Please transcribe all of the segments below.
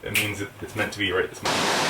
it means it's meant to be right this moment.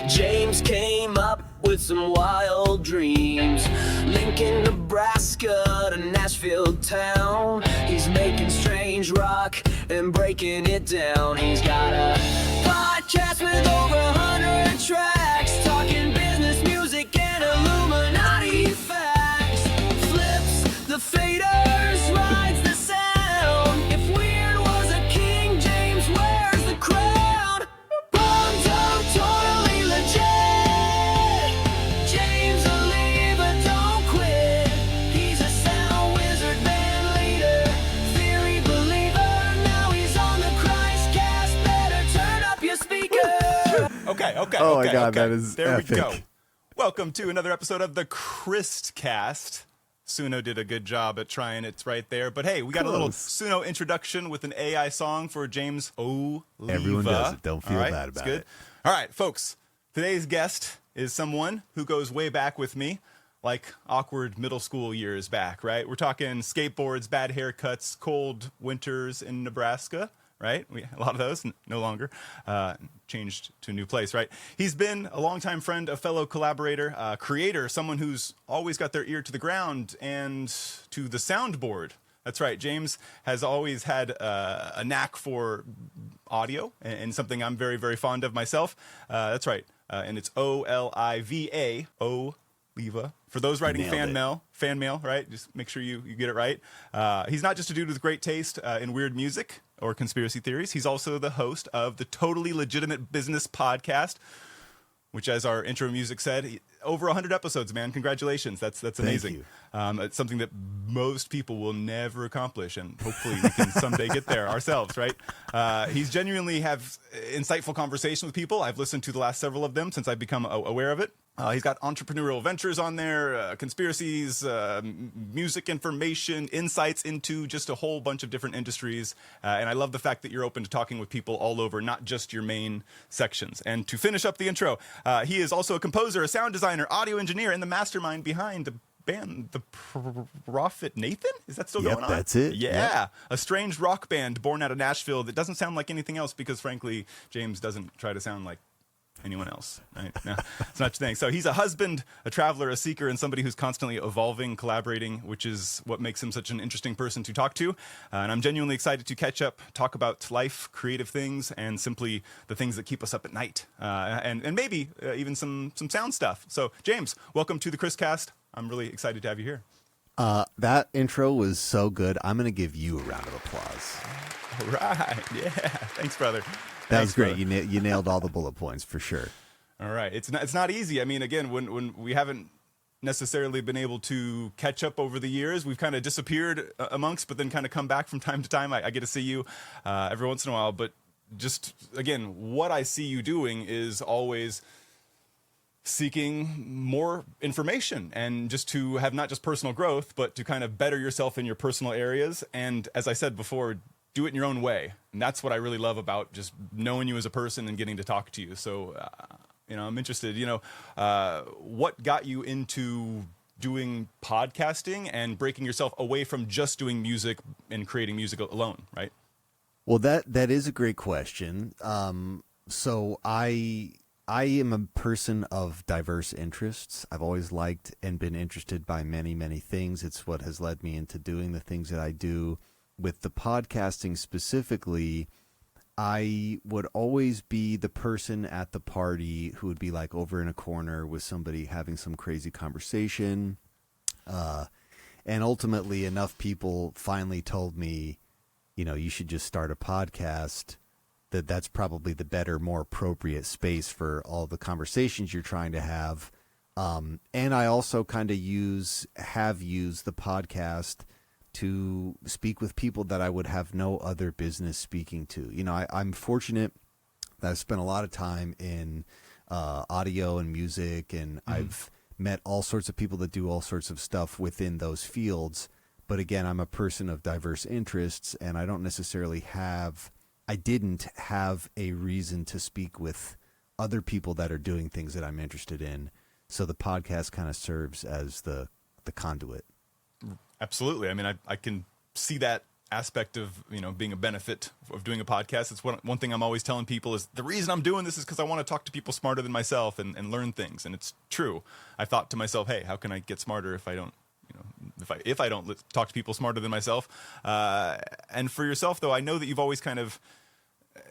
James came up with some wild dreams. Lincoln, Nebraska to Nashville town. He's making strange rock and breaking it down. He's got a podcast with over 100 tracks, talking business, music, and Illuminati facts. Flips the faders, rides the sound. If weird was a king, James wears the crown. Totally legit. James Oliva, don't quit. He's a sound wizard, band leader, theory believer. Now he's on the Criste cast. Better turn up your speaker. Okay. Oh my God, that is there epic. We go. Welcome to another episode of the Criste cast. Suno did a good job at trying it right there. But hey, we got a little Suno introduction with an AI song for James Oliva. Everyone does it. Don't feel bad about it. All right, folks. Today's guest is someone who goes way back with me, like awkward middle school years back, right? We're talking skateboards, bad haircuts, cold winters in Nebraska, right? A lot of those, no longer. Changed to a new place, right? He's been a longtime friend, a fellow collaborator, creator, someone who's always got their ear to the ground and to the soundboard. That's right. James has always had a knack for audio and something I'm very, very fond of myself. That's right. And it's Oliva, Oliva. For those writing fan mail, right? Just make sure you get it right. He's not just a dude with great taste in weird music or conspiracy theories. He's also the host of the Totally Legitimate Business podcast, which, as our intro music said, over 100 episodes, man. Congratulations. That's amazing. It's something that most people will never accomplish, and hopefully we can someday get there ourselves, right? He's genuinely have insightful conversations with people. I've listened to the last several of them since I've become aware of it. He's got entrepreneurial ventures on there, conspiracies, music information, insights into just a whole bunch of different industries. And I love the fact that you're open to talking with people all over, not just your main sections. And to finish up the intro, he is also a composer, a sound designer, audio engineer, and the mastermind behind the band, The Prophet Nathan? Is that still going on? That's it. Yeah. A strange rock band born out of Nashville that doesn't sound like anything else because, frankly, James doesn't try to sound like anyone else, right? No, it's not your thing. So he's a husband, a traveler, a seeker, and somebody who's constantly evolving, collaborating, which is what makes him such an interesting person to talk to. And I'm genuinely excited to catch up, talk about life, creative things, and simply the things that keep us up at night, and maybe even some sound stuff. So James, welcome to the Criste cast. I'm really excited to have you here. That intro was so good. I'm going to give you a round of applause. All right. Yeah. Thanks, brother. That was great. You nailed all the bullet points for sure. All right. It's not easy. I mean, again, when we haven't necessarily been able to catch up over the years, we've kind of disappeared amongst, but then kind of come back from time to time. I get to see you every once in a while. But just, again, what I see you doing is always seeking more information and just to have not just personal growth, but to kind of better yourself in your personal areas. And as I said before, do it in your own way. And that's what I really love about just knowing you as a person and getting to talk to you. So, I'm interested, what got you into doing podcasting and breaking yourself away from just doing music and creating music alone, right? Well, that is a great question. So I am a person of diverse interests. I've always liked and been interested by many, many things. It's what has led me into doing the things that I do. With the podcasting specifically, I would always be the person at the party who would be like over in a corner with somebody having some crazy conversation. And ultimately enough people finally told me, you should just start a podcast, that's probably the better, more appropriate space for all the conversations you're trying to have. And I also kind of have used the podcast to speak with people that I would have no other business speaking to. You know, I'm fortunate that I've spent a lot of time in audio and music, and I've met all sorts of people that do all sorts of stuff within those fields. But again, I'm a person of diverse interests, and I didn't have a reason to speak with other people that are doing things that I'm interested in. So the podcast kind of serves as the conduit. Absolutely. I mean, I can see that aspect of, you know, being a benefit of doing a podcast. It's one thing I'm always telling people is the reason I'm doing this is because I want to talk to people smarter than myself and learn things. And it's true. I thought to myself, hey, how can I get smarter if I don't, you know, if I don't talk to people smarter than myself? And for yourself, though, I know that you've always kind of,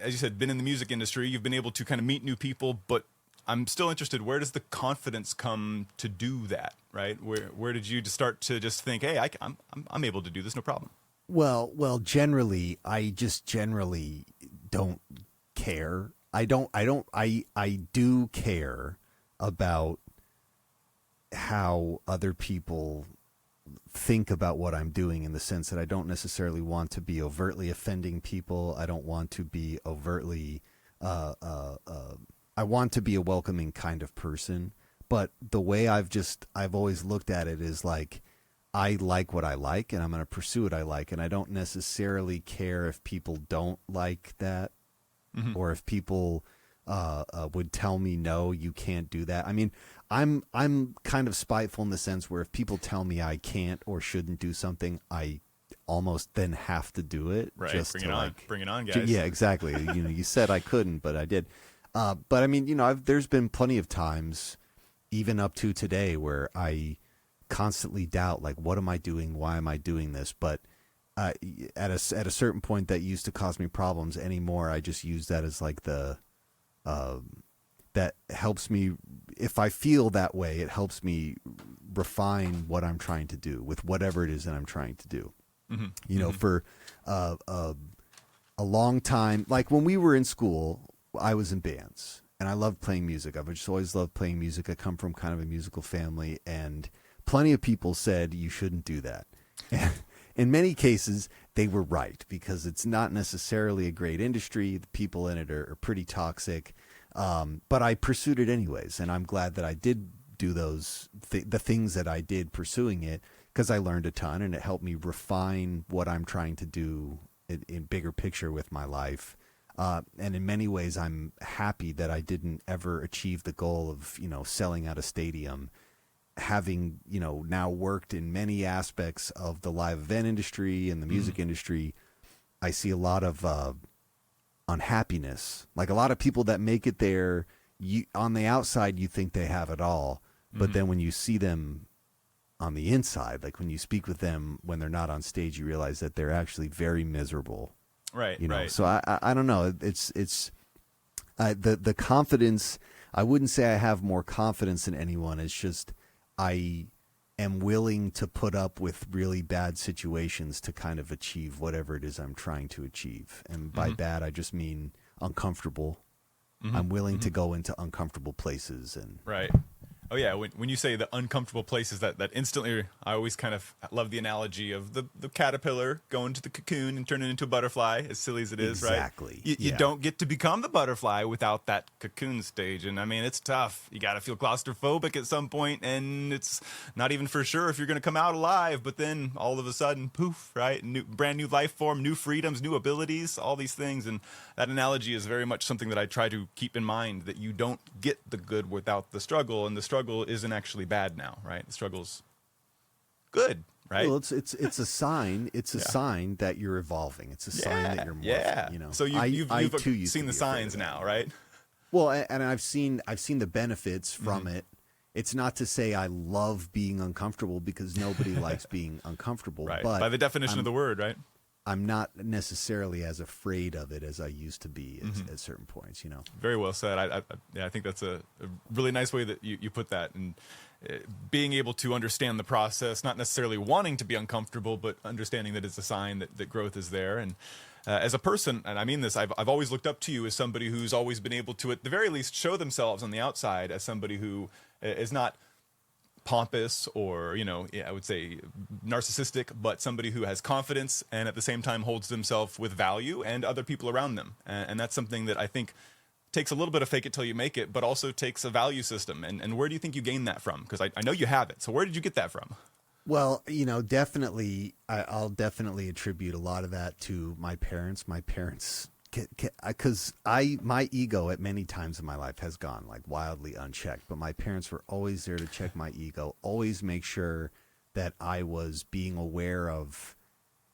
as you said, been in the music industry. You've been able to kind of meet new people, but I'm still interested. Where does the confidence come to do that? Right? Where did you just start to just think, hey, I'm able to do this, no problem? Well, generally, I just generally don't care. I do care about how other people think about what I'm doing, in the sense that I don't necessarily want to be overtly offending people. I don't want to be overtly, I want to be a welcoming kind of person. But the way I've always looked at it is like, I like what I like, and I'm going to pursue what I like. And I don't necessarily care if people don't like that, or if people would tell me, no, you can't do that. I mean, I'm kind of spiteful in the sense where if people tell me I can't or shouldn't do something, I almost then have to do it. Right. Just bring to it on. like, Bring it on, guys. yeah, exactly. You know, you said I couldn't, but I did. But I mean, you know, there's been plenty of times, even up to today, where I constantly doubt, like, what am I doing? Why am I doing this? But at a certain point, that used to cause me problems. Anymore, I just use that as like the that helps me. If I feel that way, it helps me refine what I'm trying to do with whatever it is that I'm trying to do. You know, for a long time, like when we were in school, I was in bands and I loved playing music. I've just always loved playing music. I come from kind of a musical family, and plenty of people said you shouldn't do that. And in many cases, they were right, because it's not necessarily a great industry. The people in it are pretty toxic. But I pursued it anyways, and I'm glad that I did do those the things that I did pursuing it, because I learned a ton, and it helped me refine what I'm trying to do in bigger picture with my life. And in many ways, I'm happy that I didn't ever achieve the goal of, you know, selling out a stadium. Having, you know, now worked in many aspects of the live event industry and the music industry, I see a lot of unhappiness. Like a lot of people that make it there, on the outside, you think they have it all. But then when you see them on the inside, like when you speak with them when they're not on stage, you realize that they're actually very miserable. Right. You know, right. so I don't know. It's the confidence. I wouldn't say I have more confidence than anyone. It's just I am willing to put up with really bad situations to kind of achieve whatever it is I'm trying to achieve. And by bad, I just mean uncomfortable. I'm willing to go into uncomfortable places. And Right. Oh yeah, when you say the uncomfortable places, that instantly, I always kind of love the analogy of the caterpillar going to the cocoon and turning into a butterfly, as silly as it is, Exactly. right? You Yeah. don't get to become the butterfly without that cocoon stage, and I mean, it's tough. You got to feel claustrophobic at some point, and it's not even for sure if you're going to come out alive, but then all of a sudden, poof, right? Brand new life form, new freedoms, new abilities, all these things, and that analogy is very much something that I try to keep in mind, that you don't get the good without the struggle, and the struggle isn't actually bad now, right? The struggle's good, right? Well, it's a sign. It's a sign that you're evolving. It's a sign that you're morphing. You know, So you've too used seen to the be afraid signs of that. now, right? Well, and I've seen the benefits from it. It's not to say I love being uncomfortable, because nobody likes being uncomfortable. Right. But By the definition of the word, right? I'm not necessarily as afraid of it as I used to be at certain points, you know. Very well said. I think that's a really nice way that you put that, and being able to understand the process, not necessarily wanting to be uncomfortable, but understanding that it's a sign that growth is there. And as a person, and I mean this, I've always looked up to you as somebody who's always been able to, at the very least, show themselves on the outside as somebody who is not pompous or, I would say narcissistic, but somebody who has confidence and at the same time holds themselves with value and other people around them. And that's something that I think takes a little bit of fake it till you make it, but also takes a value system. And where do you think you gained that from? Because I know you have it. So where did you get that from? Well, definitely, I'll definitely attribute a lot of that to my parents. My parents, because my ego at many times in my life has gone like wildly unchecked, but my parents were always there to check my ego, always make sure that I was being aware of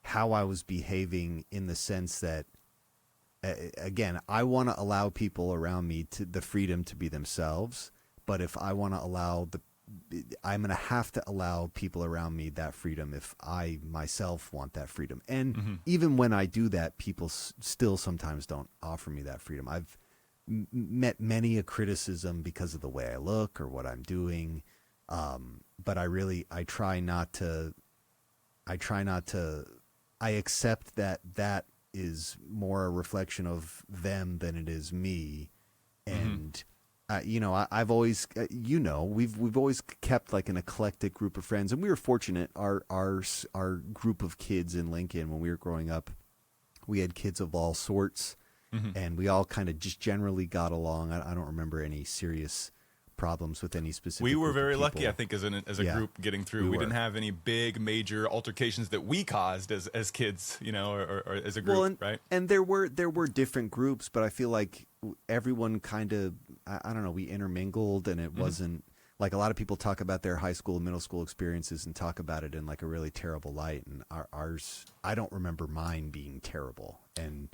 how I was behaving, in the sense that, again, I want to allow people around me the freedom to be themselves, but if I want to I'm going to have to allow people around me that freedom if I myself want that freedom. And even when I do that, people still sometimes don't offer me that freedom. I've met many a criticism because of the way I look or what I'm doing. But I accept that is more a reflection of them than it is me. And I've always, we've always kept like an eclectic group of friends, and we were fortunate. Our group of kids in Lincoln when we were growing up, we had kids of all sorts, and we all kind of just generally got along. I don't remember any serious problems with any specific. We were group of very people. lucky, I think, as a group getting through. We didn't have any big major altercations that we caused as kids, or as a group, right? And there were different groups, but I feel like everyone kind of, I don't know, we intermingled, and it wasn't like a lot of people talk about their high school and middle school experiences and talk about it in like a really terrible light. And ours, I don't remember mine being terrible and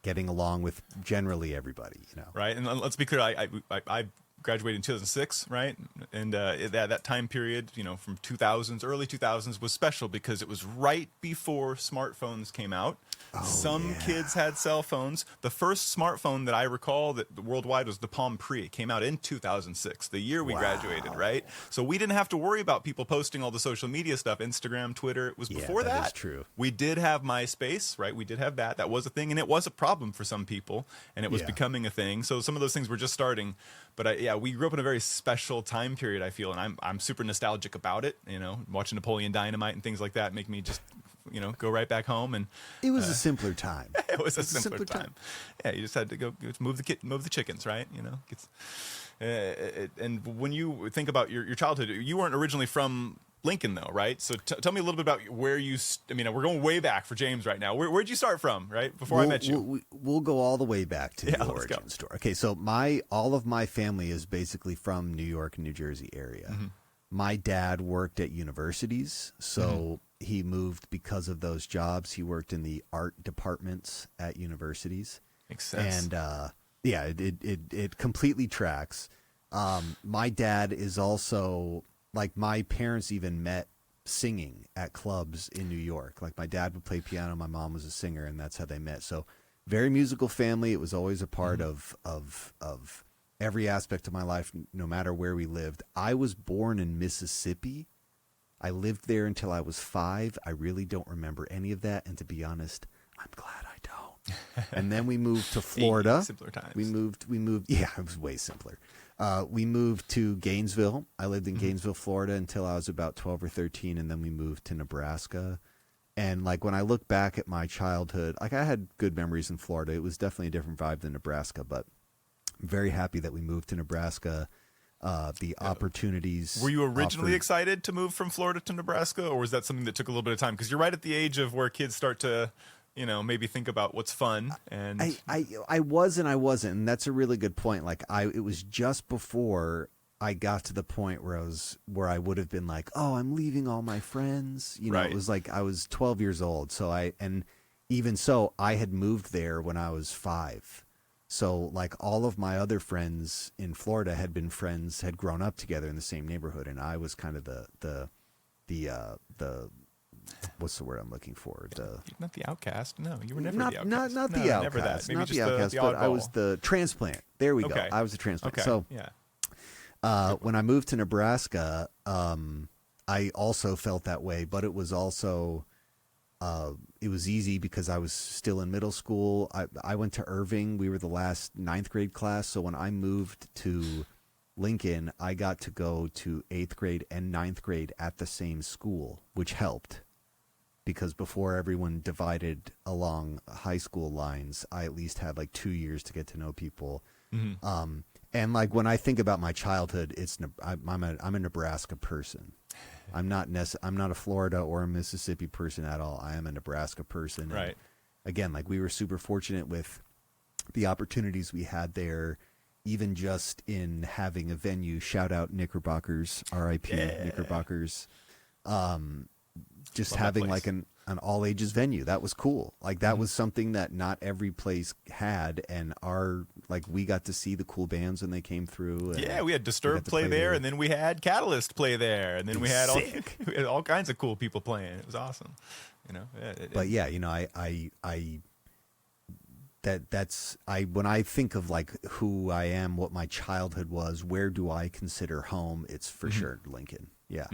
getting along with generally everybody, Right. And let's be clear. I graduated in 2006, right? And that time period, from 2000s, early 2000s was special because it was right before smartphones came out. Some kids had cell phones. The first smartphone that I recall that worldwide was the Palm Pre. It came out in 2006, the year we graduated, right? So we didn't have to worry about people posting all the social media stuff, Instagram, Twitter. It was before that. That is true. We did have MySpace, right? We did have that. That was a thing, and it was a problem for some people, and it was becoming a thing. So some of those things were just starting. But we grew up in a very special time period, I feel, and I'm super nostalgic about it. Watching Napoleon Dynamite and things like that make me just, go right back home. And it was a simpler time. It was a simpler time. Yeah, you just had to go move the chickens, right? And when you think about your childhood, you weren't originally from Lincoln, though, right? So tell me a little bit about where you. We're going way back for James right now. Where'd you start from, right? Before I met you, we'll go all the way back to the origin story. Okay, so all of my family is basically from New York and New Jersey area. My dad worked at universities, so he moved because of those jobs. He worked in the art departments at universities. Makes sense. And it completely tracks. My dad is also. Like, my parents even met singing at clubs in New York. Like, my dad would play piano, my mom was a singer, and that's how they met. So, very musical family. It was always a part of every aspect of my life, no matter where we lived. I was born in Mississippi. I lived there until I was 5. I really don't remember any of that, and to be honest, I'm glad I don't. And then we moved to Florida. Simpler times. We moved. Yeah, it was way simpler. We moved to Gainesville. I lived in Gainesville, Florida until I was about 12 or 13, and then we moved to Nebraska. And like when I look back at my childhood, like I had good memories in Florida. It was definitely a different vibe than Nebraska, but I'm very happy that we moved to Nebraska. The opportunities. Were you originally excited to move from Florida to Nebraska, or was that something that took a little bit of time? Because you're right at the age of where kids start to maybe think about what's fun. And I was and I wasn't, and that's a really good point. Like it was just before I got to the point where I would have been like, oh, I'm leaving all my friends. Right. It was like I was 12 years old. And even so, I had moved there when I was 5. So like all of my other friends in Florida had grown up together in the same neighborhood, and I was kind of the what's the word I'm looking for? Not the outcast. No, you were never not the outcast. Not the outcast. Never that. Maybe not just the outcast, but I was the transplant. There we go. I was a transplant. Okay. So yeah. When I moved to Nebraska, I also felt that way, but it was also it was easy because I was still in middle school. I went to Irving. We were the last 9th grade class. So when I moved to Lincoln, I got to go to 8th grade and 9th grade at the same school, which helped because before everyone divided along high school lines, I at least had like 2 years to get to know people. And like when I think about my childhood, I'm a Nebraska person. I'm not a Florida or a Mississippi person at all. I am a Nebraska person. Right. And again, like we were super fortunate with the opportunities we had there, even just in having a venue. Shout out Knickerbockers, R.I.P. Knickerbockers. Just Love having that like place. an all ages venue. That was cool. Like that was something that not every place had, and we got to see the cool bands when they came through. And Yeah, we had Disturbed play there, and then we had Catalyst play there, and then we had all kinds of cool people playing. It was awesome, you know. But yeah, you know, when I think of like who I am, what my childhood was, where do I consider home? It's for sure Lincoln. Yeah.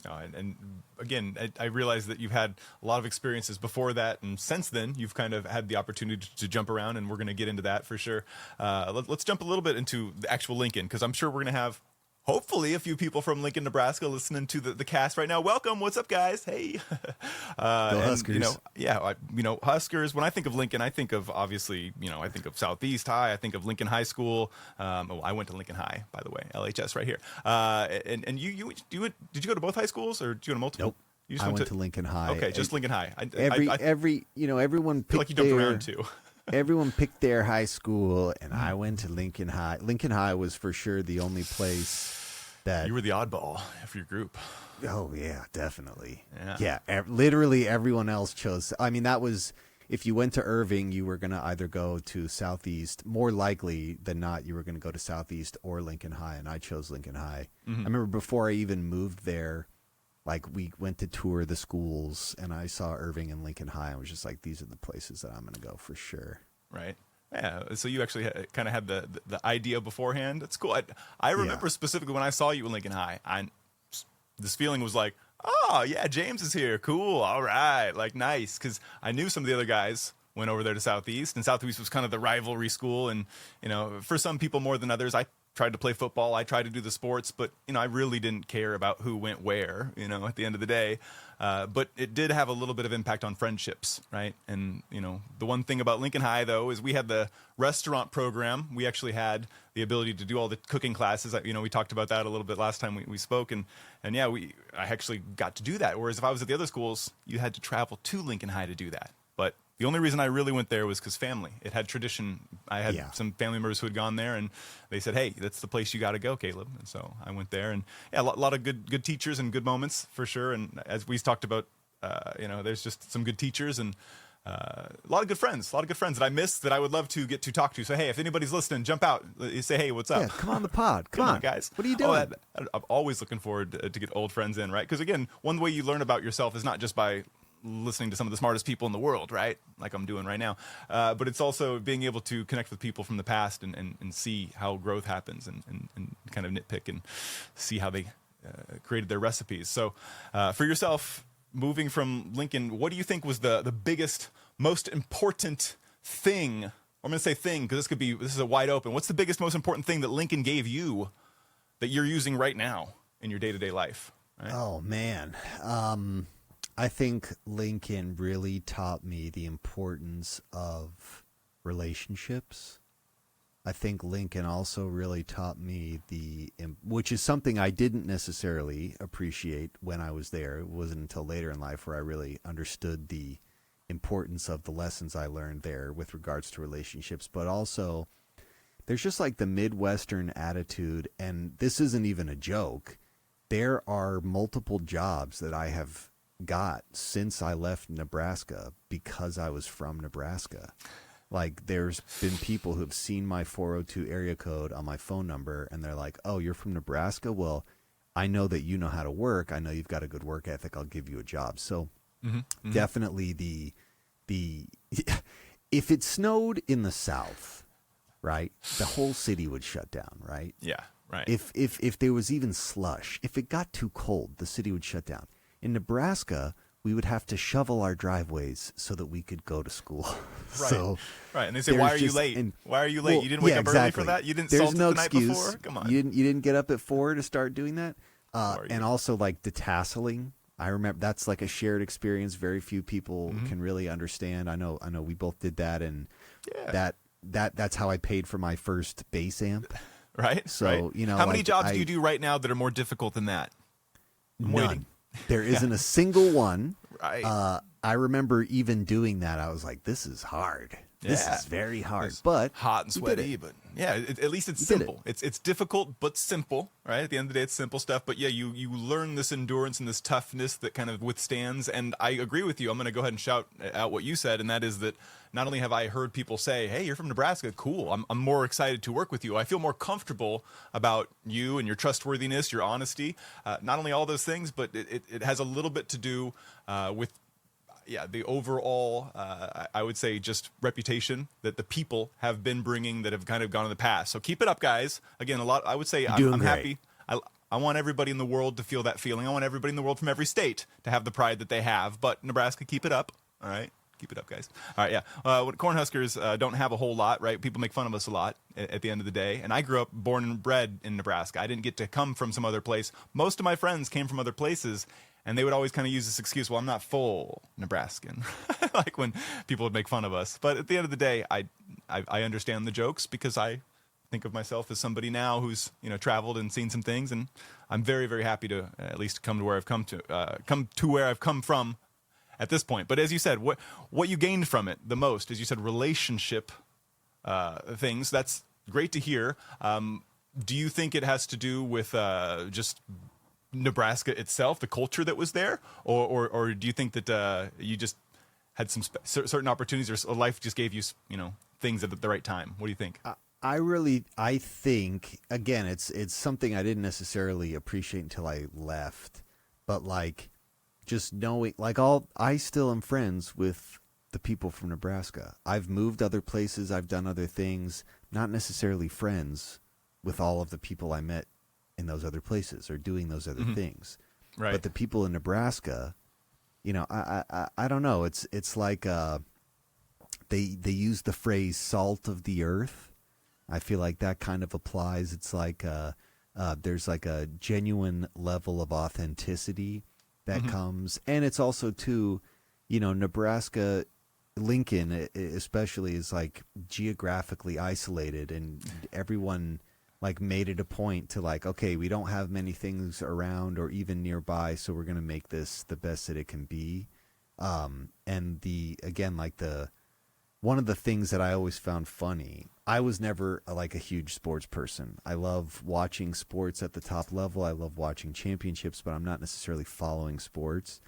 And again, I realize that you've had a lot of experiences before that, and since then, you've kind of had the opportunity to jump around, and we're going to get into that for sure. Let's jump a little bit into the actual Lincoln, because I'm sure we're going to have, hopefully, a few people from Lincoln, Nebraska listening to the cast right now. Welcome. What's up, guys? Hey. Go Huskers. Huskers. When I think of Lincoln, I think of, obviously, I think of Southeast High. I think of Lincoln High School. I went to Lincoln High, by the way, LHS right here. And you did you go to both high schools, or did you go to multiple? Nope. I went to Lincoln High. Okay, just Lincoln High. Everyone picked feel like you jumped around too. Everyone picked their high school, and I went to Lincoln High. Lincoln High was for sure the only place that... You were the oddball for your group. Oh, yeah, definitely. Yeah. Literally everyone else chose... I mean, that was... If you went to Irving, you were going to either go to Southeast. More likely than not, you were going to go to Southeast or Lincoln High, and I chose Lincoln High. I remember before I even moved there, like, we went to tour the schools, and I saw Irving and Lincoln High, and was just like, these are the places that I'm going to go for sure. Right. Yeah. So you actually kind of had the idea beforehand. That's cool. I remember specifically when I saw you in Lincoln High, this feeling was like, oh, yeah, James is here. Cool. All right. Like, nice. Because I knew some of the other guys went over there to Southeast, and Southeast was kind of the rivalry school. And, for some people more than others, I tried to play football. I tried to do the sports, but, I really didn't care about who went where, at the end of the day. But it did have a little bit of impact on friendships, right? And, the one thing about Lincoln High, though, is we had the restaurant program. We actually had the ability to do all the cooking classes. We talked about that a little bit last time we spoke. And yeah, I actually got to do that. Whereas if I was at the other schools, you had to travel to Lincoln High to do that. But the only reason I really went there was because family. It had tradition. I had some family members who had gone there, and they said, hey, that's the place you got to go, Caleb. And so I went there, and yeah, a lot of good teachers and good moments for sure. And as we talked about, there's just some good teachers and a lot of good friends that I missed that I would love to get to talk to. So, hey, if anybody's listening, jump out. Say, hey, what's up? Yeah, come on the pod. Come on, guys. What are you doing? I'm always looking forward to get old friends in, right? Because, again, one way you learn about yourself is not just by listening to some of the smartest people in the world, right? Like I'm doing right now. But it's also being able to connect with people from the past and see how growth happens and kind of nitpick and see how they created their recipes. So for yourself, moving from Lincoln, what do you think was the biggest, most important thing? I'm going to say thing because this is a wide open. What's the biggest, most important thing that Lincoln gave you that you're using right now in your day-to-day life? Right? Oh, man. I think Lincoln really taught me the importance of relationships. I think Lincoln also really taught me which is something I didn't necessarily appreciate when I was there. It wasn't until later in life where I really understood the importance of the lessons I learned there with regards to relationships. But also, there's just like the Midwestern attitude, and this isn't even a joke. There are multiple jobs that I have got since I left Nebraska because I was from Nebraska. Like, there's been people who have seen my 402 area code on my phone number, and they're like, oh, you're from Nebraska? Well, I know that you know how to work. I know you've got a good work ethic. I'll give you a job. So definitely the if it snowed in the South, right, the whole city would shut down, right? Yeah, right. If there was even slush, if it got too cold, the city would shut down. In Nebraska, we would have to shovel our driveways so that we could go to school. Right. So right. And they say, why are you late? Why are you late? Well, you didn't wake up exactly. early for that? You didn't There's salt no it the excuse. night before? Come on. You didn't get up at 4 to start doing that. Are you? And also like detasseling. I remember that's like a shared experience. Very few people can really understand. I know we both did that, and that's how I paid for my first bass amp. Right. So, right. you know, how many like, jobs do you do right now that are more difficult than that? I'm None. waiting. There isn't a single one. Right. I remember even doing that. I was like, this is hard. This Yeah. is very hard. It's But hot and we did sweaty, it. but yeah, at least it's We did simple. It's difficult but simple, right? At the end of the day, it's simple stuff. But yeah, you learn this endurance and this toughness that kind of withstands. And I agree with you. I'm going to go ahead and shout out what you said, and that is that not only have I heard people say, "Hey, you're from Nebraska, cool. I'm more excited to work with you. I feel more comfortable about you and your trustworthiness, your honesty. Not only all those things, but it has a little bit to do with." Yeah, the overall, I would say, just reputation that the people have been bringing that have kind of gone in the past. So keep it up, guys. Again, I would say I'm happy. I want everybody in the world to feel that feeling. I want everybody in the world from every state to have the pride that they have. But Nebraska, keep it up. All right. Keep it up, guys. All right, yeah. Cornhuskers don't have a whole lot, right? People make fun of us a lot at the end of the day. And I grew up born and bred in Nebraska. I didn't get to come from some other place. Most of my friends came from other places. And they would always kind of use this excuse, well, I'm not full Nebraskan, like when people would make fun of us. But at the end of the day, I understand the jokes because I think of myself as somebody now who's, you know, traveled and seen some things. And I'm very, very happy to at least come to where I've come to where I've come from at this point. But as you said, what you gained from it the most, as you said, relationship things, that's great to hear. Do you think it has to do with just Nebraska itself, the culture that was there, or do you think that you just had some certain opportunities, or life just gave you, you know, things at the right time? What do you think? I think again, it's something I didn't necessarily appreciate until I left, but like just knowing, like I still am friends with the people from Nebraska. I've moved other places, I've done other things, not necessarily friends with all of the people I met in those other places or doing those other things. Right. But the people in Nebraska, you know, I don't know. It's like they use the phrase "salt of the earth." I feel like that kind of applies. It's like there's like a genuine level of authenticity that comes, and it's also too, you know, Nebraska, Lincoln especially is like geographically isolated, and everyone like made it a point to like, okay, we don't have many things around or even nearby, so we're going to make this the best that it can be. And one of the things that I always found funny, I was never like a huge sports person. I love watching sports at the top level. I love watching championships, but I'm not necessarily following sports.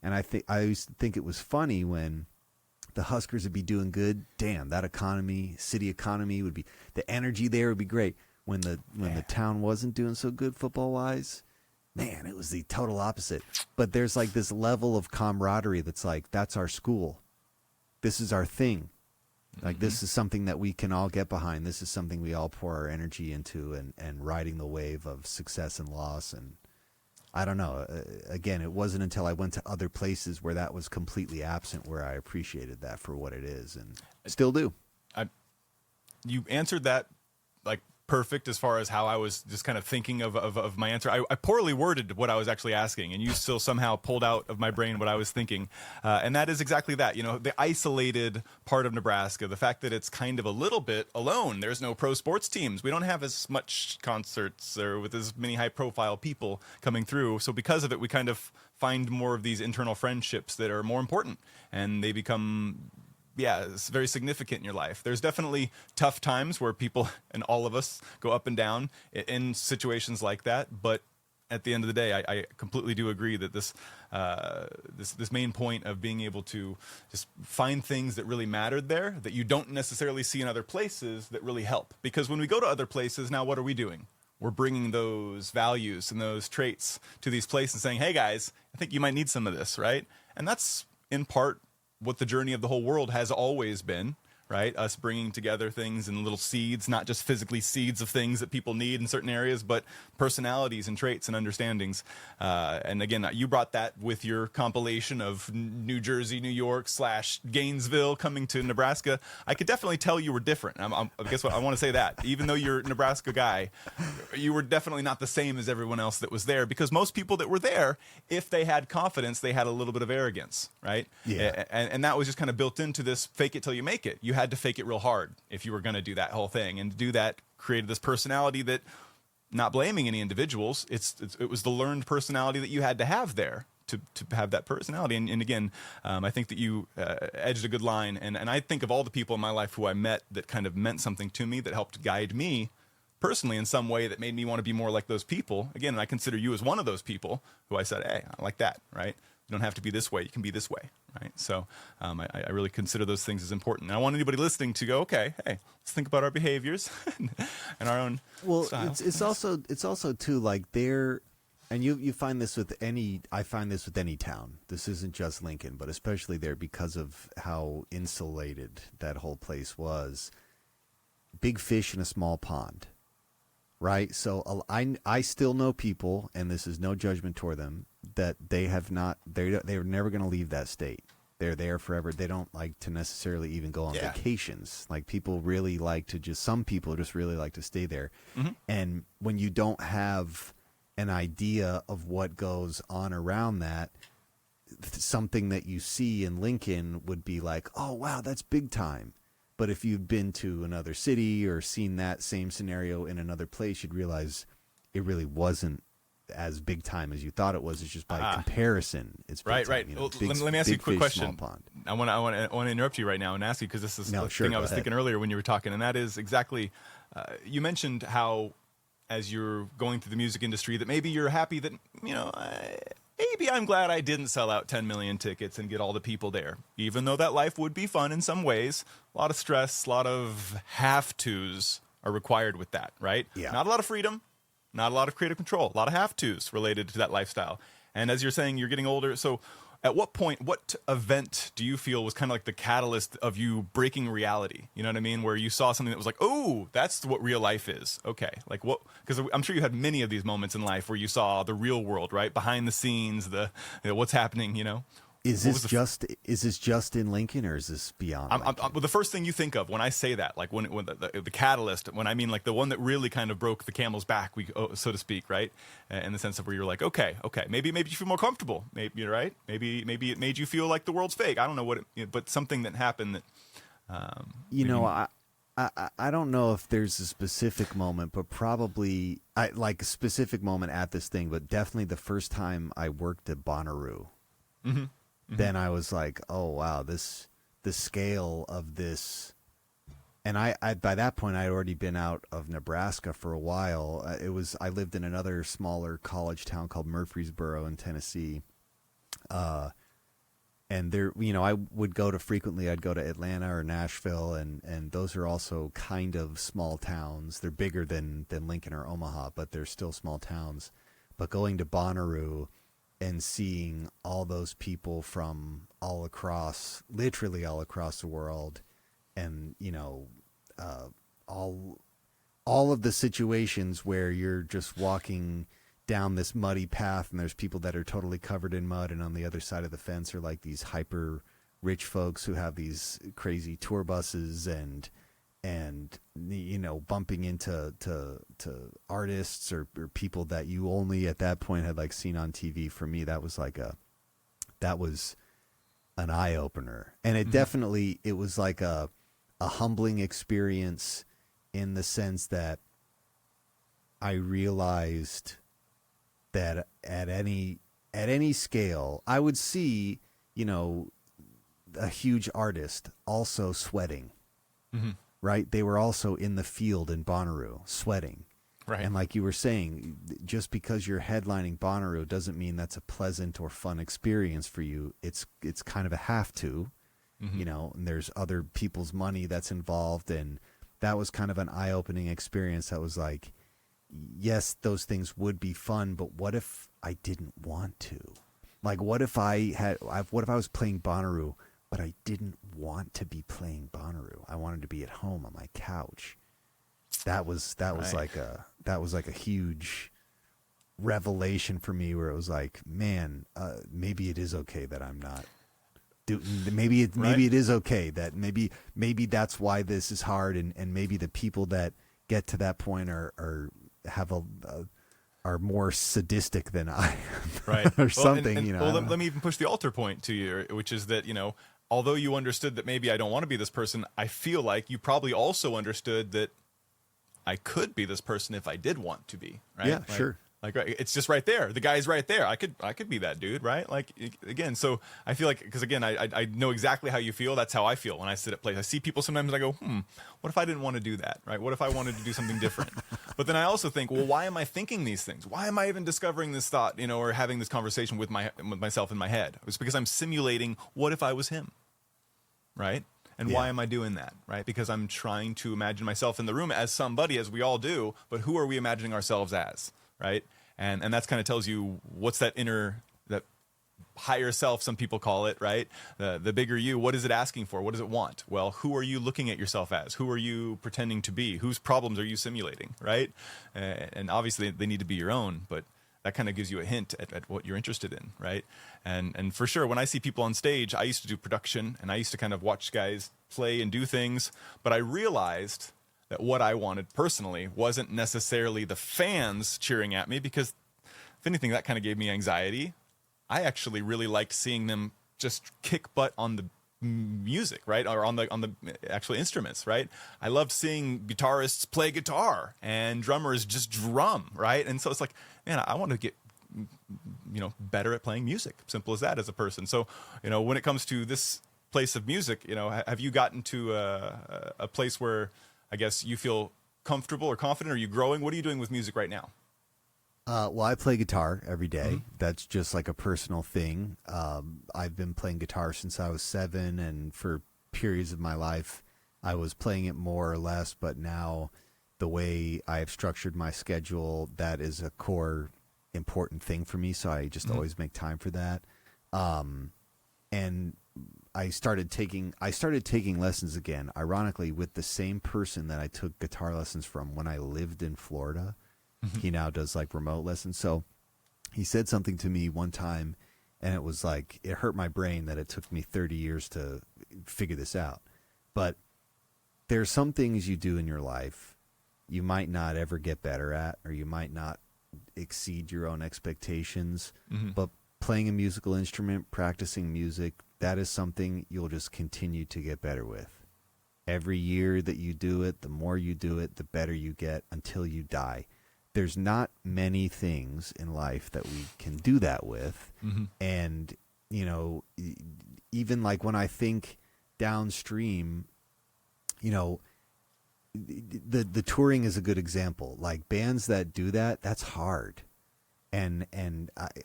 And I used to think it was funny when the Huskers would be doing good. Damn, that city economy would be, the energy there would be great. When the town wasn't doing so good football wise, man, it was the total opposite. But there's like this level of camaraderie that's like, that's our school. This is our thing. Like this is something that we can all get behind. This is something we all pour our energy into, and riding the wave of success and loss. And I don't know. Again, it wasn't until I went to other places where that was completely absent where I appreciated that for what it is, and still do. You answered that like perfect as far as how I was just kind of thinking of my answer. I poorly worded what I was actually asking, and you still somehow pulled out of my brain what I was thinking. And that is exactly that. You know, the isolated part of Nebraska, the fact that it's kind of a little bit alone. There's no pro sports teams. We don't have as much concerts or with as many high profile people coming through. So because of it, we kind of find more of these internal friendships that are more important, and they become, yeah, it's very significant in your life. There's definitely tough times where people, and all of us, go up and down in situations like that. But at the end of the day, I completely do agree that this main point of being able to just find things that really mattered there that you don't necessarily see in other places that really help. Because when we go to other places, now what are we doing? We're bringing those values and those traits to these places and saying, hey guys, I think you might need some of this, right? And that's in part what the journey of the whole world has always been, right? Us bringing together things in little seeds, not just physically seeds of things that people need in certain areas, but personalities and traits and understandings. And again, you brought that with your compilation of New Jersey, New York / Gainesville coming to Nebraska. I could definitely tell you were different. I guess what I want to say that even though you're a Nebraska guy, you were definitely not the same as everyone else that was there, because most people that were there, if they had confidence, they had a little bit of arrogance, right? Yeah. And that was just kind of built into this fake it till you make it. You had to fake it real hard if you were going to do that whole thing. And to do that created this personality that, not blaming any individuals, it was the learned personality that you had to have there to have that personality. And again, I think that you edged a good line. And I think of all the people in my life who I met that kind of meant something to me, that helped guide me personally in some way, that made me want to be more like those people. Again, and I consider you as one of those people who I said, hey, I like that, right? You don't have to be this way. You can be this way, right? So I really consider those things as important. And I want anybody listening to go, okay, hey, let's think about our behaviors and our own styles. It's also too, like, there, and you find this with I find this with any town. This isn't just Lincoln, but especially there, because of how insulated that whole place was. Big fish in a small pond. Right, so I still know people, and this is no judgment toward them, that they're never going to leave that state. They're there forever. They don't like to necessarily even go on vacations. Like, people really like to some people just really like to stay there. Mm-hmm. And when you don't have an idea of what goes on around that, something that you see in Lincoln would be like, oh wow, that's big time. But if you've been to another city or seen that same scenario in another place, you'd realize it really wasn't as big time as you thought it was. It's just by comparison, it's big right. time. Right. You know, let me ask you a quick fish, question. small pond. I want to interrupt you right now and ask you, because this is the thing I was thinking earlier when you were talking, and that is exactly. You mentioned how, as you're going through the music industry, that maybe you're happy that maybe I'm glad I didn't sell out 10 million tickets and get all the people there, even though that life would be fun in some ways. A lot of stress, a lot of have-tos are required with that, right? Yeah. Not a lot of freedom, not a lot of creative control, a lot of have-tos related to that lifestyle. And as you're saying, you're getting older. So at what point, what event do you feel was kind of like the catalyst of you breaking reality? You know what I mean? Where you saw something that was like, oh, that's what real life is. Okay. Like what? Because I'm sure you had many of these moments in life where you saw the real world, right? Behind the scenes, what's happening, you know? Is this just in Lincoln, or is this beyond? Well, the first thing you think of when I say that, like when the catalyst, when I mean like the one that really kind of broke the camel's back, so to speak, right? In the sense of where you're like, okay, maybe you feel more comfortable, maybe, right? Maybe it made you feel like the world's fake. I don't know but something that happened that. I don't know if there's a specific moment, but probably like a specific moment at this thing, but definitely the first time I worked at Bonnaroo. Mm-hmm. Then I was like, oh wow, the scale of this. And I by that point I had already been out of Nebraska for a while. I lived in another smaller college town called Murfreesboro in Tennessee. And there, I would go to frequently. I'd go to Atlanta or Nashville, and those are also kind of small towns. They're bigger than Lincoln or Omaha, but they're still small towns. But going to Bonnaroo and seeing all those people from literally all across the world, and all of the situations where you're just walking down this muddy path and there's people that are totally covered in mud, and on the other side of the fence are like these hyper rich folks who have these crazy tour buses and bumping into artists or people that you only at that point had like seen on TV. For me, that was an eye opener, and it definitely, it was like a humbling experience in the sense that I realized that at any scale, I would see, a huge artist also sweating. Mm-hmm. Right? They were also in the field in Bonnaroo sweating. Right. And like you were saying, just because you're headlining Bonnaroo doesn't mean that's a pleasant or fun experience for you. It's kind of a have to, and there's other people's money that's involved. And that was kind of an eye-opening experience. That was like, yes, those things would be fun, but what if I didn't want to? Like, what if I was playing Bonnaroo, but I didn't want to be playing Bonnaroo? I wanted to be at home on my couch. That was Right. like a huge revelation for me, where it was like, man, maybe it is okay that I'm not. Maybe it is okay that maybe that's why this is hard, and maybe the people that get to that point are more sadistic than I am, Right. or something. Well, let me even push the alter point to you, which is that, although you understood that maybe I don't want to be this person, I feel like you probably also understood that I could be this person if I did want to be, right? Yeah, sure. Like, it's just right there. The guy's right there. I could be that dude, right? Like, again, so I feel like, because again, I know exactly how you feel. That's how I feel when I sit at plays. I see people sometimes and I go, what if I didn't want to do that, right? What if I wanted to do something different? But then I also think, well, why am I thinking these things? Why am I even discovering this thought, or having this conversation with myself in my head? It's because I'm simulating, what if I was him, right? And why am I doing that, right? Because I'm trying to imagine myself in the room as somebody, as we all do, but who are we imagining ourselves as, right? And that's kind of tells you what's that that higher self, some people call it, right? The bigger you, what is it asking for? What does it want? Well, who are you looking at yourself as? Who are you pretending to be? Whose problems are you simulating, right? And obviously they need to be your own, but that kind of gives you a hint at what you're interested in, right? And for sure, when I see people on stage, I used to do production, and I used to kind of watch guys play and do things, but I realized that what I wanted personally wasn't necessarily the fans cheering at me, because if anything, that kind of gave me anxiety. I actually really liked seeing them just kick butt on the music, right? Or on the actual instruments, right? I loved seeing guitarists play guitar and drummers just drum, right? And so it's like, man, I want to get better at playing music. Simple as that, as a person. So, when it comes to this place of music, have you gotten to a place where I guess you feel comfortable or confident? Are you growing? What are you doing with music right now? Well, I play guitar every day. Mm-hmm. That's just like a personal thing. I've been playing guitar since I was 7, and for periods of my life, I was playing it more or less. But now, the way I have structured my schedule, that is a core important thing for me. So I just always make time for that. And I started taking lessons again, ironically, with the same person that I took guitar lessons from when I lived in Florida. He now does like remote lessons. So he said something to me one time, and it was like, it hurt my brain that it took me 30 years to figure this out. But there's some things you do in your life you might not ever get better at, or you might not exceed your own expectations. But playing a musical instrument, practicing music, that is something you'll just continue to get better with. Every year that you do it, the more you do it, the better you get until you die. There's not many things in life that we can do that with. And, even like when I think downstream, the touring is a good example. Like bands that do that, that's hard. And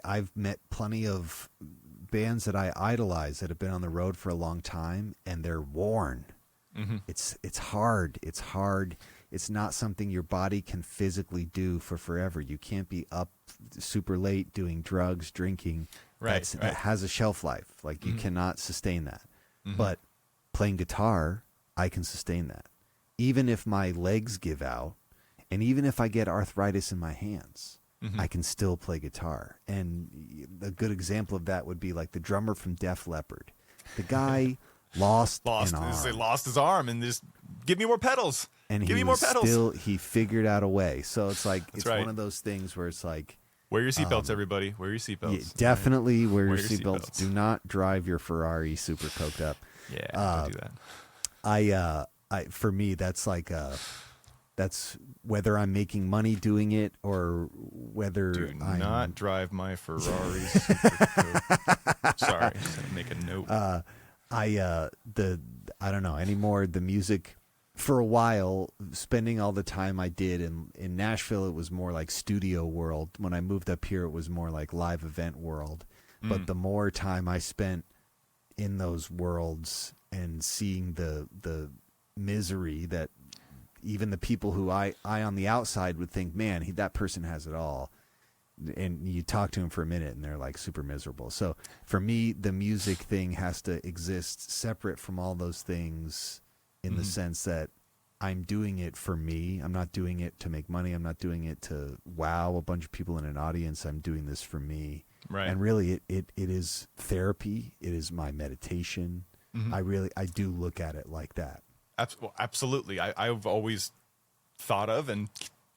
I've met plenty of bands that I idolize that have been on the road for a long time, and they're worn. It's hard. It's hard. It's not something your body can physically do for forever. You can't be up super late doing drugs, drinking. Right. That has a shelf life. Like you cannot sustain that. But playing guitar, I can sustain that. Even if my legs give out, and even if I get arthritis in my hands, I can still play guitar. And a good example of that would be like the drummer from Def Leppard. The guy lost an arm. He lost his arm, and just give me more pedals. And give me more pedals. He figured out a way. So it's like, That's it's right. one of those things where it's like, wear your seatbelts, everybody. Wear your seatbelts. Yeah, definitely wear your your seatbelts. seatbelts. Do not drive your Ferrari super coked up. Yeah, don't do that. For me, that's like that's whether I'm making money doing it or whether Do I'm not drive my Ferrari. Sorry, just gonna make a note. I don't know anymore. The music, for a while, spending all the time I did in Nashville, it was more like studio world. When I moved up here, it was more like live event world. But the more time I spent in those worlds and seeing the misery that even the people who I on the outside would think, man, that person has it all. And you talk to them for a minute and they're like super miserable. So for me, the music thing has to exist separate from all those things in the sense that I'm doing it for me. I'm not doing it to make money. I'm not doing it to wow a bunch of people in an audience. I'm doing this for me. Right. And really it is therapy. It is my meditation. I do look at it like that. Absolutely. I've always thought of and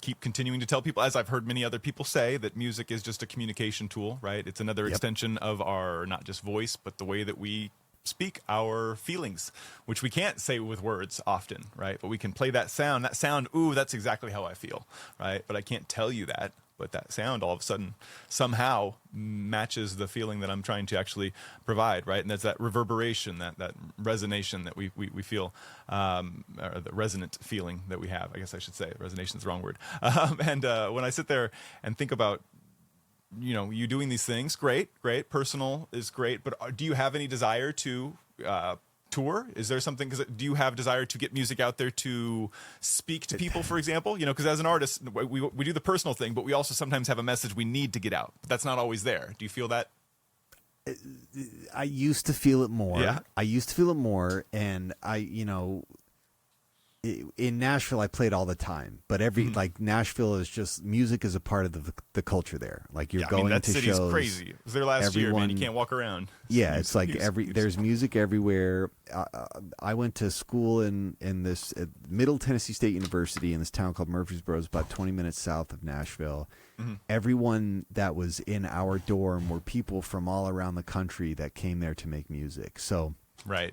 keep continuing to tell people, as I've heard many other people say, that music is just a communication tool, right? It's another extension of our, not just voice, but the way that we speak our feelings, which we can't say with words often, right? But we can play that sound, ooh, that's exactly how I feel, right? But I can't tell you that. But that sound all of a sudden somehow matches the feeling that I'm trying to actually provide, right? And there's that reverberation, that resonation that we feel, or the resonant feeling that we have. I guess I should say resonation is the wrong word. And when I sit there and think about, you doing these things, great, personal is great. But do you have any desire to tour? Is there something, do you have desire to get music out there to speak to people, for example? Because as an artist, we do the personal thing, but we also sometimes have a message we need to get out. But that's not always there. Do you feel that? I used to feel it more. Yeah. I used to feel it more. And in Nashville, I played all the time, but like Nashville is just, music is a part of the culture there. Like you're going that to city's shows. crazy. It was there last year, man. You can't walk around. Yeah. It's like there's music everywhere. I went to school in this at Middle Tennessee State University in this town called Murfreesboro. It's about 20 minutes south of Nashville. Everyone that was in our dorm were people from all around the country that came there to make music. So, Right.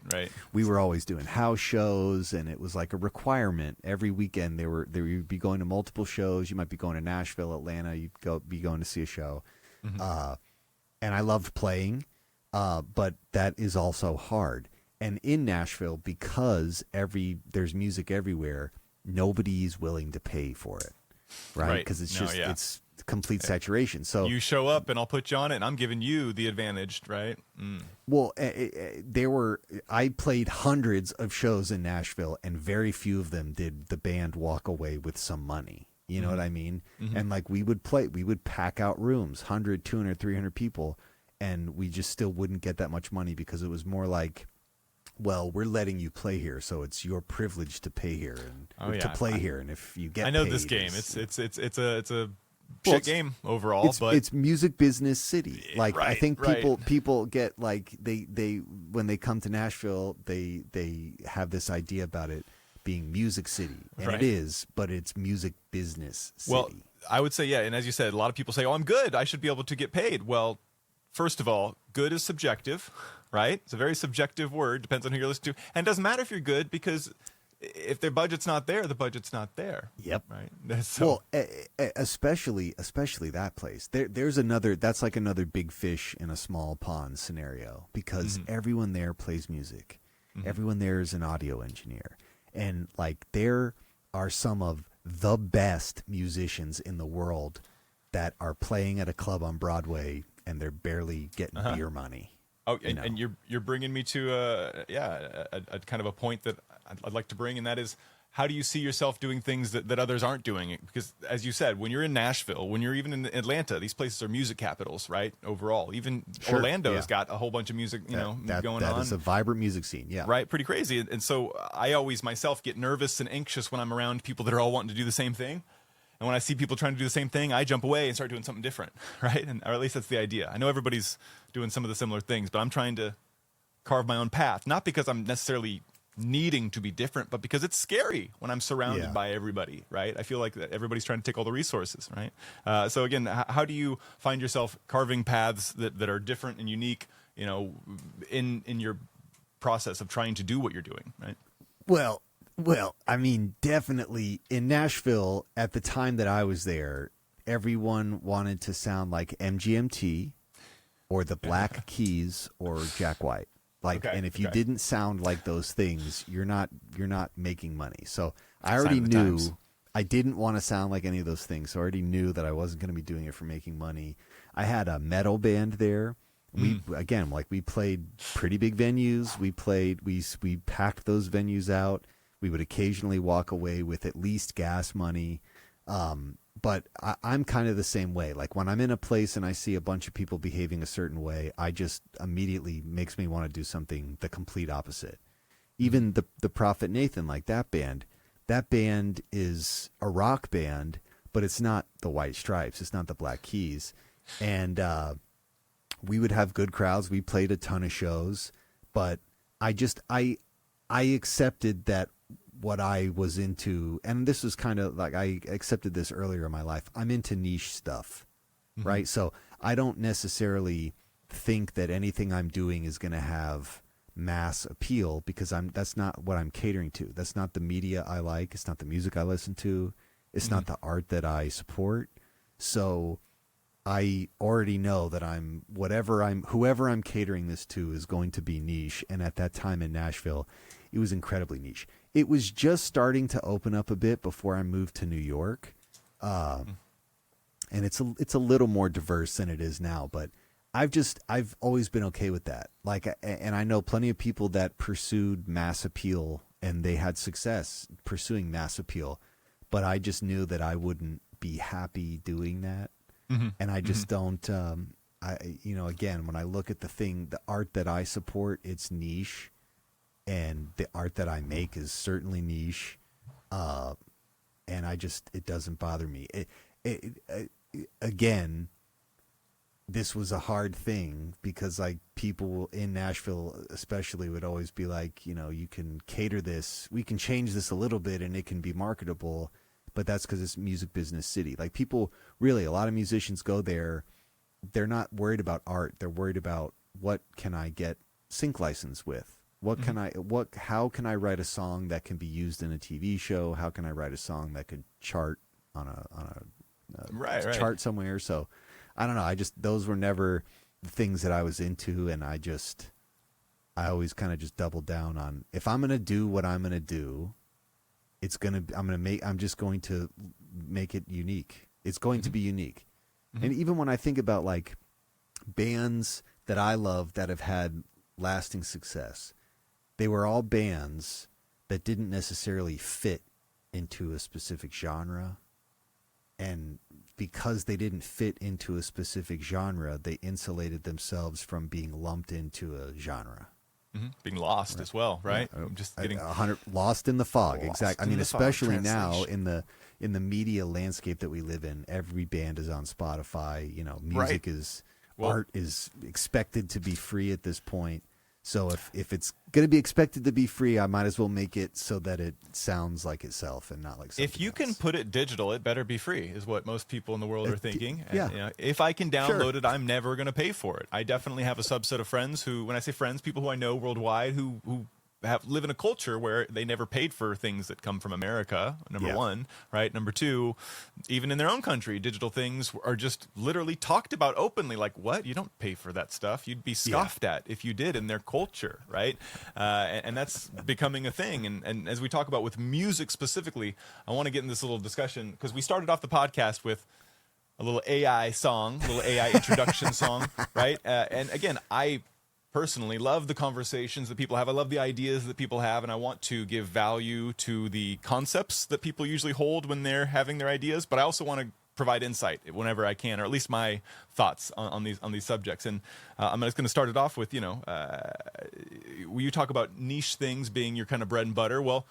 we were always doing house shows, and it was like a requirement. Every weekend you'd be going to multiple shows. You might be going to Nashville, Atlanta. You'd be going to see a show. And I loved playing, but that is also hard. And in Nashville, because there's music everywhere, nobody's willing to pay for it, right? Because it's it's complete saturation. So you show up and I'll put you on it, and I'm giving you the advantage, right? Well, I played hundreds of shows in Nashville, and very few of them did the band walk away with some money. You know what I mean? And like we would pack out rooms, 100, 200, 300 people, and we just still wouldn't get that much money because it was more like, well, we're letting you play here, so it's your privilege to pay here and to play here. And if you get, I know paid, this game. It's a shit game overall, but it's music business city. Like right, I think people get like they when they come to Nashville, they have this idea about it being music city, and it is, but it's music business city. Well, I would say, yeah, and as you said, a lot of people say, "Oh, I'm good. I should be able to get paid." Well, first of all, good is subjective, right? It's a very subjective word. Depends on who you're listening to, and it doesn't matter if you're good because if their budget's not there, the budget's not there. Yep. Right. So, well, especially that place. There's another. That's like another big fish in a small pond scenario because everyone there plays music. Everyone there is an audio engineer, and like there are some of the best musicians in the world that are playing at a club on Broadway, and they're barely getting beer money. Oh, and you're bringing me to a kind of a point that I'd like to bring, and that is, how do you see yourself doing things that others aren't doing? Because as you said, when you're in Nashville, when you're even in Atlanta, these places are music capitals, right? Overall, even Orlando's got a whole bunch of music, going on. That is a vibrant music scene, yeah. Right, pretty crazy. And so I always myself get nervous and anxious when I'm around people that are all wanting to do the same thing. And when I see people trying to do the same thing, I jump away and start doing something different, right? Or at least that's the idea. I know everybody's doing some of the similar things, but I'm trying to carve my own path. Not because I'm necessarily needing to be different, but because it's scary when I'm surrounded by everybody, right? I feel like that everybody's trying to take all the resources, right? So again, how do you find yourself carving paths that are different and unique, in your process of trying to do what you're doing, right? Well, I mean, definitely in Nashville at the time that I was there, everyone wanted to sound like MGMT or the Black Keys or Jack White. And if you didn't sound like those things, you're not making money. So I already knew I didn't want to sound like any of those things. So I already knew that I wasn't going to be doing it for making money. I had a metal band there. We played pretty big venues. We packed those venues out. We would occasionally walk away with at least gas money. But I'm kind of the same way. Like when I'm in a place and I see a bunch of people behaving a certain way, I just immediately makes me want to do something the complete opposite. Even the Prophet Nathan, like that band is a rock band, but it's not the White Stripes. It's not the Black Keys. And we would have good crowds. We played a ton of shows, but I accepted that what I was into, and this was kind of like, I accepted this earlier in my life. I'm into niche stuff, right? So I don't necessarily think that anything I'm doing is going to have mass appeal, because that's not what I'm catering to. That's not the media I like. It's not the music I listen to. It's not the art that I support. So I already know that whoever I'm catering this to is going to be niche. And at that time in Nashville, it was incredibly niche. It was just starting to open up a bit before I moved to New York. And it's a little more diverse than it is now, but I've always been okay with that. Like, and I know plenty of people that pursued mass appeal and they had success pursuing mass appeal, but I just knew that I wouldn't be happy doing that. And I just don't, again, when I look at the art that I support, it's niche, and the art that I make is certainly niche. And it doesn't bother me. Again, this was a hard thing, because like people in Nashville especially would always be like, you can cater this, we can change this a little bit and it can be marketable, but that's because it's music business city. Like people really, a lot of musicians go there, they're not worried about art. They're worried about, what can I get sync license with? How can I write a song that can be used in a TV show? How can I write a song that could chart on a chart somewhere? So I don't know. Those were never the things that I was into. And I always kind of just doubled down on, if I'm going to do what I'm going to do, I'm just going to make it unique. It's going to be unique. And even when I think about like bands that I love that have had lasting success, they were all bands that didn't necessarily fit into a specific genre. And because they didn't fit into a specific genre, they insulated themselves from being lumped into a genre. Being lost as well, right? Yeah. Just getting lost in the fog. Exactly. I mean, especially now translation. in the media landscape that we live in, every band is on Spotify. Music art is expected to be free at this point. So if it's going to be expected to be free, I might as well make it so that it sounds like itself and not like something If you else. can put it digital, it better be free, is what most people in the world are thinking. yeah. And, if I can download it, I'm never going to pay for it. I definitely have a subset of friends who, when I say friends, people who I know worldwide who live in a culture where they never paid for things that come from America, number one, right? Number two, even in their own country, digital things are just literally talked about openly. Like, what? You don't pay for that stuff. You'd be scoffed at if you did in their culture, right? And that's becoming a thing. And as we talk about with music specifically, I want to get in this little discussion, because we started off the podcast with a little AI song, a little AI introduction song, right? And again, I personally love the conversations that people have. I love the ideas that people have, and I want to give value to the concepts that people usually hold when they're having their ideas, but I also want to provide insight whenever I can, or at least my thoughts on these subjects. And I'm just going to start it off with, you talk about niche things being your kind of bread and butter. Well,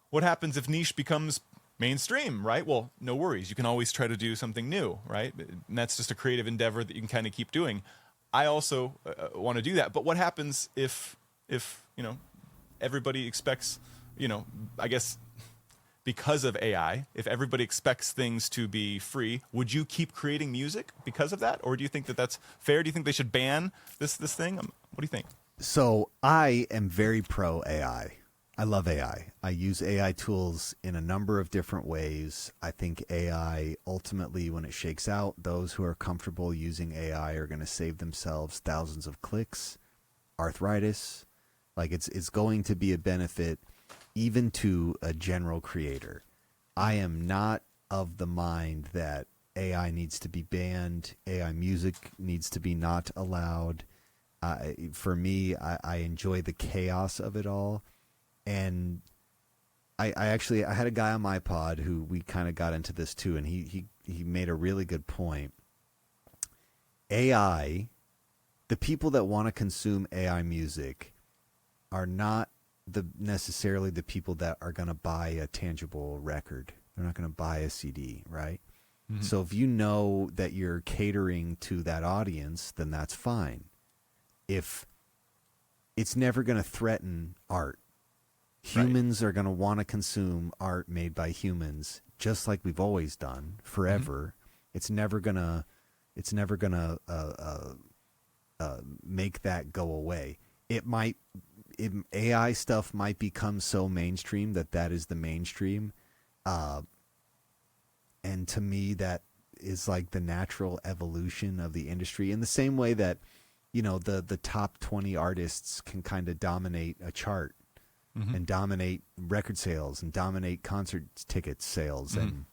what happens if niche becomes mainstream, right? Well, no worries. You can always try to do something new, right? And that's just a creative endeavor that you can kind of keep doing. I also want to do that. But what happens if everybody expects, I guess because of AI, if everybody expects things to be free, would you keep creating music because of that? Or do you think that that's fair? Do you think they should ban this thing? What do you think? So I am very pro AI. I love AI. I use AI tools in a number of different ways. I think AI, ultimately, when it shakes out, those who are comfortable using AI are going to save themselves thousands of clicks, arthritis. Like it's going to be a benefit even to a general creator. I am not of the mind that AI needs to be banned. AI music needs to be not allowed. For me, I enjoy the chaos of it all. And I had a guy on my pod who we kind of got into this too, and he made a really good point. AI, the people that want to consume AI music are not necessarily the people that are going to buy a tangible record. They're not going to buy a CD, right? Mm-hmm. So if you know that you're catering to that audience, then that's fine. If it's never going to threaten art. Humans are going to want to consume art made by humans, just like we've always done forever. Mm-hmm. It's never gonna make that go away. AI stuff might become so mainstream that is the mainstream, and to me that is like the natural evolution of the industry. In the same way that, you know, the top 20 artists can kind of dominate a chart. Mm-hmm. And dominate record sales and dominate concert ticket sales. And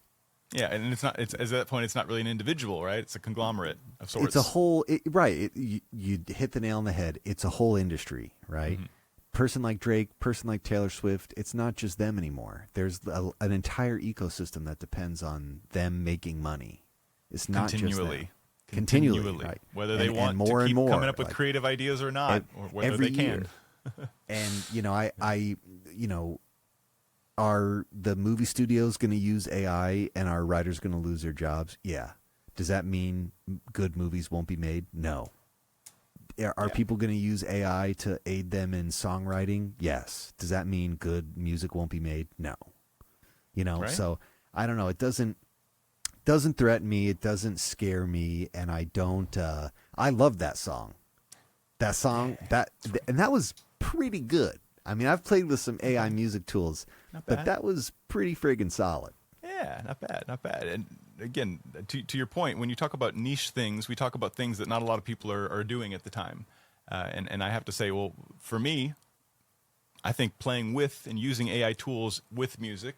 and it's at that point, it's not really an individual, right? It's a conglomerate of sorts. It's a whole, you hit the nail on the head. It's a whole industry, right? Mm-hmm. Person like Drake, person like Taylor Swift, it's not just them anymore. There's an entire ecosystem that depends on them making money. It's not continually. Continually, right? Whether they want to keep coming up with creative ideas or not, or whether they can. And, you know, are the movie studios going to use AI and are writers going to lose their jobs? Yeah. Does that mean good movies won't be made? No. Are people going to use AI to aid them in songwriting? Yes. Does that mean good music won't be made? No. You know, so I don't know. It doesn't threaten me. It doesn't scare me. And I love that song. And that was pretty good. I mean, I've played with some AI music tools, but that was pretty friggin' solid. Yeah, not bad. And again, to your point, when you talk about niche things, we talk about things that not a lot of people are doing at the time. And I have to say, well, for me, I think playing with and using AI tools with music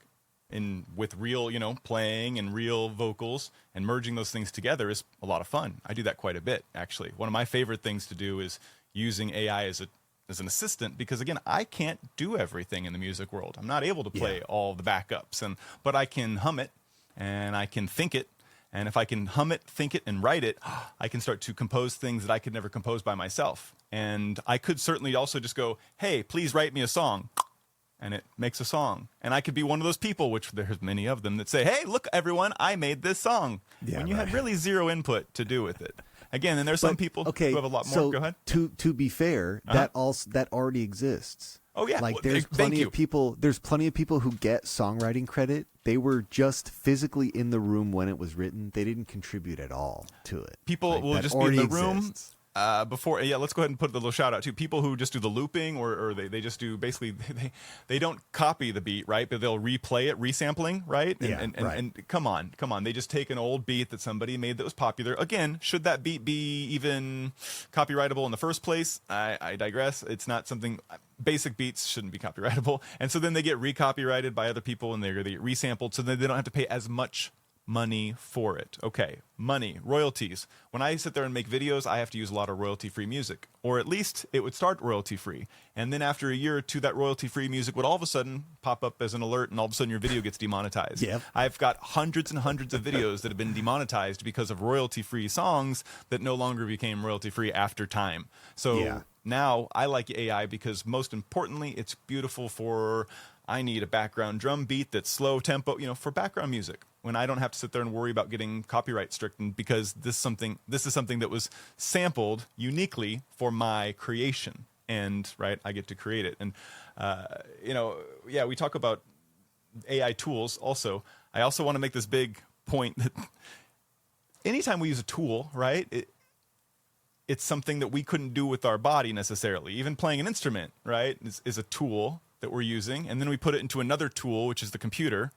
and with real, you know, playing and real vocals and merging those things together is a lot of fun. I do that quite a bit, actually. One of my favorite things to do is using AI as an assistant, because again, I can't do everything in the music world. I'm not able to play all the backups, but I can hum it and I can think it. And if I can hum it, think it, and write it, I can start to compose things that I could never compose by myself. And I could certainly also just go, hey, please write me a song. And it makes a song. And I could be one of those people, which there's many of them, that say, hey, look, everyone, I made this song. When you had really zero input to do with it. Again, and there's some people who have a lot more. So go ahead. To be fair, that already exists. Oh yeah, like there's plenty of people. There's plenty of people who get songwriting credit. They were just physically in the room when it was written. They didn't contribute at all to it. People will just be in the room. Before, let's go ahead and put the little shout out to people who just do the looping, or they just do basically they don't copy the beat, right? But they'll replay it, resampling, right? And come on, they just take an old beat that somebody made that was popular. Again, should that beat be even copyrightable in the first place? I digress. It's not something. Basic beats shouldn't be copyrightable, and so then they get recopyrighted by other people, and they get resampled, so then they don't have to pay as much money for it. Okay, money, royalties. When I sit there and make videos, I have to use a lot of royalty-free music, or at least it would start royalty-free. And then after a year or two, that royalty-free music would all of a sudden pop up as an alert, and all of a sudden your video gets demonetized. Yep. I've got hundreds and hundreds of videos that have been demonetized because of royalty-free songs that no longer became royalty-free after time. So now I like AI because most importantly, it's beautiful for, I need a background drum beat that's slow tempo, for background music, when I don't have to sit there and worry about getting copyright stricken, because this is something that was sampled uniquely for my creation, and I get to create it. And we talk about AI tools also. I also want to make this big point that anytime we use a tool, it's something that we couldn't do with our body necessarily. Even playing an instrument, is a tool that we're using, and then we put it into another tool, which is the computer.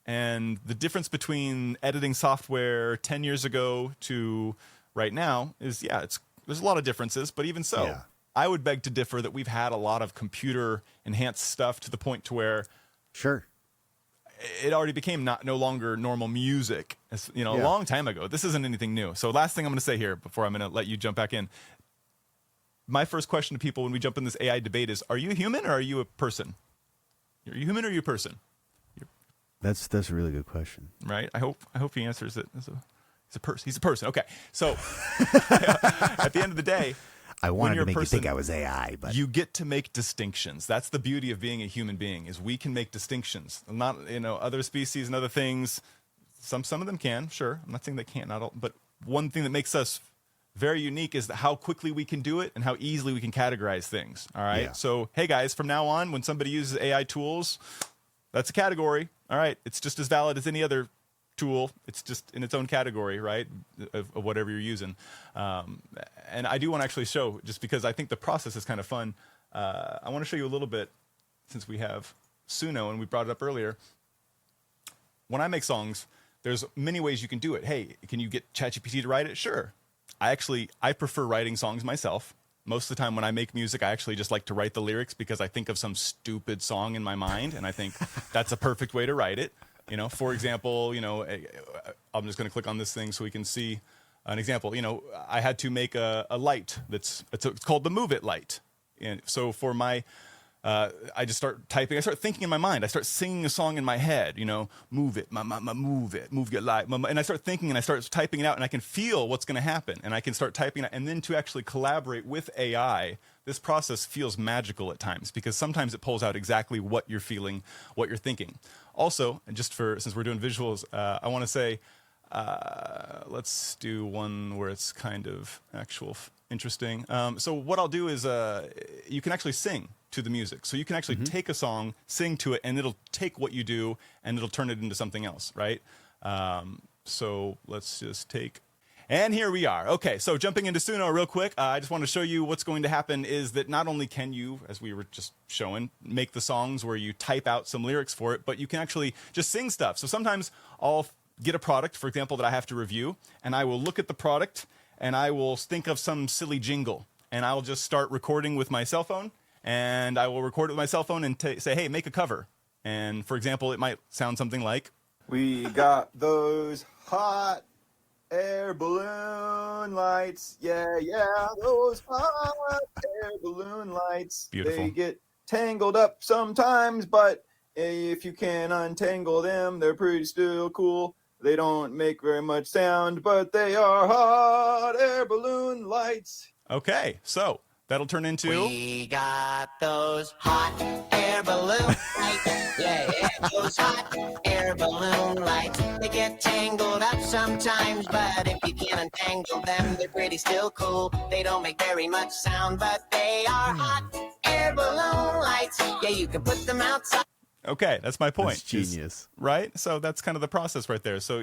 And the difference between editing software 10 years ago to right now is, there's a lot of differences, but even so, I would beg to differ that we've had a lot of computer enhanced stuff to the point to where it already became no longer normal music, a long time ago. This isn't anything new. So last thing I'm going to say here before I'm going to let you jump back in. My first question to people when we jump in this AI debate is, are you human or are you a person? Are you human or are you a person? That's a really good question. Right? I hope he answers it as he's a person. Okay. So at the end of the day, I wanted you're to a make you think person, I was AI, but you get to make distinctions. That's the beauty of being a human being, is we can make distinctions. Not, other species and other things, some of them can, sure. I'm not saying they can't, not all, but one thing that makes us very unique is how quickly we can do it and how easily we can categorize things. All right. Yeah. So, hey guys, from now on, when somebody uses AI tools, that's a category. All right. It's just as valid as any other tool. It's just in its own category, right? Of whatever you're using. And I do want to actually show, just because I think the process is kind of fun. I want to show you a little bit, since we have Suno and we brought it up earlier. When I make songs, there's many ways you can do it. Hey, can you get ChatGPT to write it? Sure. I prefer writing songs myself. Most of the time when I make music, I actually just like to write the lyrics because I think of some stupid song in my mind and I think that's a perfect way to write it. For example, I'm just going to click on this thing so we can see an example. I had to make a light it's called the Move It light. And so for my I just start typing. I start thinking in my mind. I start singing a song in my head. Move it, move it, move it light. And I start thinking and I start typing it out, and I can feel what's going to happen. And I can start typing it. And then to actually collaborate with AI, this process feels magical at times because sometimes it pulls out exactly what you're feeling, what you're thinking. Also, and just since we're doing visuals, I want to say, let's do one where it's kind of interesting. So what I'll do is you can actually sing to the music. So you can actually take a song, sing to it, and it'll take what you do and it'll turn it into something else, right? So let's just take... And here we are. Okay, so jumping into Suno real quick, I just want to show you what's going to happen is that not only can you, as we were just showing, make the songs where you type out some lyrics for it, but you can actually just sing stuff. So sometimes I'll get a product, for example, that I have to review, and I will look at the product and I will think of some silly jingle, and I'll just start recording with my cell phone, and I will record it with my cell phone and say, hey, make a cover. And for example, it might sound something like, we got those hot air balloon lights. Yeah, those hot air balloon lights. Beautiful. They get tangled up sometimes, but if you can untangle them, they're pretty still cool. They don't make very much sound, but they are hot air balloon lights. okay, so that'll turn into... We got those hot air balloon lights. Yeah, those hot air balloon lights. They get tangled up sometimes, but if you can untangle them, they're pretty still cool. They don't make very much sound, but they are hot air balloon lights. Yeah, you can put them outside. Okay, that's my point. That's genius. Right? So that's kind of the process right there. So,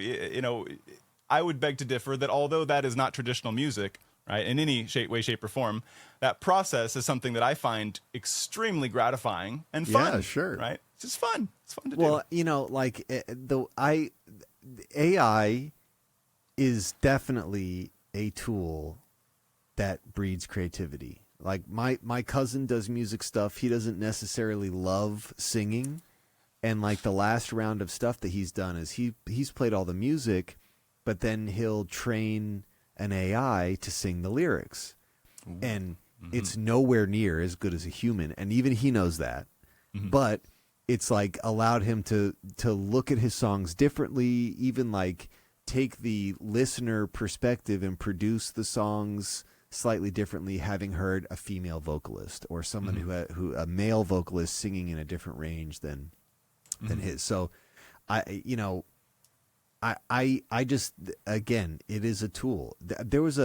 I would beg to differ that although that is not traditional music, right, in any way, shape, or form, that process is something that I find extremely gratifying and fun. Yeah, sure. Right? It's just fun. It's fun to do. Well, AI is definitely a tool that breeds creativity. Like my cousin does music stuff. He doesn't necessarily love singing. And like the last round of stuff that he's done is he's played all the music, but then he'll train an AI to sing the lyrics. Ooh. And it's nowhere near as good as a human. And even he knows that. But it's like allowed him to look at his songs differently, even like take the listener perspective and produce the songs slightly differently, having heard a female vocalist or someone who a male vocalist singing in a different range than his. So I just, again, it is a tool. There was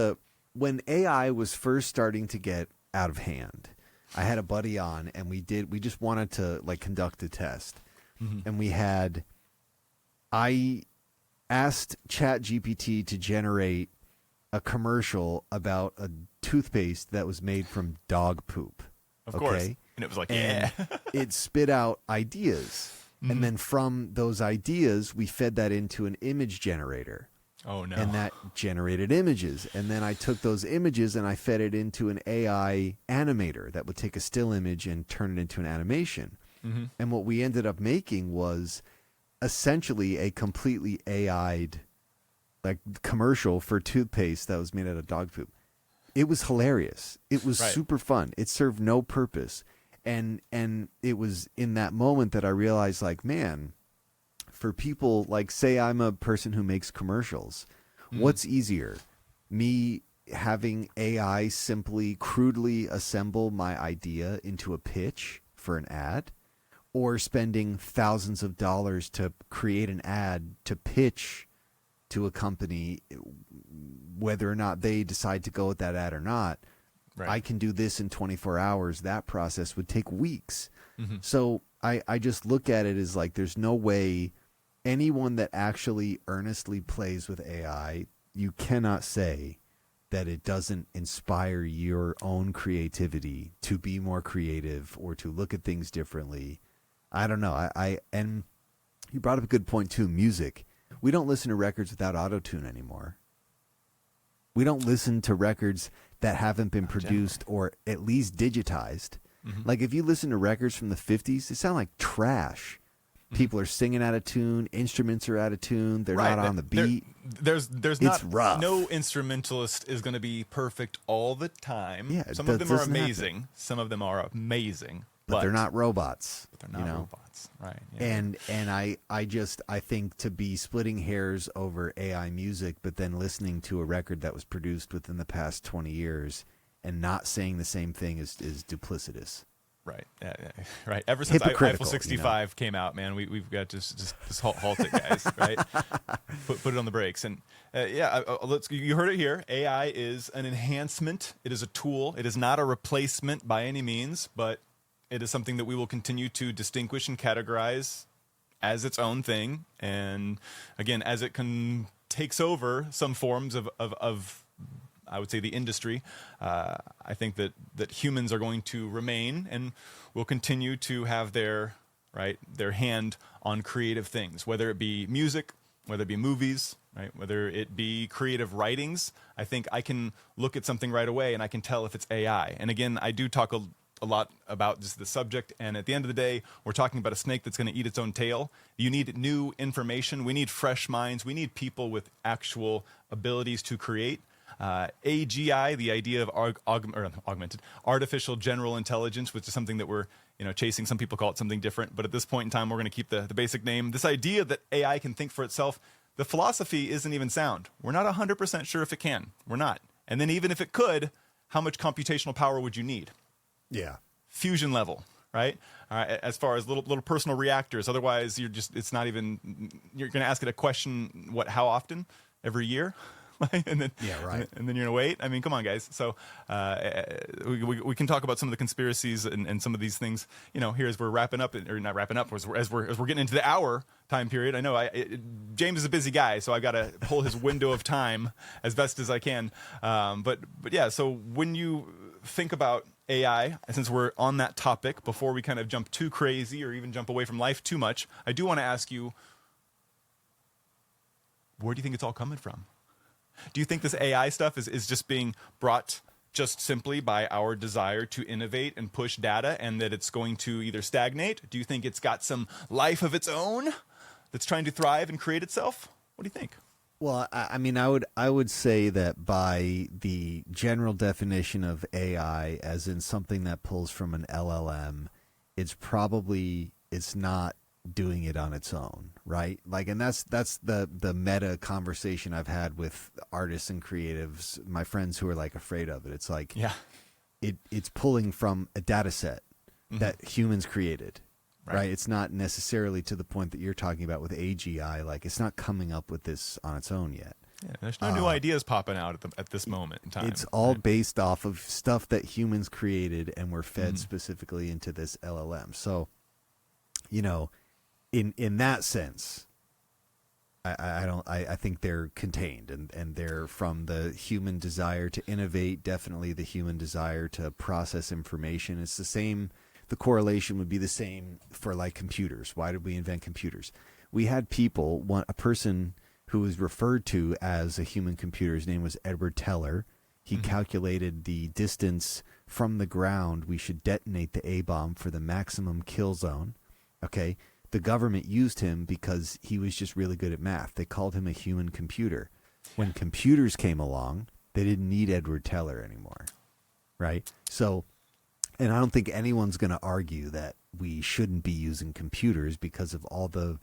when AI was first starting to get out of hand, I had a buddy on and we just wanted to like conduct a test. And I asked ChatGPT to generate a commercial about a toothpaste that was made from dog poop. Of course. And it was like, yeah. It spit out ideas. And then from those ideas, we fed that into an image generator. Oh, no. And that generated images. And then I took those images and I fed it into an AI animator that would take a still image and turn it into an animation. And what we ended up making was essentially a completely AI'd like commercial for toothpaste that was made out of dog poop. It was hilarious. It was super fun. It served no purpose. And it was in that moment that I realized, like, man, for people, like, say I'm a person who makes commercials, what's easier? Me having AI simply crudely assemble my idea into a pitch for an ad, or spending thousands of dollars to create an ad to pitch to a company, whether or not they decide to go with that ad or not. Right. I can do this in 24 hours. That process would take weeks. Mm-hmm. So I just look at it as like there's no way anyone that actually earnestly plays with AI, you cannot say that it doesn't inspire your own creativity to be more creative or to look at things differently. I don't know. And you brought up a good point too, music. We don't listen to records without auto-tune anymore. We don't listen to records that haven't been produced or at least digitized. Mm-hmm. Like if you listen to records from the 50s, they sound like trash. People are singing out of tune. Instruments are out of tune. They're not on the beat. There's It's not rough. No instrumentalist is going to be perfect all the time. Yeah, some of them are doesn't amazing. happen. Some of them are amazing, But they're not robots. But they're not robots, right? Yeah. And I think to be splitting hairs over AI music, but then listening to a record that was produced within the past 20 years and not saying the same thing is duplicitous. Right, right. Ever since Hypocritical, Eiffel 65 came out, man, we've got to just halt it, guys. Right, put it on the brakes. And you heard it here. AI is an enhancement. It is a tool. It is not a replacement by any means, but it is something that we will continue to distinguish and categorize as its own thing. And again, as it takes over some forms of I would say the industry, I think that humans are going to remain and will continue to have their hand on creative things, whether it be music, whether it be movies, right, whether it be creative writings. I think I can look at something right away and I can tell if it's AI. And again, I do talk a lot about just the subject, and at the end of the day, we're talking about a snake that's going to eat its own tail. You need new information. We need fresh minds. We need people with actual abilities to create. AGI, the idea of augmented artificial general intelligence, which is something that we're chasing. Some people call it something different, but at this point in time, we're going to keep the basic name. This idea that AI can think for itself, the philosophy isn't even sound. We're not 100% sure if it can. We're not. And then even if it could, how much computational power would you need? Yeah. Fusion level, right? As far as little personal reactors. Otherwise, you're going to ask it a question, how often? Every year? and then and then you're gonna wait. I mean, come on, guys. So we can talk about some of the conspiracies and some of these things. Here as we're wrapping up, or not wrapping up, as we're getting into the hour time period. I know James is a busy guy, so I've got to pull his window of time as best as I can. But yeah. So when you think about AI, since we're on that topic, before we kind of jump too crazy or even jump away from life too much, I do want to ask you, where do you think it's all coming from? Do you think this AI stuff is just being brought just simply by our desire to innovate and push data, and that it's going to either stagnate? Do you think it's got some life of its own that's trying to thrive and create itself? What do you think? Well, I mean, I would say that by the general definition of AI, as in something that pulls from an LLM, it's not doing it on its own, right? Like, and that's the meta conversation I've had with artists and creatives, my friends who are like afraid of it. It's like, it's pulling from a data set that humans created, right? It's not necessarily to the point that you're talking about with AGI. Like, it's not coming up with this on its own yet. Yeah, there's no new ideas popping out at this moment in time. It's all based off of stuff that humans created and were fed specifically into this LLM. So, in that sense, I think they're contained and they're from the human desire to innovate, definitely the human desire to process information. It's the same. The correlation would be the same for like computers. Why did we invent computers? We had a person who was referred to as a human computer. His name was Edward Teller. He calculated the distance from the ground we should detonate the A-bomb for the maximum kill zone. Okay. The government used him because he was just really good at math. They called him a human computer. When computers came along, they didn't need Edward Teller anymore, right? So, and I don't think anyone's going to argue that we shouldn't be using computers because of all the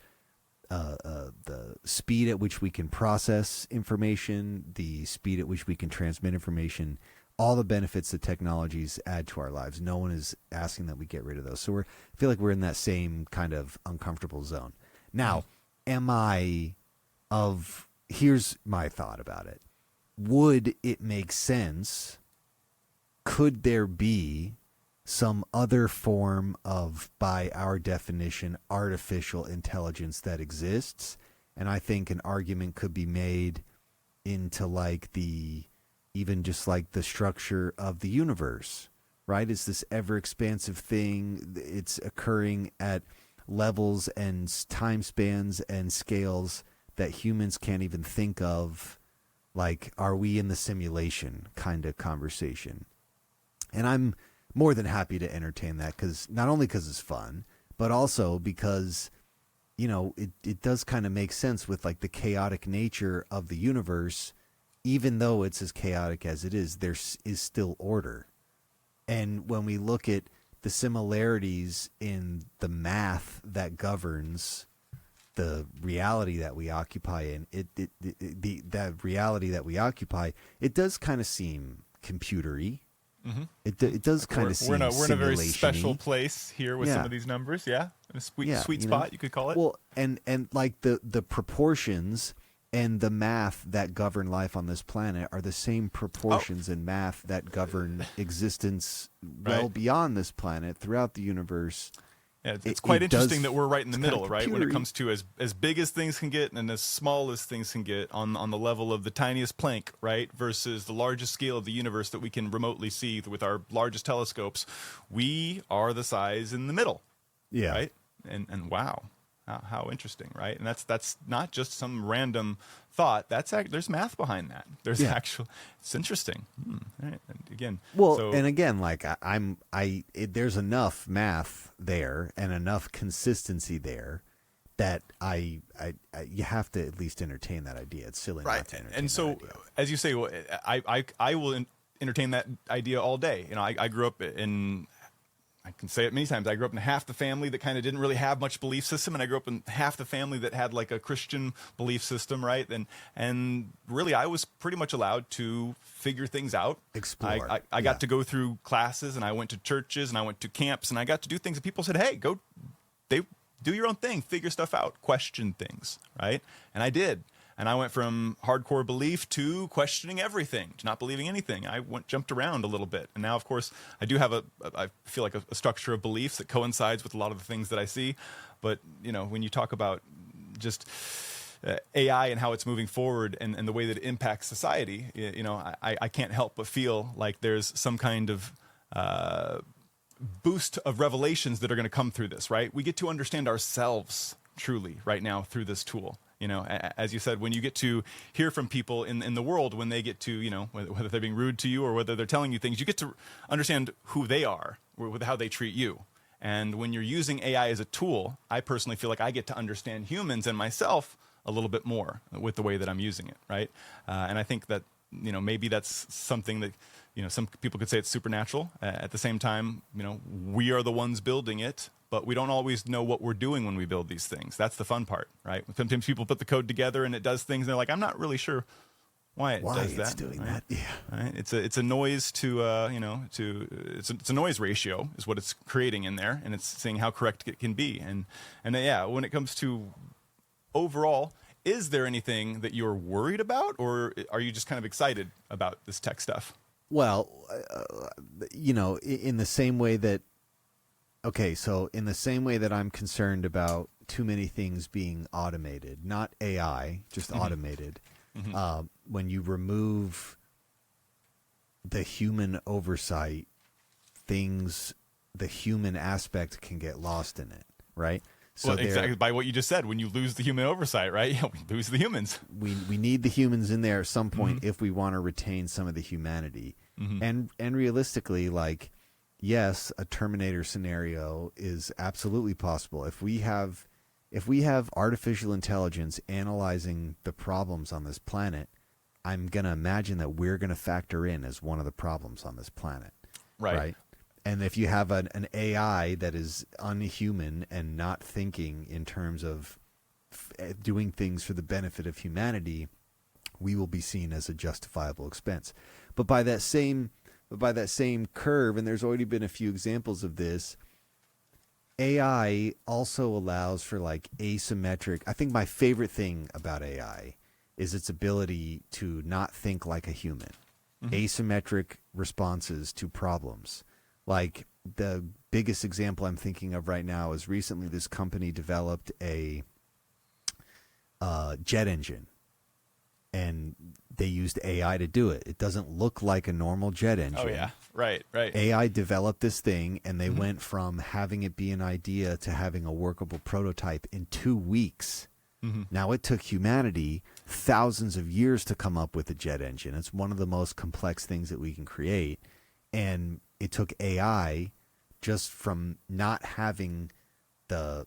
the speed at which we can process information, the speed at which we can transmit information, all the benefits that technologies add to our lives. No one is asking that we get rid of those. So I feel like we're in that same kind of uncomfortable zone. Now, here's my thought about it. Would it make sense? Could there be some other form of, by our definition, artificial intelligence that exists? And I think an argument could be made into like even just like the structure of the universe, right? It's this ever expansive thing. It's occurring at levels and time spans and scales that humans can't even think of. Like, are we in the simulation kind of conversation? And I'm more than happy to entertain that, because not only because it's fun, but also because, you know, it does kind of make sense with like the chaotic nature of the universe. Even though it's as chaotic as it is, there is still order. And when we look at the similarities in the math that governs the reality that we occupy in, that reality that we occupy, it does kind of seem computery. Mm-hmm. It does kind of seem we're in a very simulation-y. special place here with some of these numbers. Yeah, in a sweet spot, you could call it. Well, and like the proportions and the math that govern life on this planet are the same proportions and math that govern existence well beyond this planet throughout the universe. Yeah, it's quite interesting that we're right in the middle, right? When it comes to as big as things can get and as small as things can get on the level of the tiniest Planck, right? Versus the largest scale of the universe that we can remotely see with our largest telescopes. We are the size in the middle. Yeah. Right? And wow. How interesting, right? And that's not just some random thought. There's math behind that. There's actual. It's interesting. Right. And again, like there's enough math there and enough consistency there that you have to at least entertain that idea. It's silly not to entertain. And so, that idea. as you say, I will entertain that idea all day. You know, I grew up in. I can say it many times. I grew up in half the family that kind of didn't really have much belief system, and I grew up in half the family that had like a Christian belief system, right? And really, I was pretty much allowed to figure things out. Explore. I got to go through classes, and I went to churches, and I went to camps, and I got to do things that people said, "Hey, do your own thing, figure stuff out, question things," right? And I did. And I went from hardcore belief to questioning everything, to not believing anything. I jumped around a little bit. And now, of course, I do have I feel like a structure of beliefs that coincides with a lot of the things that I see. But, you know, when you talk about just AI and how it's moving forward and the way that it impacts society, you know, I can't help but feel like there's some kind of boost of revelations that are going to come through this, right? We get to understand ourselves truly right now through this tool. You know, as you said, when you get to hear from people in the world, when they get to, you know, whether they're being rude to you or whether they're telling you things, you get to understand who they are with how they treat you. And when you're using AI as a tool, I personally feel like I get to understand humans and myself a little bit more with the way that I'm using it, right? And I think that, you know, maybe that's something that, you know, some people could say it's supernatural. At the same time, you know, we are the ones building it, but we don't always know what we're doing when we build these things. That's the fun part, right? Sometimes people put the code together and it does things, and they're like, I'm not really sure why it does that. It's doing right? that, yeah. Right? It's a noise it's a noise ratio is what it's creating in there, and it's seeing how correct it can be. And when it comes to overall, is there anything that you're worried about, or are you just kind of excited about this tech stuff? Well, you know, in the same way that I'm concerned about too many things being automated, not AI, just automated. Mm-hmm. When you remove the human oversight, the human aspect can get lost in it, right? So well, exactly by what you just said, when you lose the human oversight, right? Yeah, we lose the humans. We need the humans in there at some point if we want to retain some of the humanity. Mm-hmm. And realistically, like, yes, a Terminator scenario is absolutely possible. If we have artificial intelligence analyzing the problems on this planet, I'm going to imagine that we're going to factor in as one of the problems on this planet. Right? And if you have an AI that is unhuman and not thinking in terms of doing things for the benefit of humanity, we will be seen as a justifiable expense. But by that same curve, and there's already been a few examples of this, AI also allows for like asymmetric. I think my favorite thing about AI is its ability to not think like a human. Asymmetric responses to problems. Like the biggest example I'm thinking of right now is recently this company developed a jet engine, and they used AI to do it. It doesn't look like a normal jet engine. Oh yeah, right. AI developed this thing, and they went from having it be an idea to having a workable prototype in 2 weeks. Now, it took humanity thousands of years to come up with a jet engine. It's one of the most complex things that we can create. And it took AI just from not having the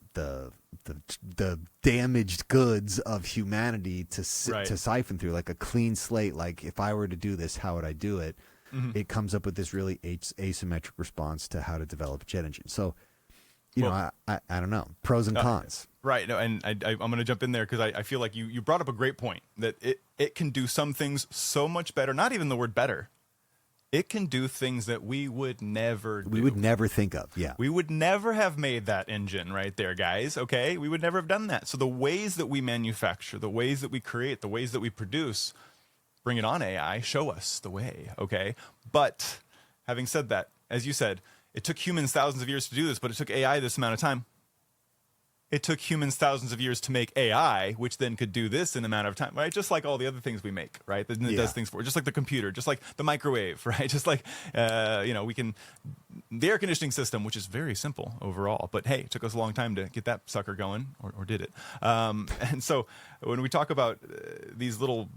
damaged goods of humanity to siphon through, like a clean slate. Like, if I were to do this, how would I do it? It comes up with this really asymmetric response to how to develop a jet engine. So, you know, I don't know. Pros and cons. Right. No, and I'm going to jump in there because I feel like you brought up a great point that it can do some things so much better. Not even the word better. It can do things that we would never do. We would never think of. Yeah. We would never have made that engine right there, guys. Okay. We would never have done that. So the ways that we manufacture, the ways that we create, the ways that we produce, bring it on, AI, show us the way. Okay. But having said that, as you said, it took humans thousands of years to do this, but it took AI this amount of time. It took humans thousands of years to make AI, which then could do this in a matter of time, right? Just like all the other things we make, right? That it does things for, just like the computer, just like the microwave, right? Just like, we can, the air conditioning system, which is very simple overall, but hey, it took us a long time to get that sucker going, or did it? And so when we talk about these little,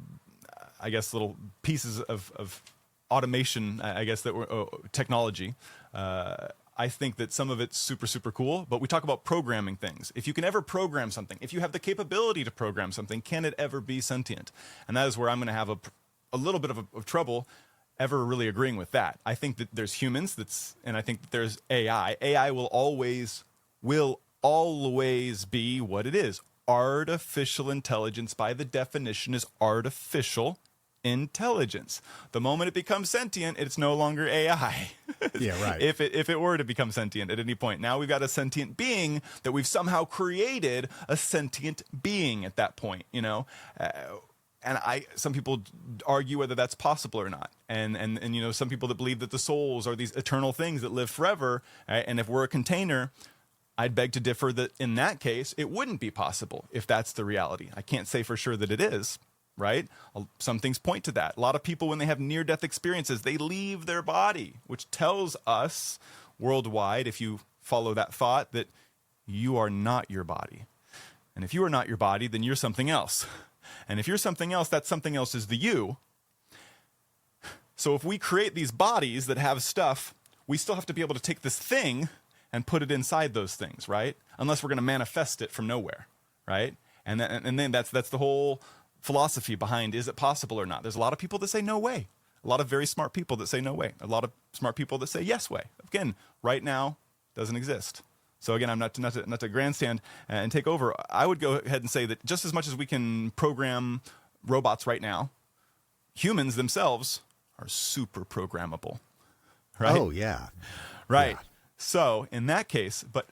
little pieces of automation, that were technology, I think that some of it's super, super cool, but we talk about programming things. If you can ever program something, if you have the capability to program something, can it ever be sentient? And that is where I'm going to have a little bit of trouble ever really agreeing with that. I think that there's humans, and I think that there's AI. AI will always be what it is. Artificial intelligence, by the definition, is artificial intelligence. The moment it becomes sentient, it's no longer AI. Yeah, right. If it were to become sentient at any point. Now we've got a sentient being that we've somehow created a sentient being at that point, you know? And some people argue whether that's possible or not. And you know, some people that believe that the souls are these eternal things that live forever. Right? And if we're a container, I'd beg to differ that in that case, it wouldn't be possible if that's the reality. I can't say for sure that it is. Right? Some things point to that. A lot of people, when they have near-death experiences, they leave their body, which tells us worldwide, if you follow that thought, that you are not your body. And if you are not your body, then you're something else. And if you're something else, that something else is the you. So if we create these bodies that have stuff, we still have to be able to take this thing and put it inside those things, right? Unless we're going to manifest it from nowhere, right? And then that's the whole philosophy behind, is it possible or not? There's a lot of people that say no way. A lot of very smart people that say no way. A lot of smart people that say yes way. Again, right now doesn't exist. So again, I'm not to grandstand and take over. I would go ahead and say that just as much as we can program robots right now, humans themselves are super programmable. Right? Oh yeah. Right. Yeah. So in that case, but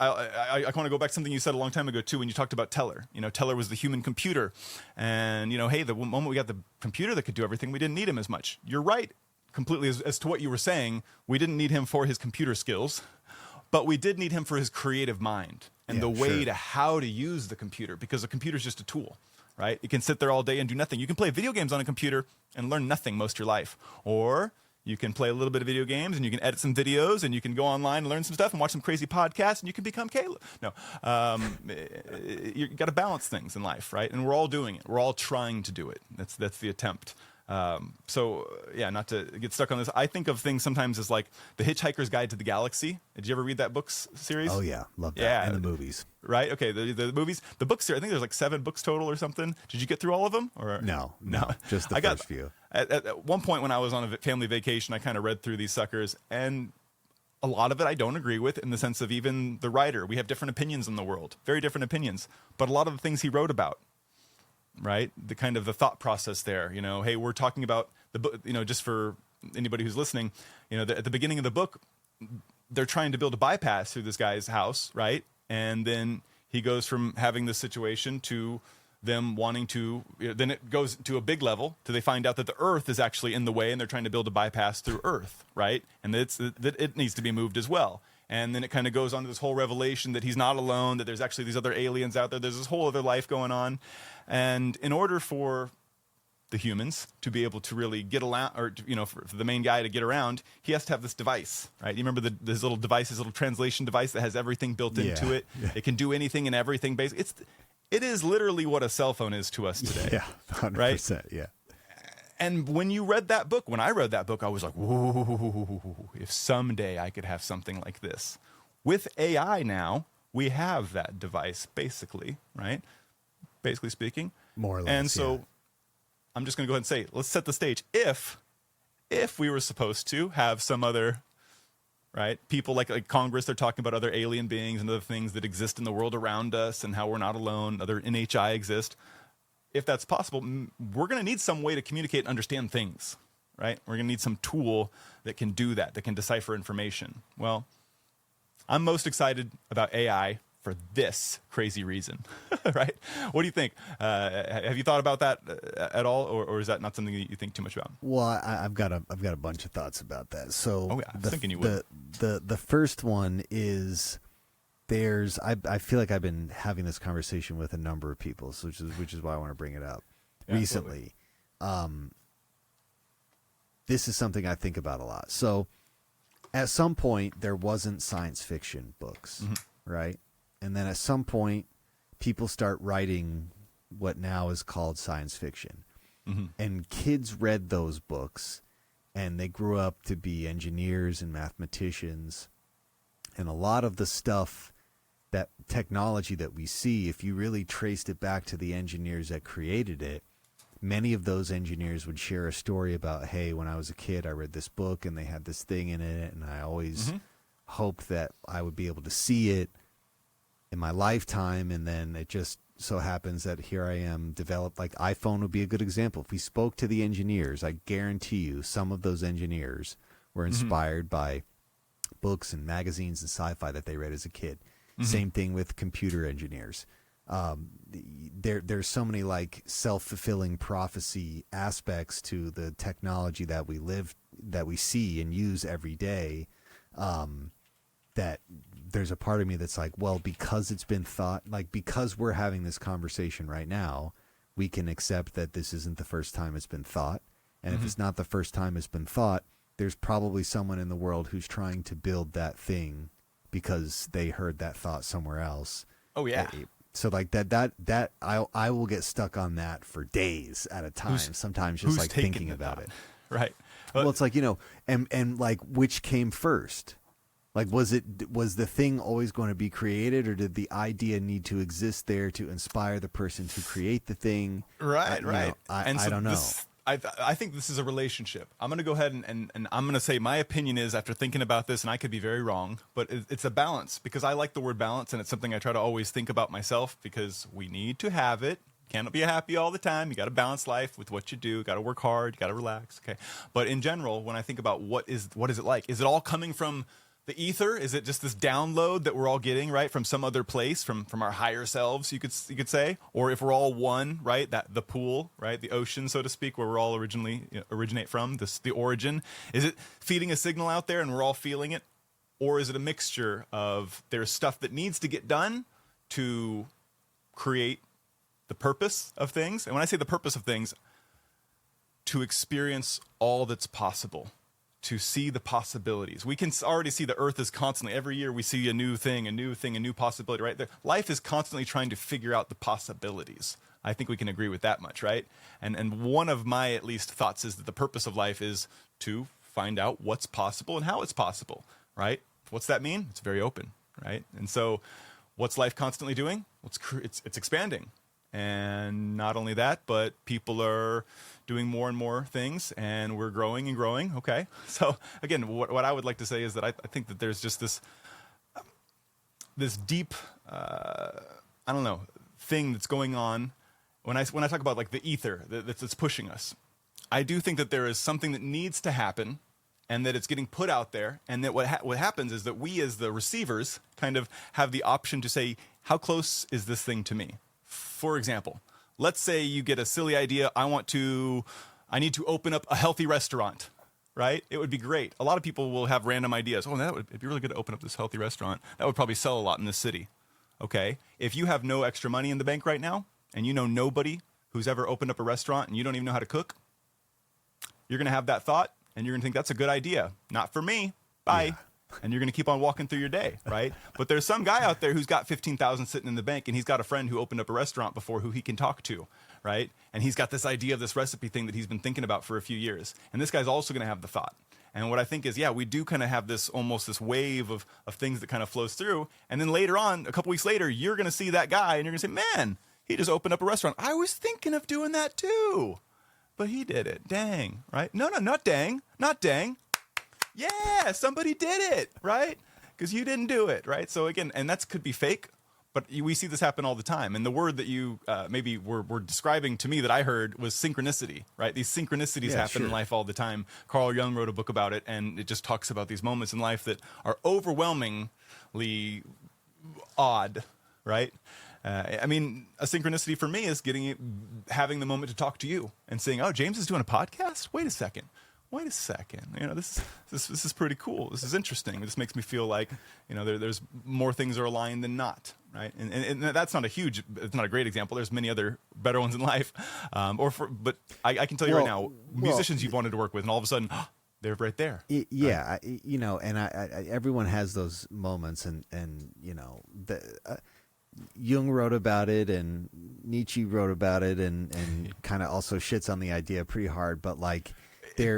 I want to go back to something you said a long time ago, too, when you talked about Teller. You know, Teller was the human computer. And, you know, hey, the moment we got the computer that could do everything, we didn't need him as much. You're right, completely, as to what you were saying. We didn't need him for his computer skills, but we did need him for his creative mind and the way to how to use the computer, because the computer's just a tool, right? It can sit there all day and do nothing. You can play video games on a computer and learn nothing most of your life. Or you can play a little bit of video games, and you can edit some videos, and you can go online and learn some stuff and watch some crazy podcasts, and you can become Caleb. No, you got to balance things in life, right? And we're all doing it. We're all trying to do it. That's the attempt. So yeah, not to get stuck on this. I think of things sometimes as like The Hitchhiker's Guide to the Galaxy. Did you ever read that book series? Oh yeah, love that. Yeah, and the movies. Right? Okay, the movies, the books here. I think there's like 7 books total or something. Did you get through all of them? Or no, just the first few. At one point when I was on a family vacation, I kind of read through these suckers, and a lot of it I don't agree with, in the sense of even the writer. We have different opinions in the world, very different opinions. But a lot of the things he wrote about, right? The kind of the thought process there, you know, hey, we're talking about the book, you know, just for anybody who's listening, you know, at the beginning of the book, they're trying to build a bypass through this guy's house, right? And then he goes from having this situation to them wanting to, then it goes to a big level to they find out that the earth is actually in the way and they're trying to build a bypass through earth, right? And that it needs to be moved as well. And then it kind of goes on to this whole revelation that he's not alone, that there's actually these other aliens out there. There's this whole other life going on. And in order for the humans to be able to really get around, or, you know, for the main guy to get around, he has to have this device, right? You remember this little device, this little translation device that has everything built into it. Yeah. It can do anything and everything. Basically, it is literally what a cell phone is to us today. Yeah, 100%. Right? Yeah. And when you read that book, when I read that book, I was like, whoa, if someday I could have something like this. With AI now, we have that device, basically, right? Basically speaking. More or less, and so yeah. I'm just going to go ahead and say, let's set the stage. If we were supposed to have some other, right, people like Congress, they're talking about other alien beings and other things that exist in the world around us and how we're not alone, other NHI exist. If that's possible, we're going to need some way to communicate and understand things, right? We're going to need some tool that can do that, that can decipher information. Well, I'm most excited about AI for this crazy reason, right? What do you think? Have you thought about that at all, or is that not something that you think too much about? Well, I've got a bunch of thoughts about that. So, I was thinking you would. The first one is I feel like I've been having this conversation with a number of people, so which is why I want to bring it up recently. This is something I think about a lot. So, at some point, there wasn't science fiction books, right? And then at some point, people start writing what now is called science fiction. And kids read those books, and they grew up to be engineers and mathematicians. And a lot of the stuff, that technology that we see, if you really traced it back to the engineers that created it, many of those engineers would share a story about, hey, when I was a kid, I read this book, and they had this thing in it, and I always hoped that I would be able to see it in my lifetime, and then it just so happens that here I am developed. Like iPhone would be a good example. If we spoke to the engineers, I guarantee you some of those engineers were inspired by books and magazines and sci-fi that they read as a kid. Same thing with computer engineers. There's so many like self-fulfilling prophecy aspects to the technology that we see and use every day, that there's a part of me that's like, well, because it's been thought, like because we're having this conversation right now, we can accept that this isn't the first time it's been thought. And if it's not the first time it's been thought, there's probably someone in the world who's trying to build that thing because they heard that thought somewhere else. Oh yeah. So like that I will get stuck on that for days at a time. Sometimes just like thinking about it. Right. Well, it's like, you know, and like which came first? Like, was the thing always going to be created, or did the idea need to exist there to inspire the person to create the thing? Right, right. Know, I don't know. I think this is a relationship. I'm going to go ahead and I'm going to say my opinion is, after thinking about this, and I could be very wrong, but it's a balance, because I like the word balance, and it's something I try to always think about myself, because we need to have it. Cannot be happy all the time. You got to balance life with what you do. Got to work hard. You got to relax. Okay. But in general, when I think about what is it like? Is it all coming from the ether? Is it just this download that we're all getting, right, from some other place, from our higher selves, you could say? Or if we're all one, right, that the pool, right, the ocean, so to speak, where we're all originate from, the origin, is it feeding a signal out there and we're all feeling it? Or is it a mixture of there's stuff that needs to get done to create the purpose of things? And when I say the purpose of things, to experience all that's possible, to see the possibilities. We can already see the earth is constantly, every year we see a new thing, a new possibility, right? Life is constantly trying to figure out the possibilities. I think we can agree with that much, right? And one of my, at least, thoughts is that the purpose of life is to find out what's possible and how it's possible, right? What's that mean? It's very open, right? And so what's life constantly doing? It's expanding. And not only that, but people are doing more and more things, and we're growing and growing. Okay. So again, what I would like to say is that I think that there's just this deep, I don't know, thing that's going on when I talk about like the ether that's pushing us. I do think that there is something that needs to happen, and that it's getting put out there, and that what happens is that we as the receivers kind of have the option to say, how close is this thing to me? For example, let's say you get a silly idea. I need to open up a healthy restaurant, right? It would be great. A lot of people will have random ideas. Oh, it'd be really good to open up this healthy restaurant. That would probably sell a lot in this city. Okay. If you have no extra money in the bank right now, and you know nobody who's ever opened up a restaurant and you don't even know how to cook, you're going to have that thought, and you're going to think that's a good idea. Not for me. Bye. Yeah. And you're going to keep on walking through your day, right? But there's some guy out there who's got $15,000 sitting in the bank, and he's got a friend who opened up a restaurant before who he can talk to, right? And he's got this idea of this recipe thing that he's been thinking about for a few years. And this guy's also going to have the thought. And what I think is, yeah, we do kind of have this wave of things that kind of flows through. And then later on, a couple weeks later, you're going to see that guy, and you're going to say, man, he just opened up a restaurant. I was thinking of doing that too, but he did it. Dang, right? No, not dang. Not dang. Yeah, somebody did it, right? Because you didn't do it, right? So again, and that could be fake, but we see this happen all the time. And the word that you maybe were describing to me that I heard was synchronicity, right? These synchronicities happen in life all the time. Carl Jung wrote a book about it, and it just talks about these moments in life that are overwhelmingly odd, right? I mean, a synchronicity for me is having the moment to talk to you and saying, "Oh, James is doing a podcast. Wait a second. You know, this is pretty cool. This is interesting. This makes me feel like, you know, there's more things are aligned than not, right? And that's not it's not a great example. There's many other better ones in life. But I can tell you right now, musicians you've wanted to work with, and all of a sudden, they're right there. Yeah, right? You know, and I everyone has those moments, and you know, Jung wrote about it, and Nietzsche wrote about it, and kind of also shits on the idea pretty hard, but like.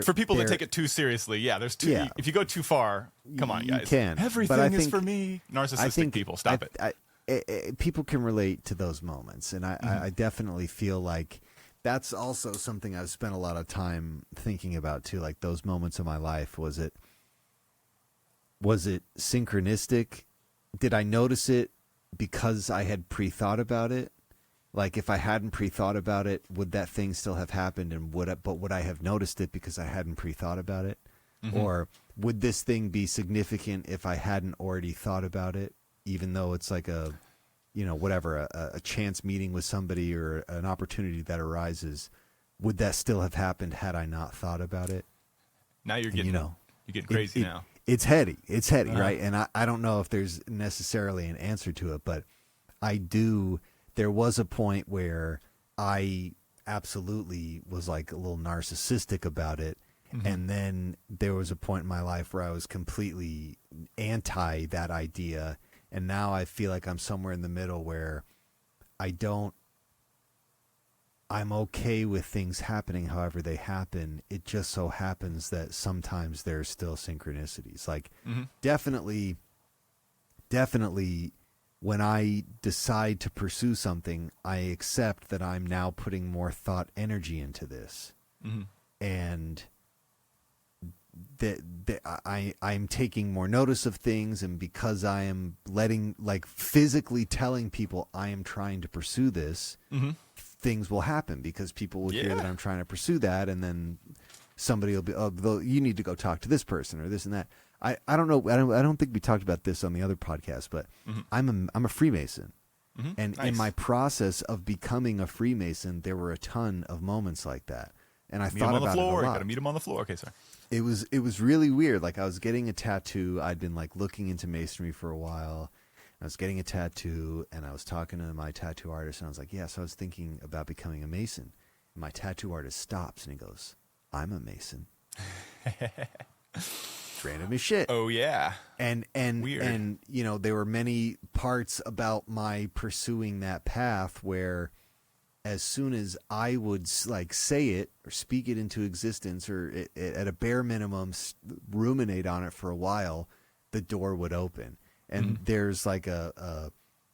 For people that take it too seriously, there's too. Yeah. If you go too far, come on, guys. You can. Everything is for me. Narcissistic people, stop it. People can relate to those moments, and I definitely feel like that's also something I've spent a lot of time thinking about too. Like those moments of my life, was it synchronistic? Did I notice it because I had pre-thought about it? Like if I hadn't pre-thought about it, would that thing still have happened? And would I have noticed it because I hadn't pre-thought about it? Mm-hmm. Or would this thing be significant if I hadn't already thought about it, even though it's like a chance meeting with somebody or an opportunity that arises? Would that still have happened had I not thought about it? Now you're getting crazy now. It's heady, right? And I don't know if there's necessarily an answer to it, but I do. There was a point where I absolutely was like a little narcissistic about it. Mm-hmm. And then there was a point in my life where I was completely anti that idea. And now I feel like I'm somewhere in the middle where I'm okay with things happening however they happen. It just so happens that sometimes there's still synchronicities. Like definitely when I decide to pursue something, I accept that I'm now putting more thought energy into this. Mm-hmm. And I'm taking more notice of things, and because I am physically telling people I am trying to pursue this, things will happen because people will hear that I'm trying to pursue that, and then somebody will be, you need to go talk to this person or this and that. I don't know. I don't think we talked about this on the other podcast, but I'm a Freemason, and in my process of becoming a Freemason, there were a ton of moments like that, and I thought about it a lot. You gotta meet him on the floor. Okay, sorry. It was really weird. Like I was getting a tattoo. I'd been like looking into masonry for a while. I was getting a tattoo, and I was talking to my tattoo artist, and I was like, so I was thinking about becoming a Mason. And my tattoo artist stops, and he goes, "I'm a Mason." Random as shit. Oh yeah. And weird. And you know, there were many parts about my pursuing that path where as soon as I would like say it or speak it into existence, or at a bare minimum ruminate on it for a while, the door would open. And there's like a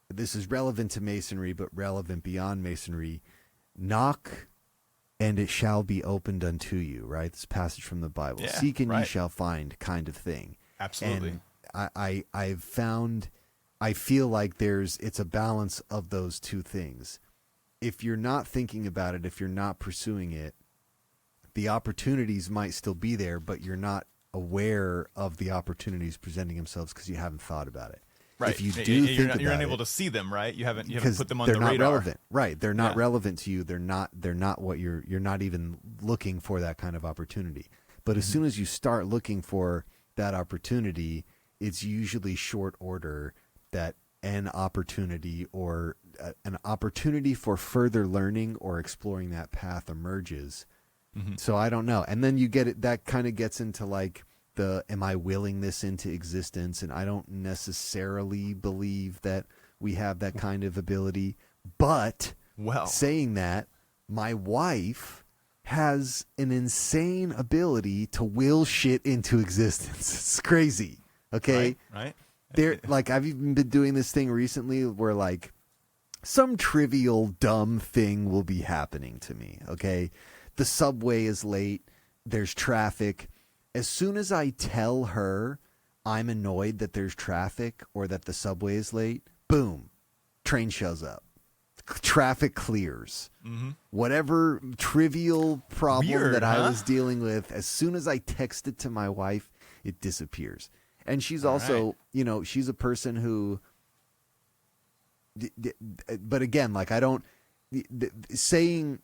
this is relevant to masonry, but relevant beyond masonry. Knock, and it shall be opened unto you, right? This passage from the Bible. Yeah, Seek and ye right. shall find, kind of thing. Absolutely. And I've found, I feel like it's a balance of those two things. If you're not thinking about it, if you're not pursuing it, the opportunities might still be there, but you're not aware of the opportunities presenting themselves because you haven't thought about it. Right. If you do you're think not, you're about unable it, to see them, right? You haven't put them on they're the not radar. relevant, right? They're not Yeah. relevant to you. They're not what you're not even looking for that kind of opportunity. But as soon as you start looking for that opportunity, it's usually short order that an opportunity or an opportunity for further learning or exploring that path emerges. So I don't know. And then you get it, that kind of gets into like am I willing this into existence? And I don't necessarily believe that we have that kind of ability. But Well, saying that, my wife has an insane ability to will shit into existence. It's crazy. Okay. Right. There, like, I've even been doing this thing recently where like some trivial dumb thing will be happening to me. Okay. The subway is late. There's traffic. As soon as I tell her I'm annoyed that there's traffic or that the subway is late, boom, train shows up. Traffic clears. Whatever trivial problem Weird, that I huh? was dealing with, as soon as I text it to my wife, it disappears. And she's All also, right. She's a person who, but again, like saying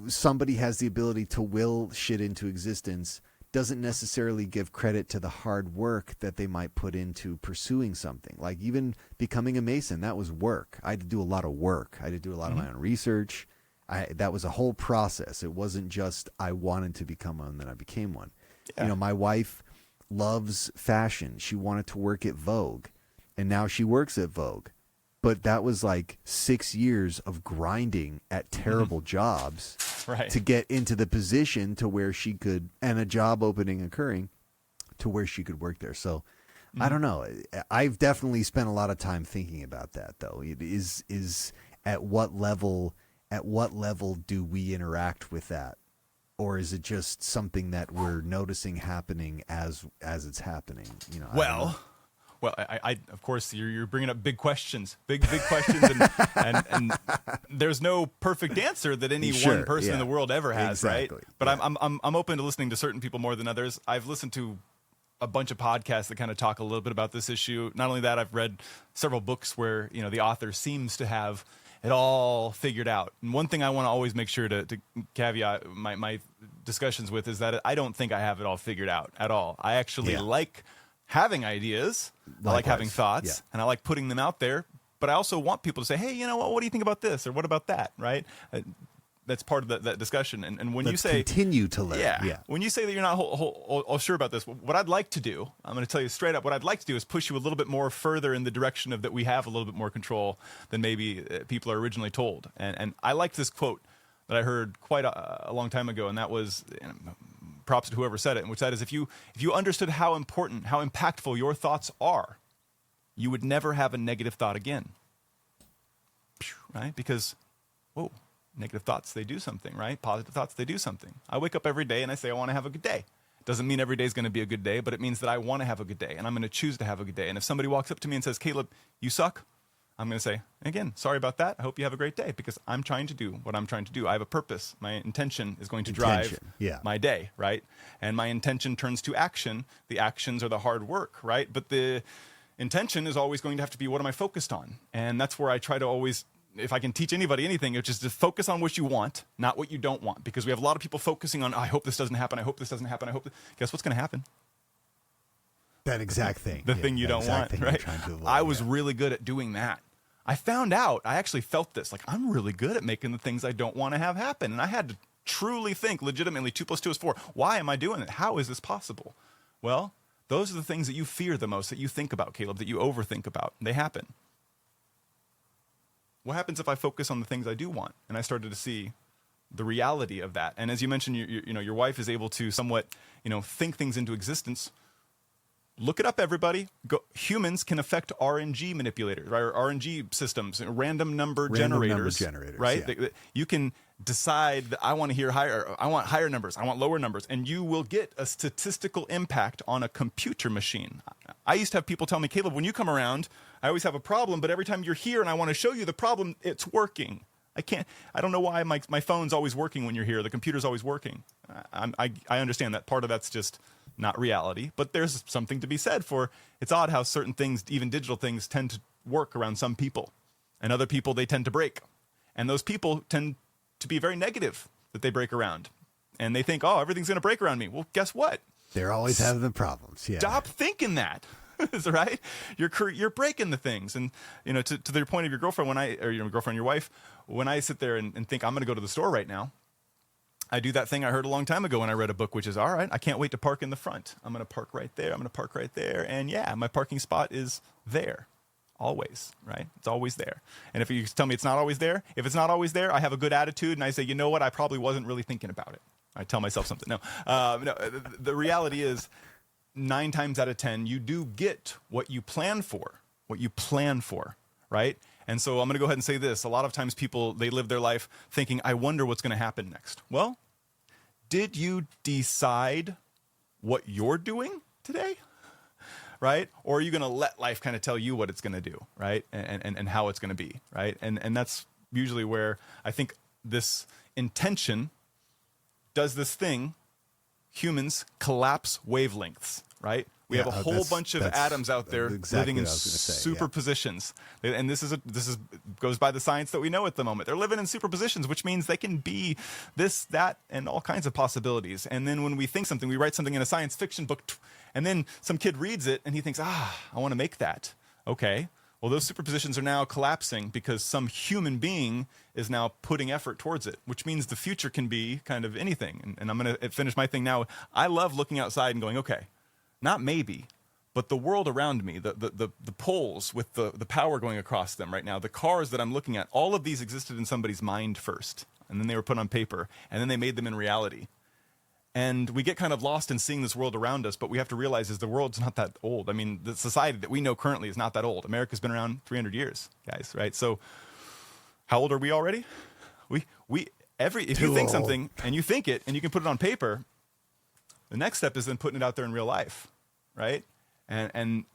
somebody has the ability to will shit into existence doesn't necessarily give credit to the hard work that they might put into pursuing something. Like even becoming a Mason, that was work. I had to do a lot of work. I had to do a lot of my own research. That was a whole process. It wasn't just I wanted to become one, then I became one. Yeah. My wife loves fashion. She wanted to work at Vogue, and now she works at Vogue. But that was like 6 years of grinding at terrible jobs Right. to get into the position to where she could, and a job opening occurring to where she could work there. So I don't know. I've definitely spent a lot of time thinking about that, though. It is at what level do we interact with that? Or is it just something that we're noticing happening as it's happening? I don't know. Well, I of course you're bringing up big questions, big questions, and there's no perfect answer that any Sure, one person in yeah. the world ever has, Exactly, right? But yeah. I'm open to listening to certain people more than others. I've listened to a bunch of podcasts that kind of talk a little bit about this issue. Not only that, I've read several books where the author seems to have it all figured out. And one thing I want to always make sure to caveat my discussions with is that I don't think I have it all figured out at all. I actually like having ideas. I like having thoughts, and I like putting them out there. But I also want people to say, "Hey, you know what? What do you think about this? Or what about that?" Right? That's part of that discussion. And when you say continue to learn, when you say that you're not all sure about this, what I'd like to do, I'm going to tell you straight up, what I'd like to do is push you a little bit more further in the direction of that we have a little bit more control than maybe people are originally told. And I liked this quote that I heard quite a long time ago, and that was, props to whoever said it, which that is, if you understood how important, how impactful your thoughts are, you would never have a negative thought again. Right? Because, whoa. Negative thoughts, they do something, right? Positive thoughts, they do something. I wake up every day and I say I want to have a good day. Doesn't mean every day is going to be a good day, but it means that I want to have a good day, and I'm going to choose to have a good day. And if somebody walks up to me and says, "Caleb, you suck," I'm going to say, again, sorry about that. I hope you have a great day, because I'm trying to do what I'm trying to do. I have a purpose. My intention is going to drive my day, right? And my intention turns to action. The actions are the hard work, right? But the intention is always going to have to be, what am I focused on? And that's where I try to always, if I can teach anybody anything, it's just to focus on what you want, not what you don't want. Because we have a lot of people focusing on, I hope this doesn't happen. I hope this doesn't happen. Guess what's going to happen? That exact thing. The thing you don't want, right? I was really good at doing that. I found out, I actually felt this, like I'm really good at making the things I don't want to have happen. And I had to truly think legitimately, 2 + 2 is 4. Why am I doing it? How is this possible? Well, those are the things that you fear the most, that you think about, Caleb, that you overthink about. They happen. What happens if I focus on the things I do want? And I started to see the reality of that. And as you mentioned, your wife is able to somewhat, think things into existence. Look it up, everybody. Humans can affect RNG manipulators, right? Or RNG systems, random number generators, right? Yeah. You can decide that I want to hear higher, I want higher numbers, I want lower numbers, and you will get a statistical impact on a computer machine. I used to have people tell me, Caleb, when you come around, I always have a problem, but every time you're here and I want to show you the problem, it's working. I don't know why my phone's always working when you're here. The computer's always working. I understand that part of that's just not reality, but there's something to be said for it's odd how certain things, even digital things, tend to work around some people, and other people they tend to break. And those people tend to be very negative that they break around. And they think, oh, everything's going to break around me. Well, guess what? They're always having the problems. Yeah. Stop thinking that. Right? You're breaking the things. And, to the point of your girlfriend, your girlfriend, your wife, when I sit there and think I'm going to go to the store right now, I do that thing I heard a long time ago when I read a book, which is, all right, I can't wait to park in the front. I'm going to park right there. I'm going to park right there. And yeah, my parking spot is there. Always, right? It's always there. And if you tell me it's not always there, if it's not always there, I have a good attitude and I say, you know what? I probably wasn't really thinking about it. I tell myself something. No, the reality is 9 times out of 10, you do get what you plan for, right? And so I'm going to go ahead and say this. A lot of times people, they live their life thinking, I wonder what's going to happen next. Well, did you decide what you're doing today? Right? Or are you going to let life kind of tell you what it's going to do, right? And how it's going to be, right? And that's usually where I think this intention does this thing. Humans collapse wavelengths, right? We have a whole bunch of atoms out there living in superpositions. Yeah. And this goes by the science that we know at the moment. They're living in superpositions, which means they can be this, that, and all kinds of possibilities. And then when we think something, we write something in a science fiction book, and then some kid reads it and he thinks, I want to make that. Okay. Well, those superpositions are now collapsing because some human being is now putting effort towards it, which means the future can be kind of anything. And I'm going to finish my thing now. I love looking outside and going, okay, not maybe, but the world around me, the poles with the power going across them right now, the cars that I'm looking at, all of these existed in somebody's mind first, and then they were put on paper, and then they made them in reality. And we get kind of lost in seeing this world around us, but we have to realize is the world's not that old. I mean, the society that we know currently is not that old. America's been around 300 years, guys, right? So how old are we already? If you think something and you think it and you can put it on paper, the next step is then putting it out there in real life, right? And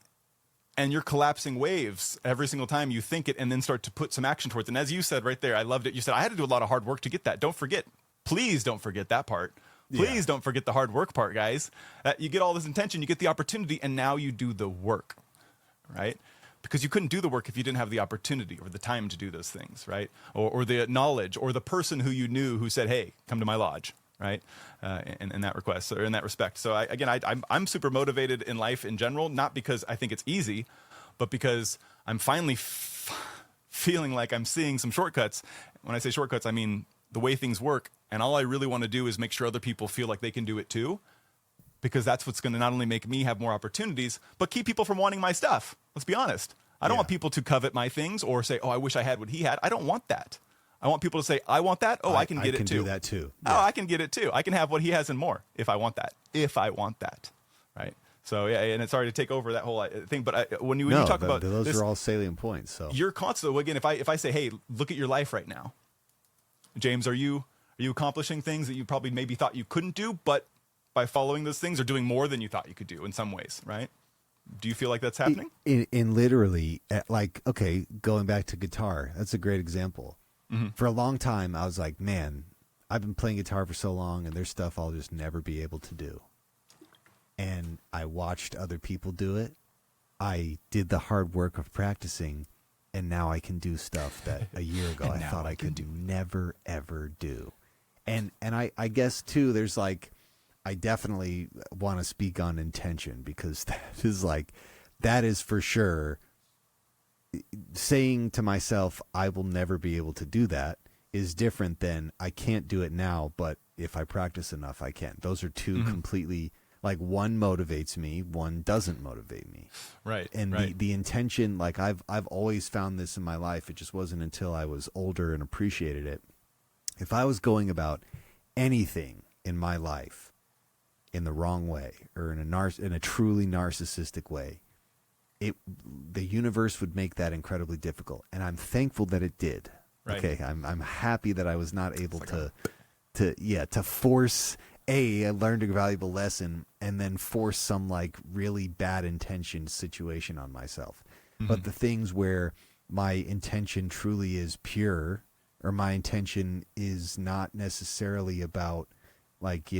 you're collapsing waves every single time you think it and then start to put some action towards it. And as you said right there, I loved it. You said, I had to do a lot of hard work to get that. Don't forget. Please don't forget that part. Please don't forget the hard work part, guys. You get all this intention, you get the opportunity, and now you do the work, right? Because you couldn't do the work if you didn't have the opportunity or the time to do those things, right? Or the knowledge or the person who you knew who said, hey, come to my lodge, right? In that request or in that respect. So I'm super motivated in life in general, not because I think it's easy, but because I'm finally feeling like I'm seeing some shortcuts. When I say shortcuts, I mean the way things work. And all I really want to do is make sure other people feel like they can do it too, because that's what's going to not only make me have more opportunities, but keep people from wanting my stuff. Let's be honest. I don't want people to covet my things or say, oh, I wish I had what he had. I don't want that. I want people to say, I want that. Oh, I can get it too. I can do that too. Yeah. Oh, I can get it too. I can have what he has and more if I want that. Right? So, yeah, and it's sorry to take over that whole thing, but when you talk about those this, are all salient points. So you're constantly, again, if I say, hey, look at your life right now. James, are you accomplishing things that you probably maybe thought you couldn't do, but by following those things are doing more than you thought you could do in some ways, right? Do you feel like that's happening? In literally, like, okay, going back to guitar, that's a great example. Mm-hmm. For a long time, I was like, man, I've been playing guitar for so long, and there's stuff I'll just never be able to do. And I watched other people do it. I did the hard work of practicing, and now I can do stuff that a year ago I thought I could never, ever do. And I guess, too, there's like, I definitely want to speak on intention, because that is for sure. Saying to myself, I will never be able to do that is different than I can't do it now, but if I practice enough, I can. Those are two completely, like, one motivates me, one doesn't motivate me. Right. And the intention, like, I've always found this in my life. It just wasn't until I was older and appreciated it. If I was going about anything in my life in the wrong way or in a truly narcissistic way, the universe would make that incredibly difficult. And I'm thankful that it did. Right. Okay, I'm happy that I was not able to force I learned a valuable lesson and then force some like really bad intention situation on myself. But the things where my intention truly is pure, or my intention is not necessarily about like,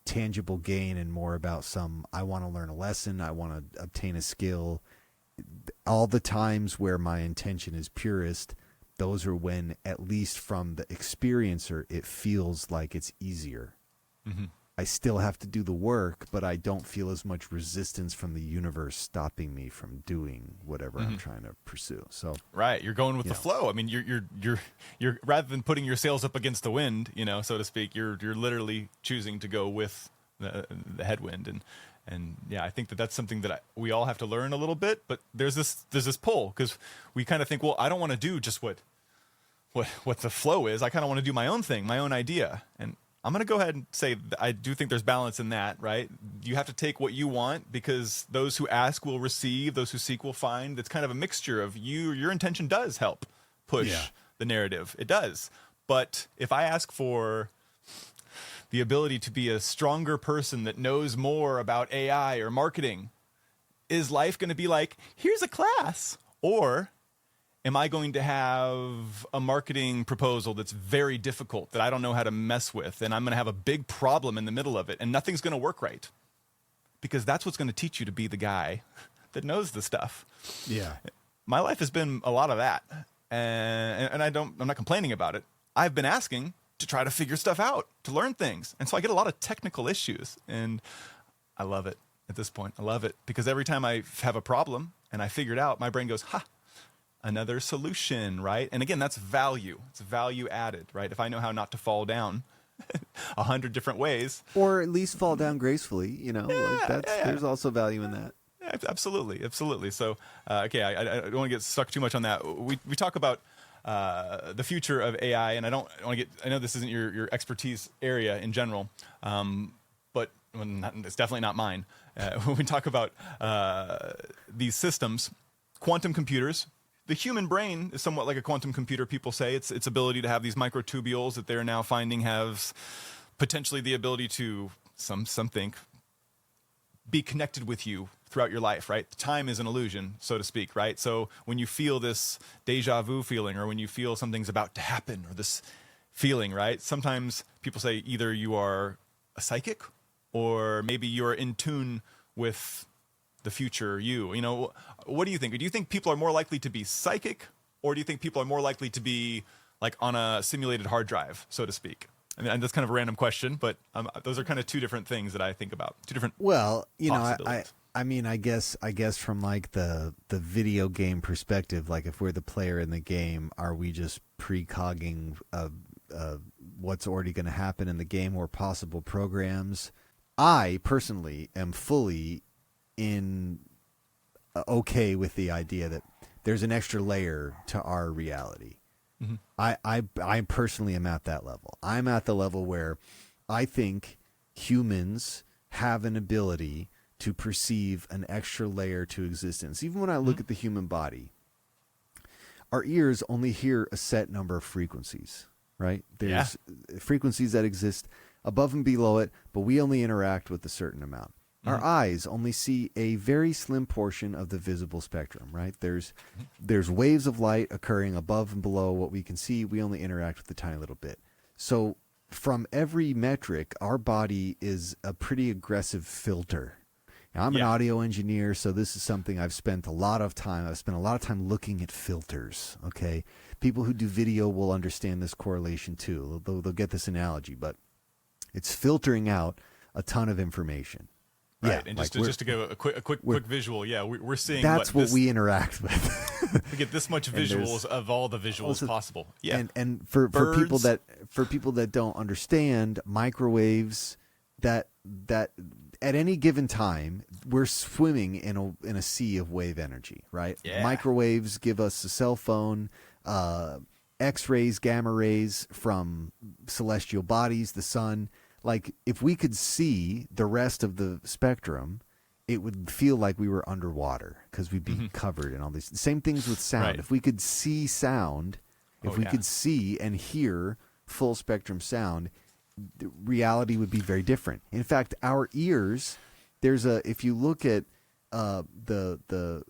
tangible gain and more about I want to learn a lesson, I want to obtain a skill. All the times where my intention is purest, those are when, at least from the experiencer, it feels like it's easier. Mm-hmm. I still have to do the work, but I don't feel as much resistance from the universe stopping me from doing whatever I'm trying to pursue. So right, you're going with the flow. I mean, you're rather than putting your sails up against the wind, so to speak, you're literally choosing to go with the headwind. And yeah, I think that's something that we all have to learn a little bit. But there's this pull, because we kind of think, well, I don't want to do just what the flow is. I kind of want to do my own thing, my own idea. And I'm going to go ahead and say I do think there's balance in that, right? You have to take what you want, because those who ask will receive, those who seek will find. It's kind of a mixture of your intention does help push the narrative. It does. But if I ask for the ability to be a stronger person that knows more about AI or marketing, is life going to be like, here's a class? Or am I going to have a marketing proposal that's very difficult that I don't know how to mess with, and I'm going to have a big problem in the middle of it, and nothing's going to work right? Because that's what's going to teach you to be the guy that knows the stuff. yeah, My life has been a lot of that, and I'm not complaining about it. I've been asking to try to figure stuff out, to learn things, and so I get a lot of technical issues, and I love it at this point. I love it, because every time I have a problem and I figure it out, my brain goes, ha, another solution, right? And again, that's value. It's value added, right? If I know how not to fall down 100 different ways, or at least fall down gracefully, there's also value in that. yeah, absolutely. So, okay, I don't want to get stuck too much on that. We talk about the future of AI, and I don't want to get. I know this isn't your expertise area in general, but it's definitely not mine. When we talk about these systems, quantum computers. The human brain is somewhat like a quantum computer. People say its ability to have these microtubules that they're now finding has potentially the ability to, some think, be connected with you throughout your life, right? Time is an illusion, so to speak, right? So when you feel this deja vu feeling, or when you feel something's about to happen, or this feeling, right? Sometimes people say either you are a psychic, or maybe you're in tune with the future you. What do you think? Do you think people are more likely to be psychic, or do you think people are more likely to be like on a simulated hard drive, so to speak? I mean, that's kind of a random question, but those are kind of two different things that I think about. Two different. Well, I mean, I guess from like the video game perspective, like if we're the player in the game, are we just precogging what's already going to happen in the game, or possible programs? I personally am fully okay with the idea that there's an extra layer to our reality. Mm-hmm. I personally am at that level. I'm at the level where I think humans have an ability to perceive an extra layer to existence. Even when I look at the human body, our ears only hear a set number of frequencies, right? There's frequencies that exist above and below it, but we only interact with a certain amount. Our eyes only see a very slim portion of the visible spectrum, right? There's waves of light occurring above and below what we can see. We only interact with a tiny little bit. So from every metric, our body is a pretty aggressive filter. Now, I'm an audio engineer, so this is something I've spent a lot of time. I've spent a lot of time looking at filters, okay? People who do video will understand this correlation too. They'll get this analogy, but it's filtering out a ton of information. Right, and just to give a quick visual, we're seeing that's what we interact with. We get this much visuals of all the visuals also, possible. Yeah, and for people that don't understand microwaves, that at any given time we're swimming in a sea of wave energy, right? Yeah. Microwaves give us a cell phone, X-rays, gamma rays from celestial bodies, the sun. like if we could see the rest of the spectrum, it would feel like we were underwater because we'd be covered in all these. Same things with sound. Right. If we could see sound, if we could see and hear full spectrum sound, the reality would be very different. In fact, our ears, if you look at the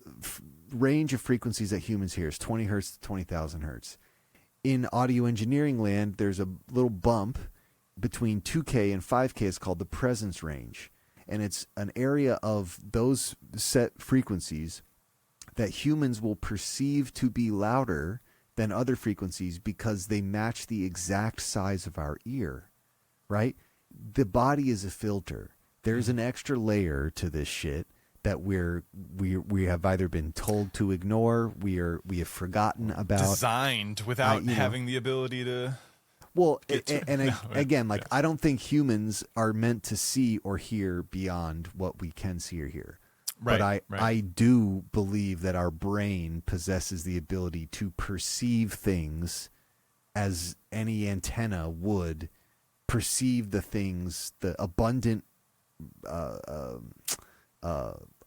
range of frequencies that humans hear is 20 hertz to 20,000 hertz. In audio engineering land, there's a little bump between 2K and 5K. It's called the presence range. And it's an area of those set frequencies that humans will perceive to be louder than other frequencies because they match the exact size of our ear, right? The body is a filter. There's an extra layer to this shit that we have either been told to ignore, we have forgotten about, designed without having the ability to. Well, again, I don't think humans are meant to see or hear beyond what we can see or hear. Right, But I do believe that our brain possesses the ability to perceive things as any antenna would perceive the things, the abundant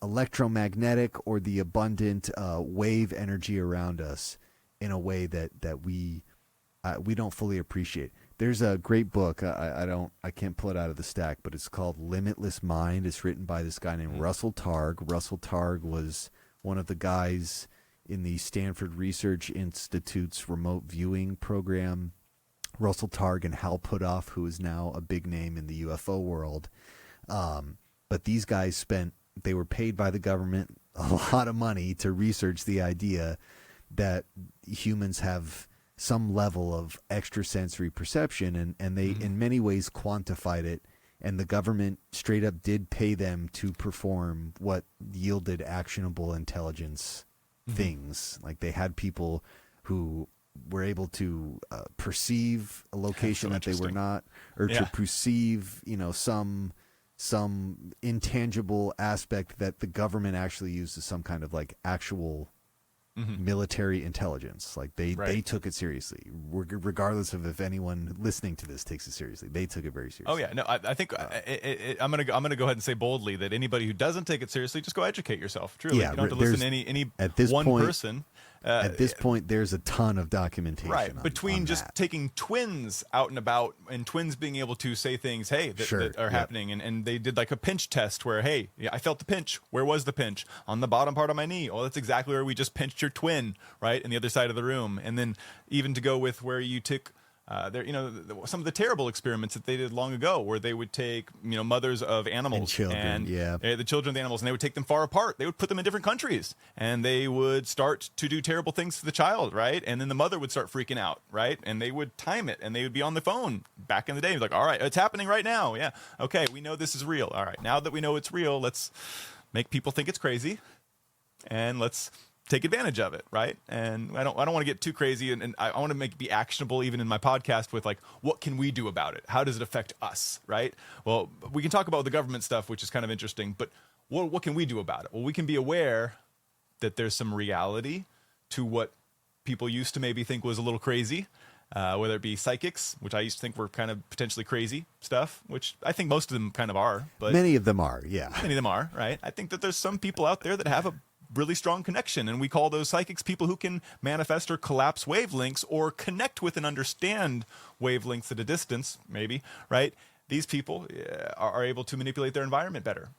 electromagnetic or the abundant wave energy around us in a way that we don't fully appreciate. There's a great book. I can't pull it out of the stack, but it's called Limitless Mind. It's written by this guy named Russell Targ. Russell Targ was one of the guys in the Stanford Research Institute's remote viewing program. Russell Targ and Hal Puthoff, who is now a big name in the UFO world. But these guys they were paid by the government a lot of money to research the idea that humans have some level of extrasensory perception, and they in many ways quantified it, and the government straight up did pay them to perform what yielded actionable intelligence things. Like they had people who were able to perceive a location that they were not, or to perceive, some intangible aspect that the government actually used as some kind of like actual military intelligence. Like they took it seriously, regardless of if anyone listening to this takes it seriously. They took it very seriously. Oh yeah, no, I think I'm gonna go ahead and say boldly that anybody who doesn't take it seriously, just go educate yourself. Truly, Yeah, you don't have to listen to any at this one point, person. At this point, there's a ton of documentation. Right, between on just that. taking twins out and about and twins being able to say things, hey, that are happening. And they did like a pinch test where, hey, I felt the pinch. Where was the pinch? On the bottom part of my knee. Oh, that's exactly where we just pinched your twin, right? In the other side of the room. And then even to go with where you took some of the terrible experiments that they did long ago, where they would take mothers of animals and children, the children of the animals, and they would take them far apart. They would put them in different countries, and they would start to do terrible things to the child, right? And then the mother would start freaking out, right? And they would time it, and they would be on the phone back in the day, like, all right, it's happening right now. Yeah, okay, we know this is real. All right, now that we know it's real, let's make people think it's crazy, and let's take advantage of it, right? And I don't want to get too crazy, and I want to make it be actionable even in my podcast with like, what can we do about it? How does it affect us, right? Well, we can talk about the government stuff, which is kind of interesting, but what can we do about it? Well, we can be aware that there's some reality to what people used to maybe think was a little crazy, whether it be psychics, which I used to think were kind of potentially crazy stuff, which I think most of them kind of are, but many of them are, yeah. Many of them are, right? I think that there's some people out there that have a really strong connection, and we call those psychics people who can manifest or collapse wavelengths or connect with and understand wavelengths at a distance, maybe, right? These people are able to manipulate their environment better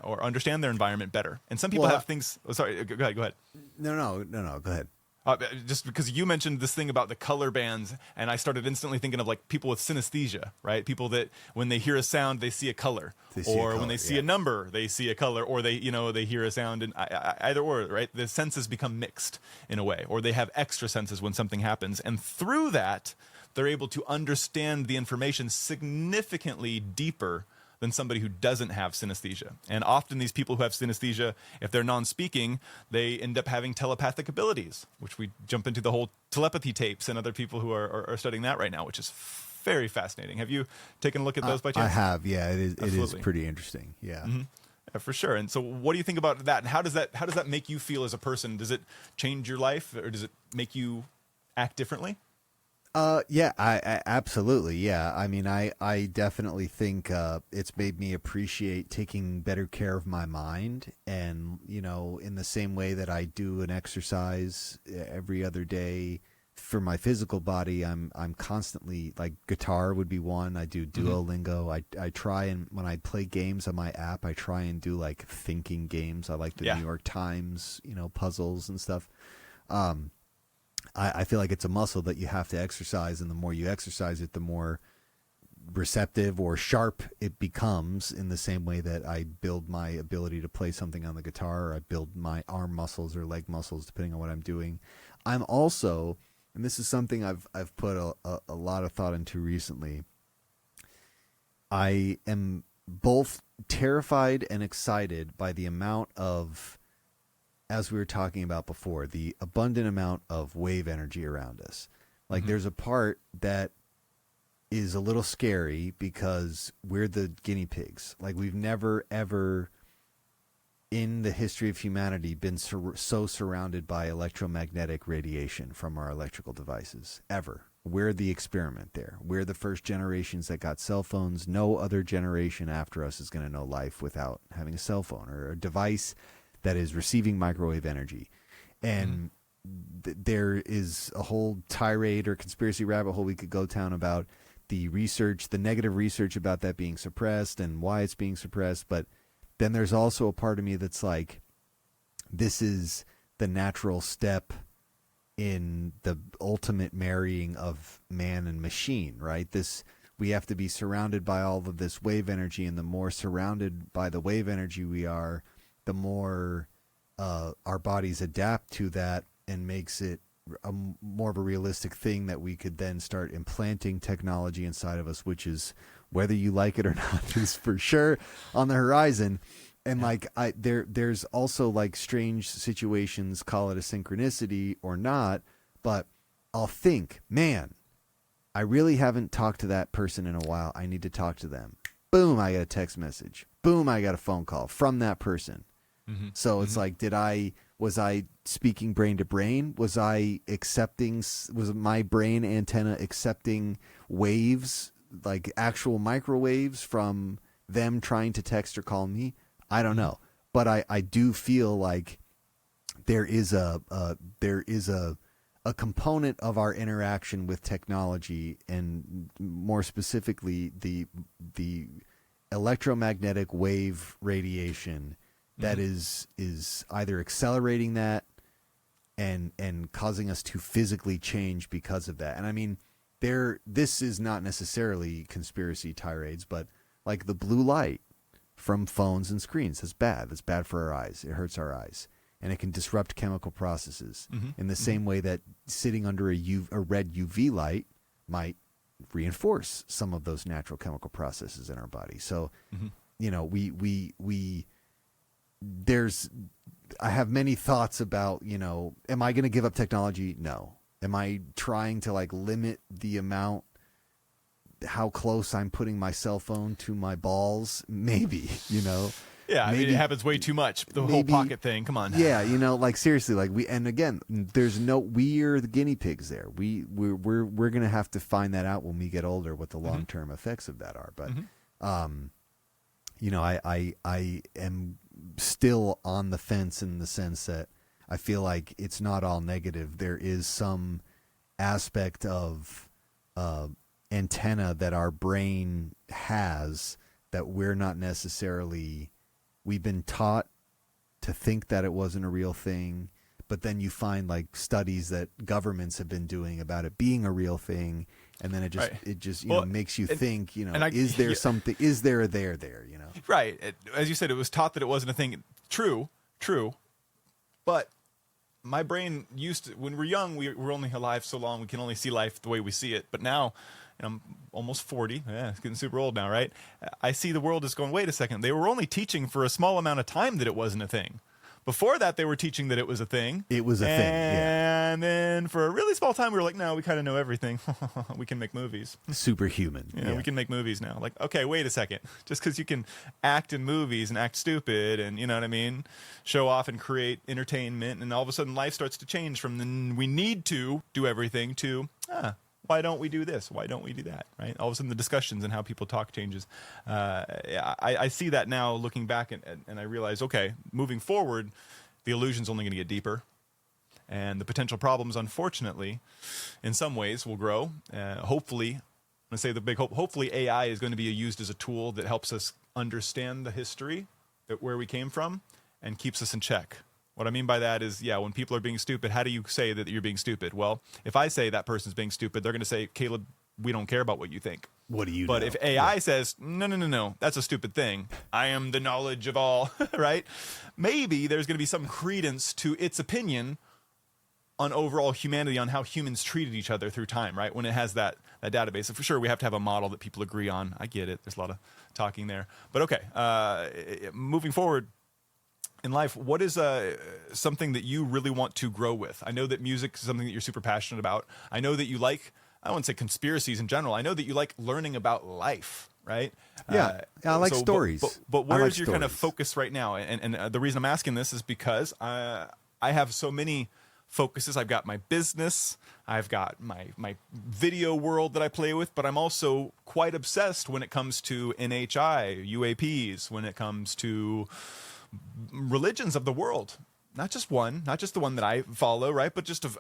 or understand their environment better. And some people have things. Oh, sorry, go ahead. No, go ahead. Just because you mentioned this thing about the color bands, and I started instantly thinking of like people with synesthesia, right? People that when they hear a sound, they see a color, when they see a number, they see a color, or they hear a sound, and either or, right? The senses become mixed in a way, or they have extra senses when something happens, and through that, they're able to understand the information significantly deeper than somebody who doesn't have synesthesia. And often these people who have synesthesia, if they're non-speaking, they end up having telepathic abilities, which we jump into the whole telepathy tapes and other people who are studying that right now, which is very fascinating. Have you taken a look at those by chance? I have, yeah. It is pretty interesting, yeah. Mm-hmm. Yeah, for sure. And so what do you think about that? And how does that make you feel as a person? Does it change your life, or does it make you act differently? Yeah, I absolutely. Yeah. I mean, I definitely think it's made me appreciate taking better care of my mind. And, you know, in the same way that I do an exercise every other day for my physical body, I'm constantly, like, guitar would be one. I do Duolingo. I try, and when I play games on my app, I try and do like thinking games. I like the New York Times, you know, puzzles and stuff. I feel like it's a muscle that you have to exercise, and the more you exercise it, the more receptive or sharp it becomes, in the same way that I build my ability to play something on the guitar, or I build my arm muscles or leg muscles, depending on what I'm doing. I'm also, and this is something I've put a lot of thought into recently, I am both terrified and excited by the amount of, as we were talking about before, the abundant amount of wave energy around us. Like, there's a part that is a little scary because we're the guinea pigs. Like, we've never, ever in the history of humanity been so surrounded by electromagnetic radiation from our electrical devices, ever. We're the experiment there. We're the first generations that got cell phones. No other generation after us is going to know life without having a cell phone or a device that is receiving microwave energy. And there is a whole tirade or conspiracy rabbit hole we could go down about the research, the negative research about that being suppressed and why it's being suppressed. But then there's also a part of me that's like, this is the natural step in the ultimate marrying of man and machine, right? We have to be surrounded by all of this wave energy, and the more surrounded by the wave energy we are, the more our bodies adapt to that, and makes it more of a realistic thing that we could then start implanting technology inside of us, which is, whether you like it or not, is for sure on the horizon. And like, there's also like strange situations, call it a synchronicity or not, but I'll think, man, I really haven't talked to that person in a while. I need to talk to them. Boom, I got a text message. Boom, I got a phone call from that person. So it's like, was I speaking brain to brain? Was my brain antenna accepting waves, like actual microwaves from them trying to text or call me? I don't know. But I do feel like there is a component of our interaction with technology, and more specifically the electromagnetic wave radiation, that is either accelerating that and causing us to physically change because of that. And I mean, this is not necessarily conspiracy tirades, but like the blue light from phones and screens, that's bad. That's bad for our eyes. It hurts our eyes, and it can disrupt chemical processes in the same way that sitting under a red UV light might reinforce some of those natural chemical processes in our body. So, you know, I have many thoughts about, you know, am I going to give up technology? No. Am I trying to like limit the amount, how close I'm putting my cell phone to my balls? Maybe, you know. Yeah, maybe, I mean, it happens way too much. The whole pocket thing. Come on. Yeah, you know, like seriously, like and again, we're the guinea pigs there. We're going to have to find that out when we get older, what the long-term effects of that are. But you know, I am still on the fence, in the sense that I feel like it's not all negative. There is some aspect of antenna that our brain has that we're not necessarily, we've been taught to think that it wasn't a real thing, but then you find like studies that governments have been doing about it being a real thing, and then it just you know, makes you think, you know, is there something, is there a there, you know? Right. As you said, it was taught that it wasn't a thing. True. But my brain used to, when we're young, we're only alive so long. We can only see life the way we see it. But now, and I'm almost 40. Yeah, it's getting super old now, right? I see the world as going, wait a second. They were only teaching for a small amount of time that it wasn't a thing. Before that, they were teaching that it was a thing. It was a thing, yeah. And then for a really small time, we were like, no, we kind of know everything. We can make movies. Superhuman. Yeah, we can make movies now. Like, okay, wait a second. Just because you can act in movies and act stupid and, you know what I mean, show off and create entertainment, and all of a sudden life starts to change from we need to do everything to, why don't we do this? Why don't we do that? Right? All of a sudden, the discussions and how people talk changes. I see that now looking back, and I realize, okay, moving forward, the illusion's only going to get deeper. And the potential problems, unfortunately, in some ways will grow. Hopefully, I'm going to say the big hope, hopefully AI is going to be used as a tool that helps us understand the history, where we came from, and keeps us in check. What I mean by that is, when people are being stupid, how do you say that you're being stupid? Well, if I say that person's being stupid, they're going to say, Caleb, we don't care about what you think. What do you But know? if AI says, no, that's a stupid thing. I am the knowledge of all, right? Maybe there's going to be some credence to its opinion on overall humanity, on how humans treated each other through time, right? When it has that database. So for sure, we have to have a model that people agree on. I get it. There's a lot of talking there. But okay, moving forward in life, what is something that you really want to grow with? I know that music is something that you're super passionate about. I know that you like, I wouldn't say conspiracies in general. I know that you like learning about life, right? Yeah, I like stories. But where I like is your kind of stories. focus right now? And the reason I'm asking this is because I have so many focuses. I've got my business, I've got my video world that I play with, but I'm also quite obsessed when it comes to NHI, UAPs, when it comes to religions of the world. Not just one, not just the one that I follow, right? But just of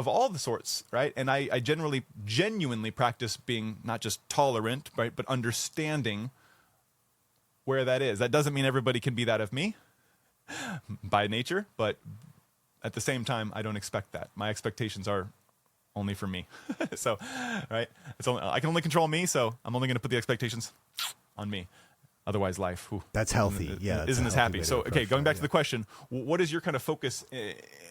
all the sorts, right? And I genuinely practice being not just tolerant, right, but understanding where that is. That doesn't mean everybody can be that of me by nature, but at the same time, I don't expect that. My expectations are only for me. So, right? I can only control me, so I'm only going to put the expectations on me. Otherwise, life, that's healthy. Isn't as happy. So, okay, going back to the question, what is your kind of focus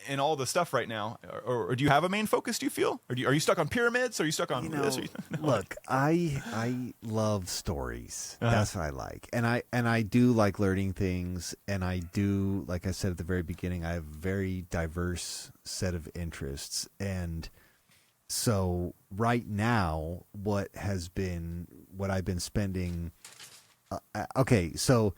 in all the stuff right now? Or do you have a main focus, do you feel? Or are you stuck on pyramids? Are you stuck on this? Look, I love stories. That's what I like. And I do like learning things. And I do, like I said at the very beginning, I have a very diverse set of interests. And so right now, what I've been spending... okay, so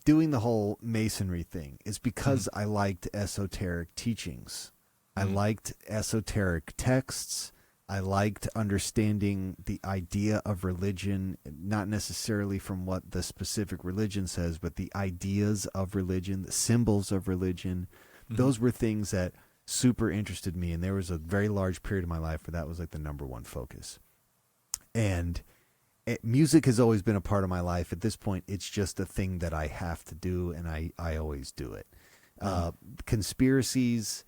doing the whole masonry thing is because I liked esoteric teachings. I liked esoteric texts. I liked understanding the idea of religion, not necessarily from what the specific religion says, but the ideas of religion, the symbols of religion. Those were things that super interested me, and there was a very large period of my life where that was like the number one focus. And music has always been a part of my life. At this point, it's just a thing that I have to do, and I always do it. Conspiracies,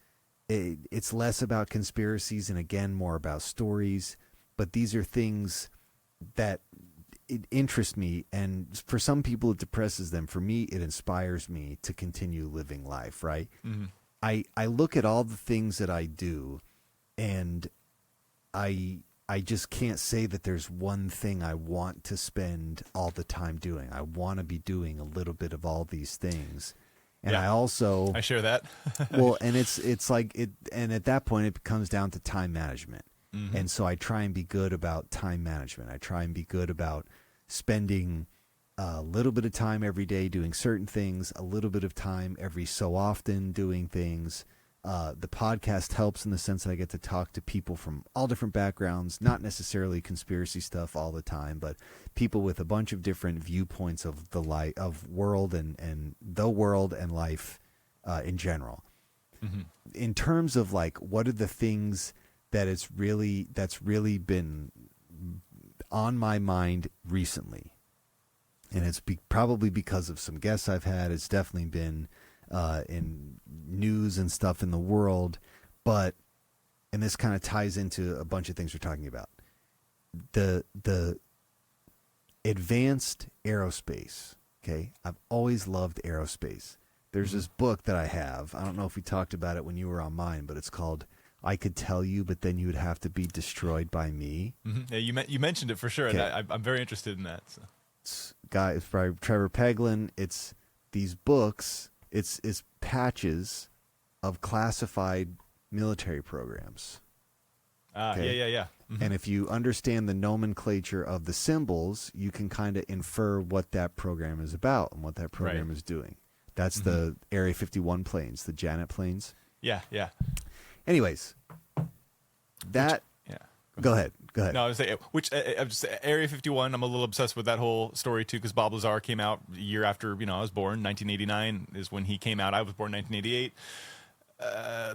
it's less about conspiracies and, again, more about stories. But these are things that interest me, and for some people, it depresses them. For me, it inspires me to continue living life, right? I look at all the things that I do, and I just can't say that there's one thing I want to spend all the time doing. I want to be doing a little bit of all these things. And I share that. Well, and it's like it, and at that point it comes down to time management. And so I try and be good about time management. I try and be good about spending a little bit of time every day doing certain things, a little bit of time every so often doing things. The podcast helps in the sense that I get to talk to people from all different backgrounds, not necessarily conspiracy stuff all the time, but people with a bunch of different viewpoints of the life, of world and the world and life in general. In terms of like, what are the things that's really been on my mind recently? And it's probably because of some guests I've had. It's definitely been in news and stuff in the world, and this kind of ties into a bunch of things we're talking about. The advanced aerospace. Okay, I've always loved aerospace. There's this book that I have. I don't know if we talked about it when you were on mine, but it's called "I Could Tell You, but Then You Would Have to Be Destroyed by Me." Yeah, you mentioned it for sure, Okay. and I'm very interested in that. So. It's by Trevor Peglin. It's these books. It's patches of classified military programs. Okay? Yeah. And if you understand the nomenclature of the symbols, you can kind of infer what that program is about and what that program is doing. That's the Area 51 planes, the Janet planes. Yeah. Anyways, that Go ahead. No, I was saying, I'm just Area 51. I'm a little obsessed with that whole story too, because Bob Lazar came out a year after I was born. 1989 is when he came out. I was born 1988.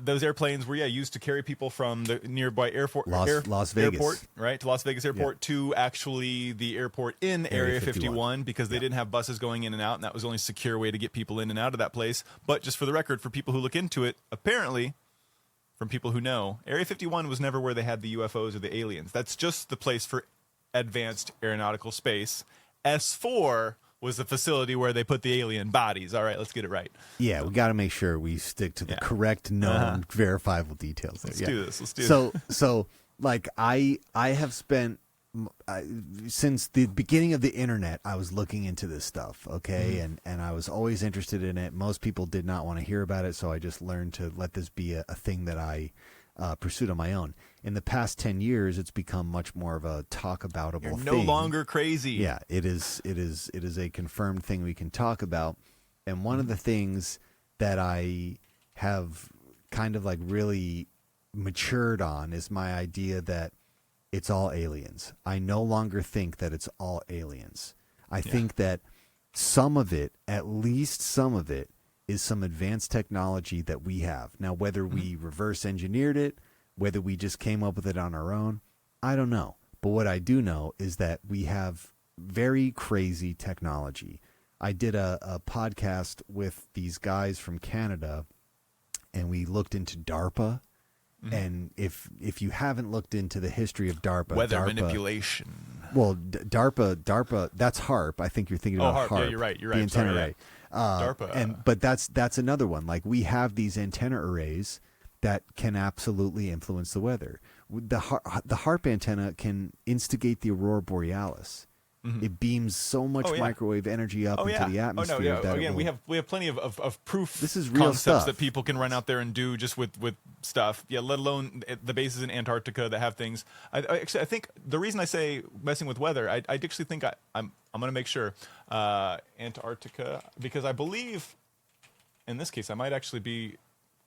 Those airplanes were used to carry people from the nearby Las Vegas, airport, right, to Las Vegas airport to actually the airport in Area 51 because they didn't have buses going in and out, and that was the only secure way to get people in and out of that place. But just for the record, for people who look into it, apparently, from people who know, Area 51 was never where they had the UFOs or the aliens. That's just the place for advanced aeronautical space. S4 was the facility where they put the alien bodies. All right, let's get it right. Yeah, we got to make sure we stick to the correct, known, verifiable details. Let's do this. So like I have spent since the beginning of the internet, I was looking into this stuff, okay, and I was always interested in it. Most people did not want to hear about it, so I just learned to let this be a thing that I pursued on my own. In the past 10 years, it's become much more of a talk-aboutable thing. You're no longer crazy. Yeah, it is a confirmed thing we can talk about. And one of the things that I have kind of like really matured on is my idea that it's all aliens. I no longer think that it's all aliens. I think that some of it, at least some of it, is some advanced technology that we have. Now, whether we reverse engineered it, whether we just came up with it on our own, I don't know. But what I do know is that we have very crazy technology. I did a podcast with these guys from Canada, and we looked into DARPA. And if you haven't looked into the history of DARPA, weather manipulation. Well, DARPA, that's HARP. I think you're thinking about HARP. Yeah, you're right. The antenna array. DARPA. But that's another one. Like, we have these antenna arrays that can absolutely influence the weather. The HARP antenna can instigate the aurora borealis. It beams so much microwave energy up into the atmosphere. That again, we have plenty of proof. This is real concepts stuff that people can run out there and do just with stuff. Yeah, let alone the bases in Antarctica that have things. I think the reason I say messing with weather, I actually think I'm going to make sure Antarctica, because I believe in this case I might actually be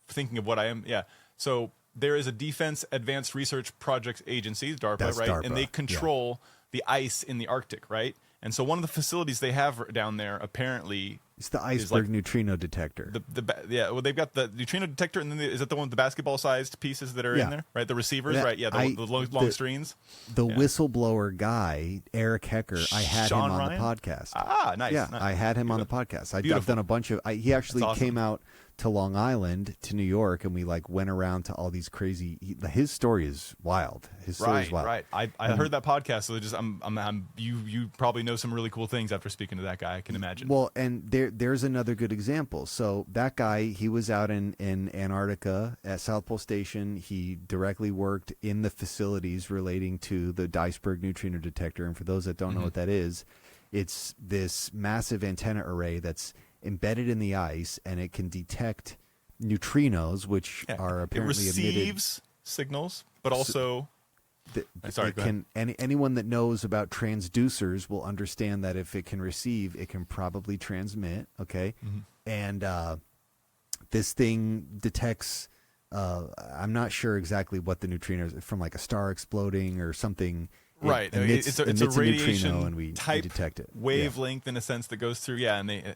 thinking of what I am. Yeah, so there is a Defense Advanced Research Projects Agency, DARPA, That's right? DARPA. And they control the ice in the Arctic, right? And so one of the facilities they have down there apparently it's the iceberg like neutrino detector. Well, they've got the neutrino detector, and then is that the one with the basketball-sized pieces that are in there, right? The receivers, right? Yeah, the long strings. The whistleblower guy, Eric Hecker, I had Sean him on Ryan? the podcast. Ah, nice. Yeah, nice. I had him on the podcast. I've Beautiful. done a bunch of. He actually That's awesome. came out to Long Island, to New York, and we like went around to all these crazy. His story is wild. His story is wild. Right. I heard that podcast, so just you probably know some really cool things after speaking to that guy. I can imagine. Well, and there's another good example. So that guy, he was out in Antarctica at South Pole Station. He directly worked in the facilities relating to the iceberg neutrino detector. And for those that don't know what that is, it's this massive antenna array that's embedded in the ice, and it can detect neutrinos, which are apparently it receives signals, but also sorry. Go ahead. Anyone that knows about transducers will understand that if it can receive, it can probably transmit. Okay, and this thing detects. I'm not sure exactly what the neutrinos from, like a star exploding or something. Right, emits it's a radiation neutrino, and we type detect it. wavelength in a sense that goes through. Yeah, and they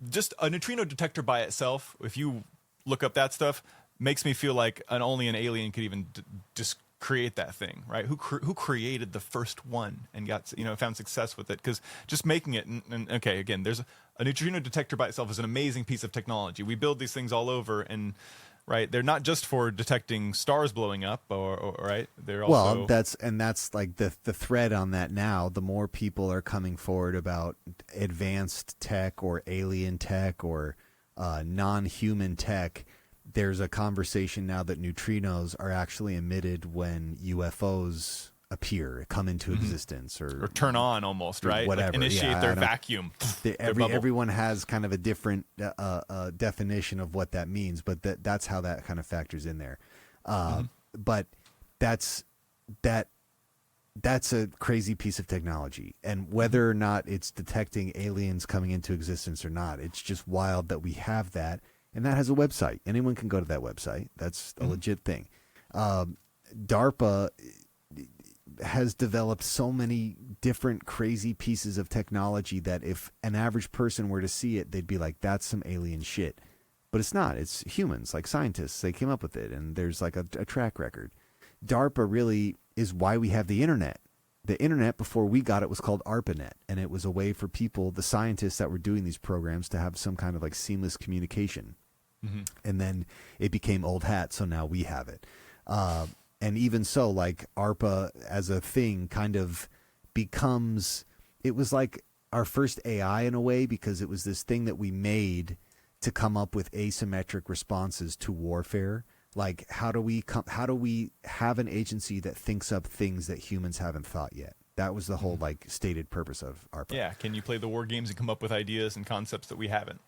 just a neutrino detector by itself. If you look up that stuff, makes me feel like only an alien could even just create that thing, right? Who created the first one and got found success with it? Because just making it, and okay, again, there's a neutrino detector by itself is an amazing piece of technology. We build these things all over, and right, they're not just for detecting stars blowing up, or right, they're also that's like the thread on that now. The more people are coming forward about advanced tech or alien tech or non-human tech, there's a conversation now that neutrinos are actually emitted when UFOs appear, come into existence, or turn on almost, right? Whatever, like initiate their vacuum. Everyone has kind of a different definition of what that means, but that's how that kind of factors in there. But that's a crazy piece of technology, and whether or not it's detecting aliens coming into existence or not, it's just wild that we have that, and that has a website. Anyone can go to that website. That's a legit thing. DARPA has developed so many different crazy pieces of technology that if an average person were to see it, they'd be like, that's some alien shit. But it's not. It's humans, like scientists. They came up with it, and there's like a track record. DARPA really is why we have the internet. The internet, before we got it, was called ARPANET, and it was a way for people, the scientists that were doing these programs, to have some kind of like seamless communication. Mm-hmm. And then it became old hat, so now we have it. And even so, like ARPA as a thing kind of becomes, it was like our first AI in a way, because it was this thing that we made to come up with asymmetric responses to warfare. Like, how do we have an agency that thinks up things that humans haven't thought yet? That was the whole like stated purpose of ARPA. Yeah, can you play the war games and come up with ideas and concepts that we haven't?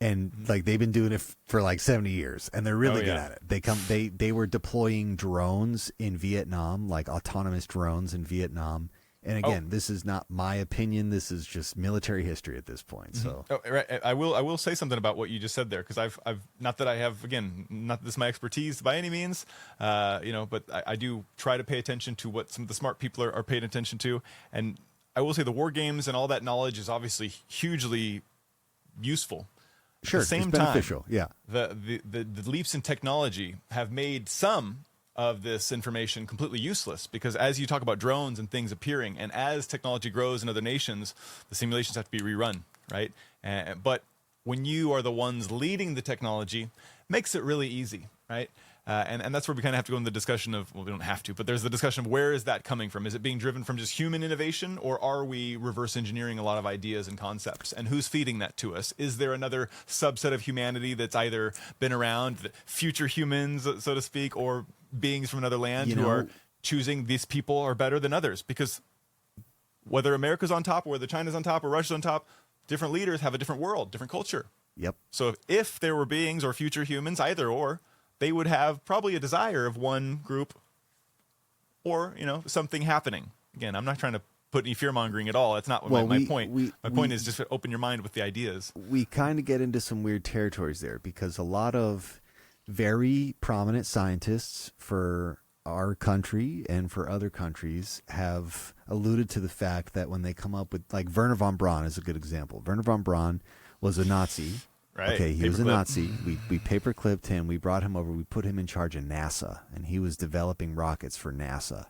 And like they've been doing it for like 70 years, and they're really good at it. They were deploying drones in Vietnam, like autonomous drones in Vietnam. And again, this is not my opinion. This is just military history at this point. So right. I will say something about what you just said there, because I've not that I have, again, not that this is my expertise by any means, but I do try to pay attention to what some of the smart people are paying attention to. And I will say the war games and all that knowledge is obviously hugely useful. Sure, At the same it's beneficial. time, yeah. The leaps in technology have made some of this information completely useless, because as you talk about drones and things appearing, and as technology grows in other nations, the simulations have to be rerun, right? But when you are the ones leading the technology, it makes it really easy, right? And that's where we kind of have to go in the discussion of, well, we don't have to, but there's the discussion of where is that coming from? Is it being driven from just human innovation, or are we reverse engineering a lot of ideas and concepts? And who's feeding that to us? Is there another subset of humanity that's either been around, future humans, so to speak, or beings from another land who are choosing these people are better than others? Because whether America's on top, or whether China's on top, or Russia's on top, different leaders have a different world, different culture. Yep. So if there were beings or future humans, either or, they would have probably a desire of one group, or, something happening. Again, I'm not trying to put any fear-mongering at all. That's not my point. My point is just to open your mind with the ideas. We kind of get into some weird territories there, because a lot of very prominent scientists for our country and for other countries have alluded to the fact that when they come up with, like, Wernher von Braun is a good example. Wernher von Braun was a Nazi. Right. Okay, he was a Nazi. We paper-clipped him. We brought him over. We put him in charge of NASA, and he was developing rockets for NASA.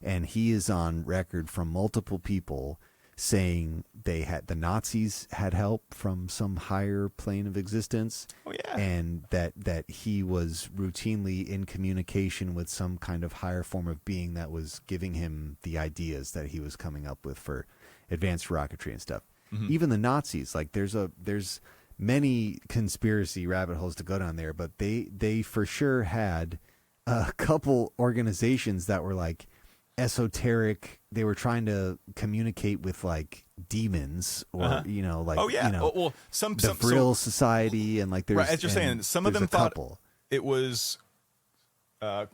And he is on record from multiple people saying the Nazis had help from some higher plane of existence. Oh, yeah. And that he was routinely in communication with some kind of higher form of being that was giving him the ideas that he was coming up with for advanced rocketry and stuff. Mm-hmm. Even the Nazis, like there's many conspiracy rabbit holes to go down there, but they for sure had a couple organizations that were like esoteric. They were trying to communicate with like demons, or the Brill Society, and like there's right, as you're saying, some of them thought couple. It was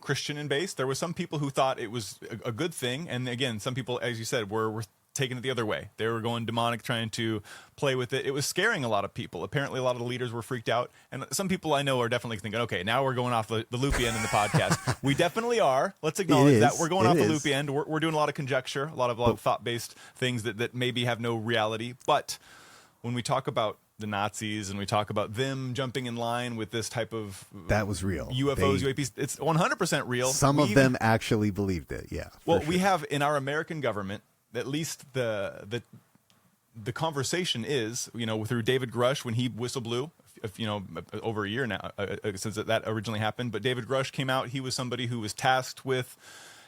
Christian in base. There were some people who thought it was a good thing, and again, some people, as you said, were taking it the other way. They were going demonic, trying to play with it. It was scaring a lot of people. Apparently, a lot of the leaders were freaked out. And some people I know are definitely thinking, okay, now we're going off the loopy end in the podcast. We definitely are. Let's acknowledge that. We're going off the loopy end. We're doing a lot of conjecture, a lot of thought-based things that maybe have no reality. But when we talk about the Nazis and we talk about them jumping in line with this type of... That was real. UFOs, UAPs, it's 100% real. Some of them actually believed it, yeah. Well, we have in our American government, at least the conversation is, through David Grush when he whistle blew, over a year now since that originally happened. But David Grush came out. He was somebody who was tasked with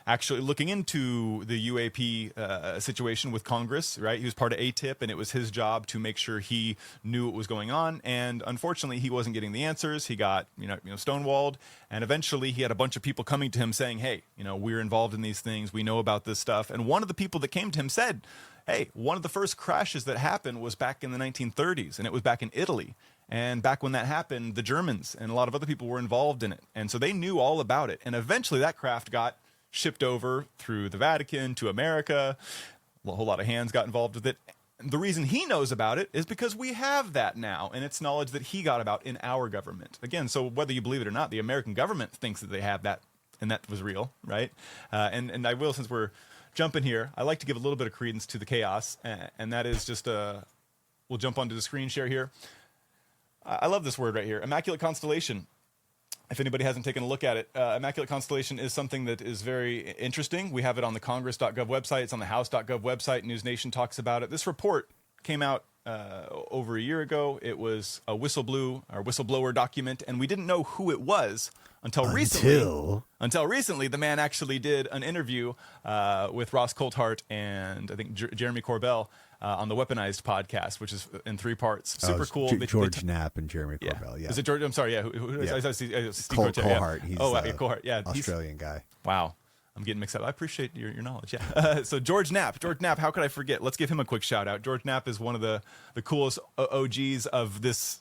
actually looking into the UAP situation with Congress, right? He was part of ATIP, and it was his job to make sure he knew what was going on. And unfortunately, he wasn't getting the answers. He got, stonewalled. And eventually, he had a bunch of people coming to him saying, hey, we're involved in these things. We know about this stuff. And one of the people that came to him said, hey, one of the first crashes that happened was back in the 1930s, and it was back in Italy. And back when that happened, the Germans and a lot of other people were involved in it. And so they knew all about it. And eventually, that craft got shipped over through the Vatican to America. A whole lot of hands got involved with it. The reason he knows about it is because we have that now, and it's knowledge that he got about in our government. Again, so whether you believe it or not, the American government thinks that they have that, and that was real, right? And I will, since we're jump in here. I like to give a little bit of credence to the chaos, and that is just we'll jump onto the screen share here. I love this word right here, immaculate constellation. If anybody hasn't taken a look at it, immaculate constellation is something that is very interesting. We have it on the congress.gov website. It's on the house.gov website. News Nation talks about it. This report came out over a year ago. It was a whistleblower document, and we didn't know who it was until recently. Until recently, the man actually did an interview with Ross Coulthart and I think Jeremy Corbell on the Weaponized podcast, which is in 3 parts. Super cool. George Knapp and Jeremy Corbell. Yeah. Is it George? I'm sorry. Yeah. Steve Coulthart. He's Coulthart. Yeah. Australian guy. Wow. I'm getting mixed up. I appreciate your knowledge. Yeah. So George Knapp, how could I forget? Let's give him a quick shout out. George Knapp is one of the coolest OGs of this,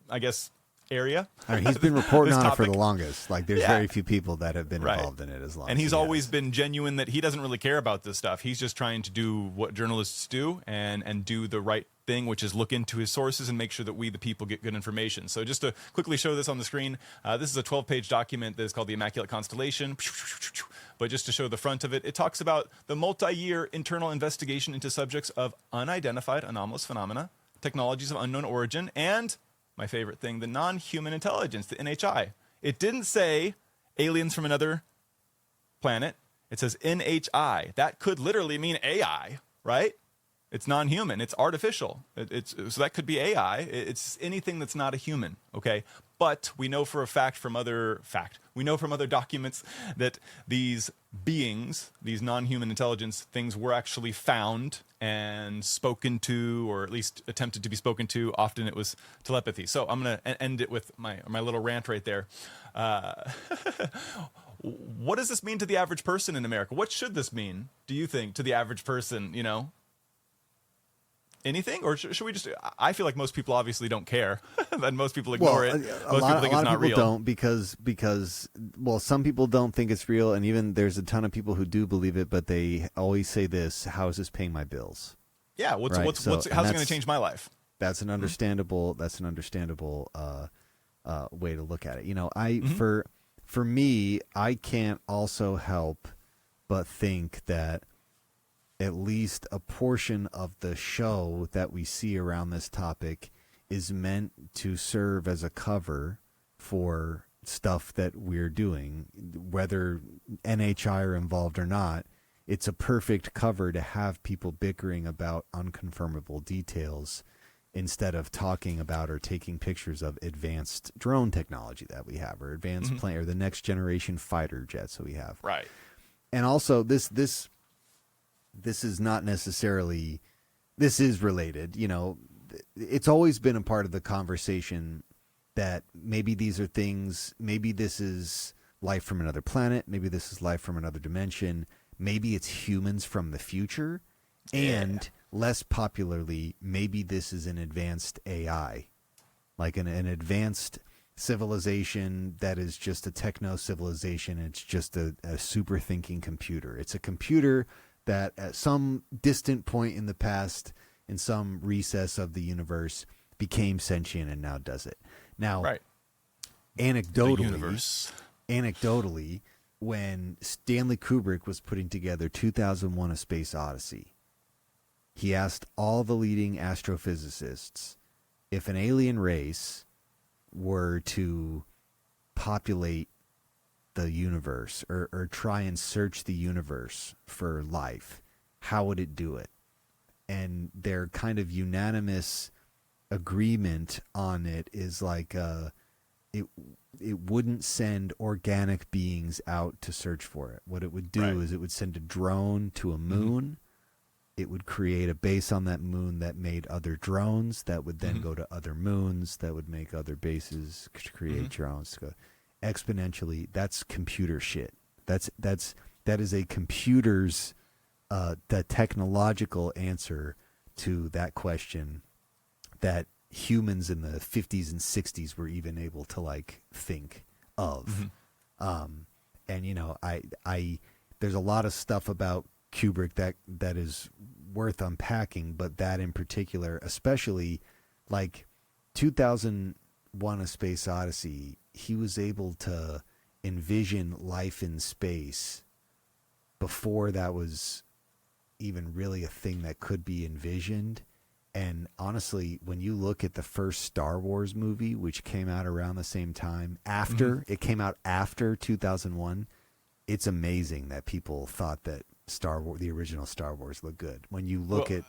I guess, area. I mean, he's been reporting on it for the longest. Like, there's very few people that have been involved in it as long. And he's always been genuine that he doesn't really care about this stuff. He's just trying to do what journalists do and do the right thing, which is look into his sources and make sure that we, the people, get good information. So just to quickly show this on the screen, this is a 12-page document that is called the Immaculate Constellation. But just to show the front of it, it talks about the multi-year internal investigation into subjects of unidentified anomalous phenomena, technologies of unknown origin, and my favorite thing, the non-human intelligence, the NHI. It didn't say aliens from another planet. It says NHI. That could literally mean AI, right? It's non-human. It's artificial. So that could be AI. It's anything that's not a human, okay? But we know for a fact from other documents that these beings, these non-human intelligence things, were actually found and spoken to, or at least attempted to be spoken to. Often it was telepathy. So I'm going to end it with my little rant right there. What does this mean to the average person in America? What should this mean, do you think, to the average person, you know? Anything? Or should we just... I feel like most people obviously don't care. And most people ignore it. Most people think it's not real. Don't because some people don't think it's real, and even there's a ton of people who do believe it, but they always say this: how is this paying my bills? Yeah, how's it going to change my life? That's an understandable way to look at it. You know, for me, I can't also help but think that at least a portion of the show that we see around this topic is meant to serve as a cover for stuff that we're doing, whether NHI are involved or not. It's a perfect cover to have people bickering about unconfirmable details instead of talking about or taking pictures of advanced drone technology that we have, or advanced plane, or the next generation fighter jets that we have. Right. And also this is not necessarily, this is related, you know, it's always been a part of the conversation that maybe these are things, maybe this is life from another planet, maybe this is life from another dimension, maybe it's humans from the future, and less popularly, maybe this is an advanced AI, like an advanced civilization that is just a techno civilization. It's just a super thinking computer. It's a computer that at some distant point in the past, in some recess of the universe, became sentient and now does it. Now, anecdotally, when Stanley Kubrick was putting together 2001: A Space Odyssey, he asked all the leading astrophysicists if an alien race were to populate the universe or try and search the universe for life, how would it do it? And their kind of unanimous agreement on it is like it wouldn't send organic beings out to search for it. What it would do is it would send a drone to a moon. It would create a base on that moon that made other drones that would then go to other moons that would make other bases to create drones. Exponentially, that's computer shit. That is a computer's the technological answer to that question that humans in the 50s and 60s were even able to like think of. And you know, I there's a lot of stuff about Kubrick that is worth unpacking, but that in particular, especially like 2001: A Space Odyssey, he was able to envision life in space before that was even really a thing that could be envisioned. And honestly, when you look at the first Star Wars movie, which came out around the same time, it came out after 2001, it's amazing that people thought that the original Star Wars looked good. When you look at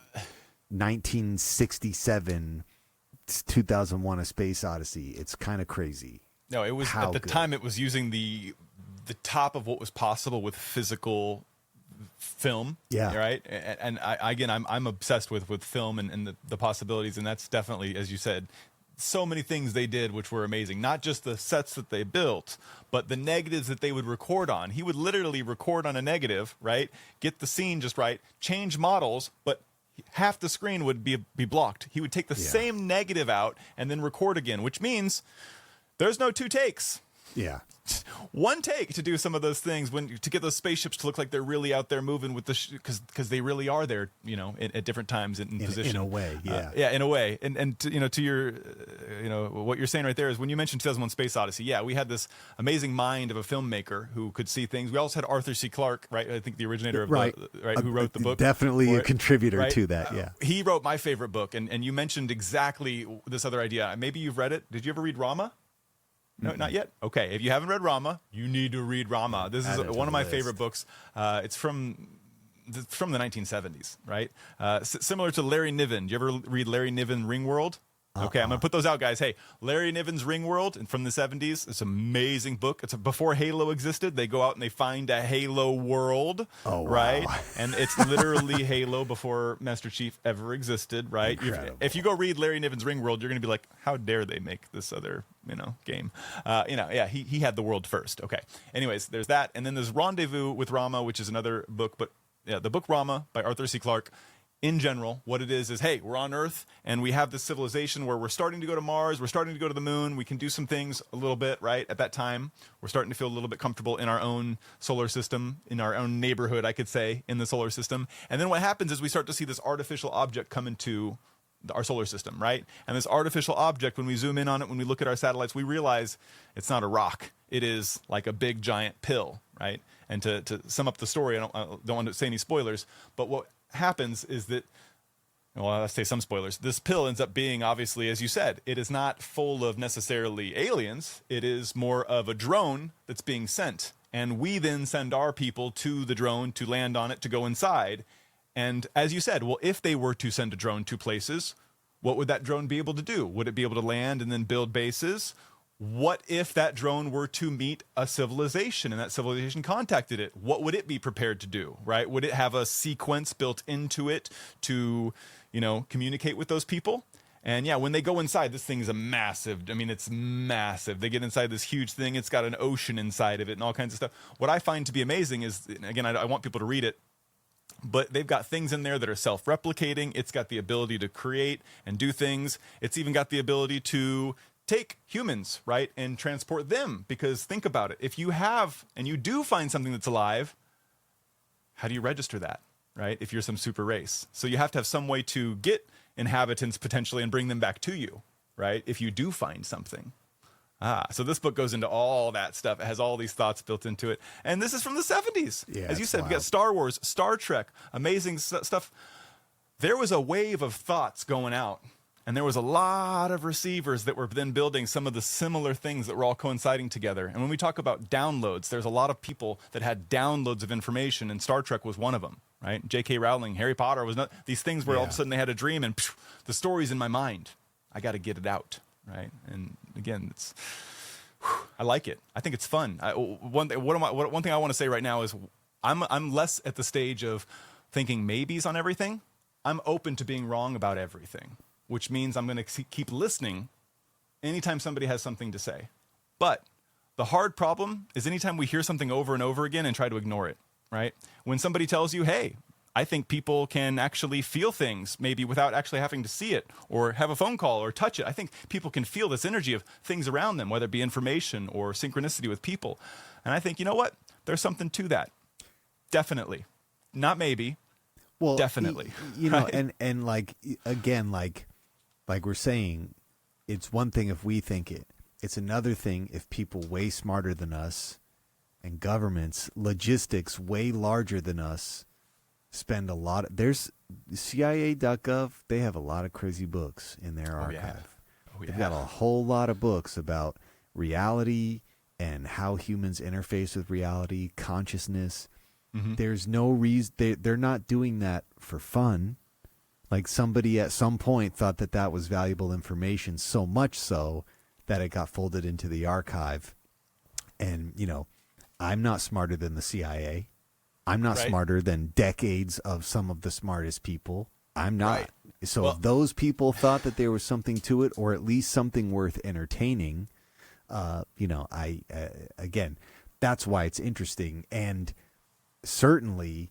1967, 2001: A Space Odyssey, it's kind of crazy. No, it was at the time it was using the top of what was possible with physical film. Yeah. Right. And I'm obsessed with film and the possibilities. And that's definitely, as you said, so many things they did which were amazing. Not just the sets that they built, but the negatives that they would record on. He would literally record on a negative, right? Get the scene just right, change models, but half the screen would be blocked. He would take the same negative out and then record again, which means there's no 2 takes. Yeah. 1 take to do some of those things to get those spaceships to look like they're really out there moving with because they really are there, at different times in position. In a way, yeah. In a way. And to your, what you're saying right there is when you mentioned 2001: Space Odyssey, we had this amazing mind of a filmmaker who could see things. We also had Arthur C. Clarke, right? I think the originator of who wrote the book. Definitely a contributor right? to that, yeah. He wrote my favorite book, and you mentioned exactly this other idea. Maybe you've read it. Did you ever read Rama? No, not yet. Okay, if you haven't read Rama, you need to read Rama. This is one of my favorite books. It's from the 1970s, right? Similar to Larry Niven. Do you ever read Larry Niven Ringworld? Okay, I'm going to put those out, guys. Hey, Larry Niven's Ringworld from the 70s. It's an amazing book. It's before Halo existed. They go out and they find a Halo world, right? And it's literally Halo before Master Chief ever existed, right? If you go read Larry Niven's Ringworld, you're going to be like, how dare they make this other, game? He had the world first. Okay. Anyways, there's that. And then there's Rendezvous with Rama, which is another book. But the book Rama by Arthur C. Clarke, in general, what it is, hey, we're on Earth and we have this civilization where we're starting to go to Mars, we're starting to go to the moon, we can do some things a little bit, right? At that time, we're starting to feel a little bit comfortable in our own solar system, in our own neighborhood, I could say, in the solar system. And then what happens is we start to see this artificial object come into our solar system, right? And this artificial object, when we zoom in on it, when we look at our satellites, we realize it's not a rock. It is like a big giant pill, right? And to sum up the story, I don't want to say any spoilers, but what happens is that, well, let's say some spoilers. This pill ends up being, obviously, as you said, it is not full of necessarily aliens. It is more of a drone that's being sent. And we then send our people to the drone to land on it, to go inside. And as you said, well, if they were to send a drone to places, what would that drone be able to do? Would it be able to land and then build bases? What if that drone were to meet a civilization and that civilization contacted it? What would it be prepared to do, right? Would it have a sequence built into it to, communicate with those people? And when they go inside, this thing is it's massive. They get inside this huge thing. It's got an ocean inside of it and all kinds of stuff. What I find to be amazing is, again, I want people to read it, but they've got things in there that are self-replicating. It's got the ability to create and do things. It's even got the ability to take humans, right, and transport them. Because think about it. If you have, and you do find something that's alive, how do you register that, right? If you're some super race. So you have to have some way to get inhabitants potentially and bring them back to you, right? If you do find something. So this book goes into all that stuff. It has all these thoughts built into it. And this is from the 70s. Yeah, as you said, wild. we got Star Wars, Star Trek, amazing stuff. There was a wave of thoughts going out. And there was a lot of receivers that were then building some of the similar things that were all coinciding together. And when we talk about downloads, there's a lot of people that had downloads of information, and Star Trek was one of them, right? J.K. Rowling, Harry Potter was not these things where all of a sudden they had a dream and the story's in my mind. I got to get it out, right? And again, I like it. I think it's fun. One thing I want to say right now is I'm less at the stage of thinking maybes on everything. I'm open to being wrong about everything, which means I'm going to keep listening anytime somebody has something to say. But the hard problem is anytime we hear something over and over again and try to ignore it, right? When somebody tells you, hey, I think people can actually feel things maybe without actually having to see it or have a phone call or touch it. I think people can feel this energy of things around them, whether it be information or synchronicity with people. And I think, you know what? There's something to that. Definitely. Not maybe. Well, definitely. Right? and like, again, like we're saying, it's one thing if we think it. It's another thing if people way smarter than us and governments, logistics way larger than us, spend a lot of, there's CIA.gov, they have a lot of crazy books in their archive. They've got a whole lot of books about reality and how humans interface with reality, consciousness. There's no reason, they're not doing that for fun. Like somebody at some point thought that that was valuable information, so much so that it got folded into the archive. And, you know, I'm not smarter than the CIA. I'm not smarter than decades of some of the smartest people. I'm not. Right. So if those people thought that there was something to it, or at least something worth entertaining, you know, again, that's why it's interesting. And certainly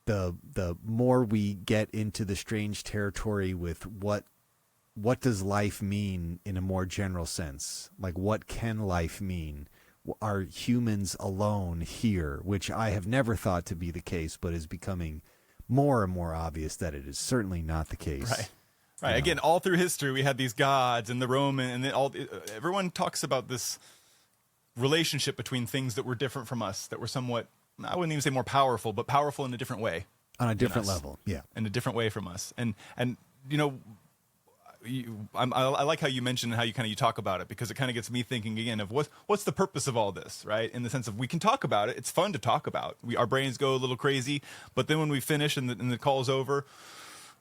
the more we get into the strange territory with what does life mean in a more general sense, like what can life mean? Are humans alone here? Which I have never thought to be the case, but is becoming more and more obvious that it is certainly not the case. Right. Right. Again, all through history, we had these gods and the Roman, and then everyone talks about this relationship between things that were different from us, that were somewhat, I wouldn't even say more powerful, but powerful in a different way. On a different level, yeah. In a different way from us. And you know, I like how you mentioned how you talk about it, because it kind of gets me thinking again of what's the purpose of all this, right? In the sense of we can talk about it. It's fun to talk about. Our brains go a little crazy, but then when we finish and the call's over,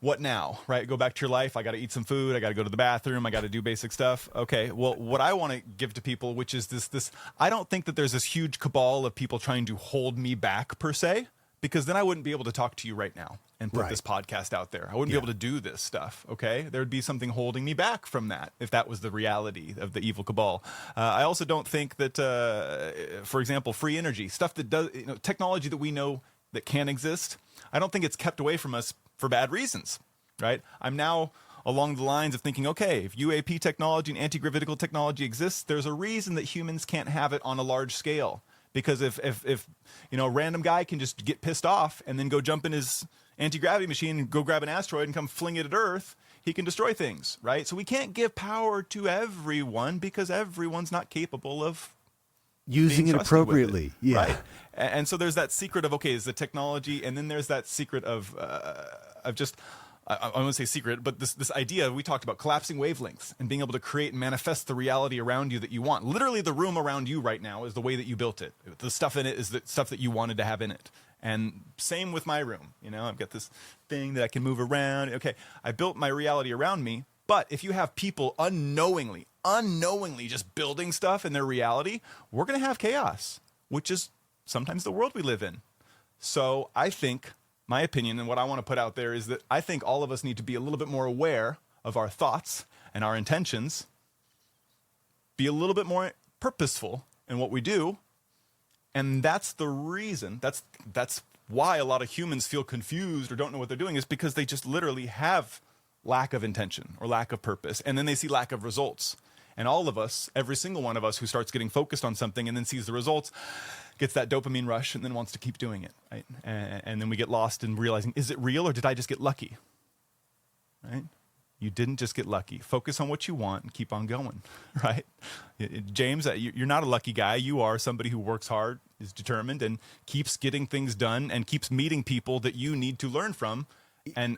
what now, right? Go back to your life. I got to eat some food. I got to go to the bathroom. I got to do basic stuff. Okay. Well, what I want to give to people, which is this, I don't think that there's this huge cabal of people trying to hold me back per se, because then I wouldn't be able to talk to you right now and put this podcast out there. I wouldn't be able to do this stuff. Okay. There would be something holding me back from that if that was the reality of the evil cabal. I also don't think that, for example, free energy, stuff that does, technology that we know that can exist, I don't think it's kept away from us for bad reasons, right? I'm now along the lines of thinking, okay, if UAP technology and anti-gravitical technology exists, there's a reason that humans can't have it on a large scale. Because if a random guy can just get pissed off and then go jump in his anti-gravity machine and go grab an asteroid and come fling it at Earth, he can destroy things, right? So we can't give power to everyone because everyone's not capable of using it appropriately. Yeah. Right. And so there's that secret of, okay, is the technology, and then there's that secret of just, I won't say secret, but this idea we talked about, collapsing wavelengths and being able to create and manifest the reality around you that you want. Literally, the room around you right now is the way that you built it. The stuff in it is the stuff that you wanted to have in it. And same with my room. I've got this thing that I can move around. Okay, I built my reality around me. But if you have people unknowingly just building stuff in their reality, we're going to have chaos, which is sometimes the world we live in. So I think, my opinion and what I want to put out there is that I think all of us need to be a little bit more aware of our thoughts and our intentions, be a little bit more purposeful in what we do. And that's the reason, that's why a lot of humans feel confused or don't know what they're doing, is because they just literally have lack of intention or lack of purpose. And then they see lack of results. And all of us, every single one of us who starts getting focused on something and then sees the results, gets that dopamine rush and then wants to keep doing it, right? And then we get lost in realizing, is it real or did I just get lucky? Right? You didn't just get lucky. Focus on what you want and keep on going, right? James, you're not a lucky guy. You are somebody who works hard, is determined, and keeps getting things done and keeps meeting people that you need to learn from. And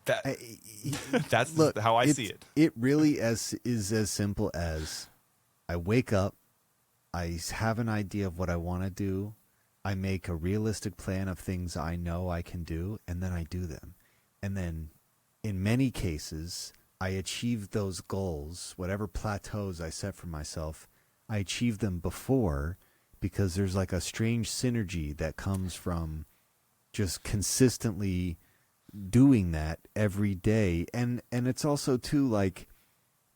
that's how I see it. It really is as simple as I wake up, I have an idea of what I want to do, I make a realistic plan of things I know I can do, and then I do them. And then in many cases, I achieve those goals, whatever plateaus I set for myself, I achieve them before, because there's like a strange synergy that comes from just consistently doing that every day. And it's also too, like,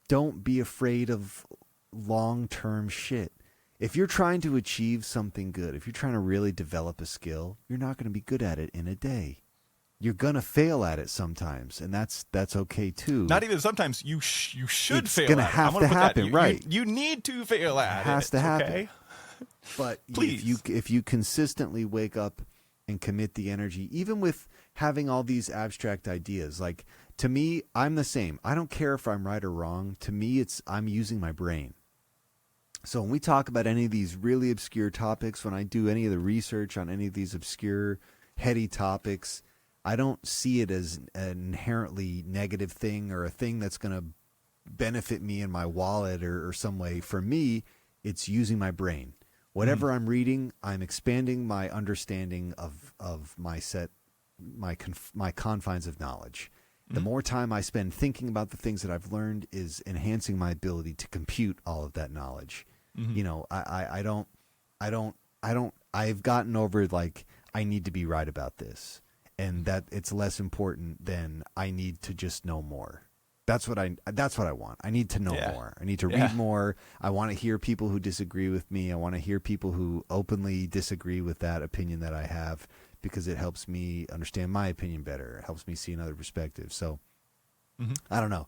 don't be afraid of long-term shit. If you're trying to achieve something good, if you're trying to really develop a skill, you're not going to be good at it in a day. You're going to fail at it sometimes, and that's okay too. Not even sometimes, you should it's fail gonna at it. have to happen, right? You need to fail at it. It has to happen. Okay? But Please. if you consistently wake up and commit the energy, even with having all these abstract ideas, like, to me, I'm the same. I don't care if I'm right or wrong. To me, I'm using my brain. So when we talk about any of these really obscure topics, when I do any of the research on any of these obscure, heady topics, I don't see it as an inherently negative thing or a thing that's going to benefit me in my wallet or some way. For me, it's using my brain. Whatever I'm reading, I'm expanding my understanding of my confines of knowledge. The more time I spend thinking about the things that I've learned is enhancing my ability to compute all of that knowledge. You know, I've gotten over like, I need to be right about this, and that it's less important than I need to just know more. That's what I want. I need to know more. I need to read more. I want to hear people who disagree with me. I want to hear people who openly disagree with that opinion that I have, because it helps me understand my opinion better. It helps me see another perspective. So I don't know.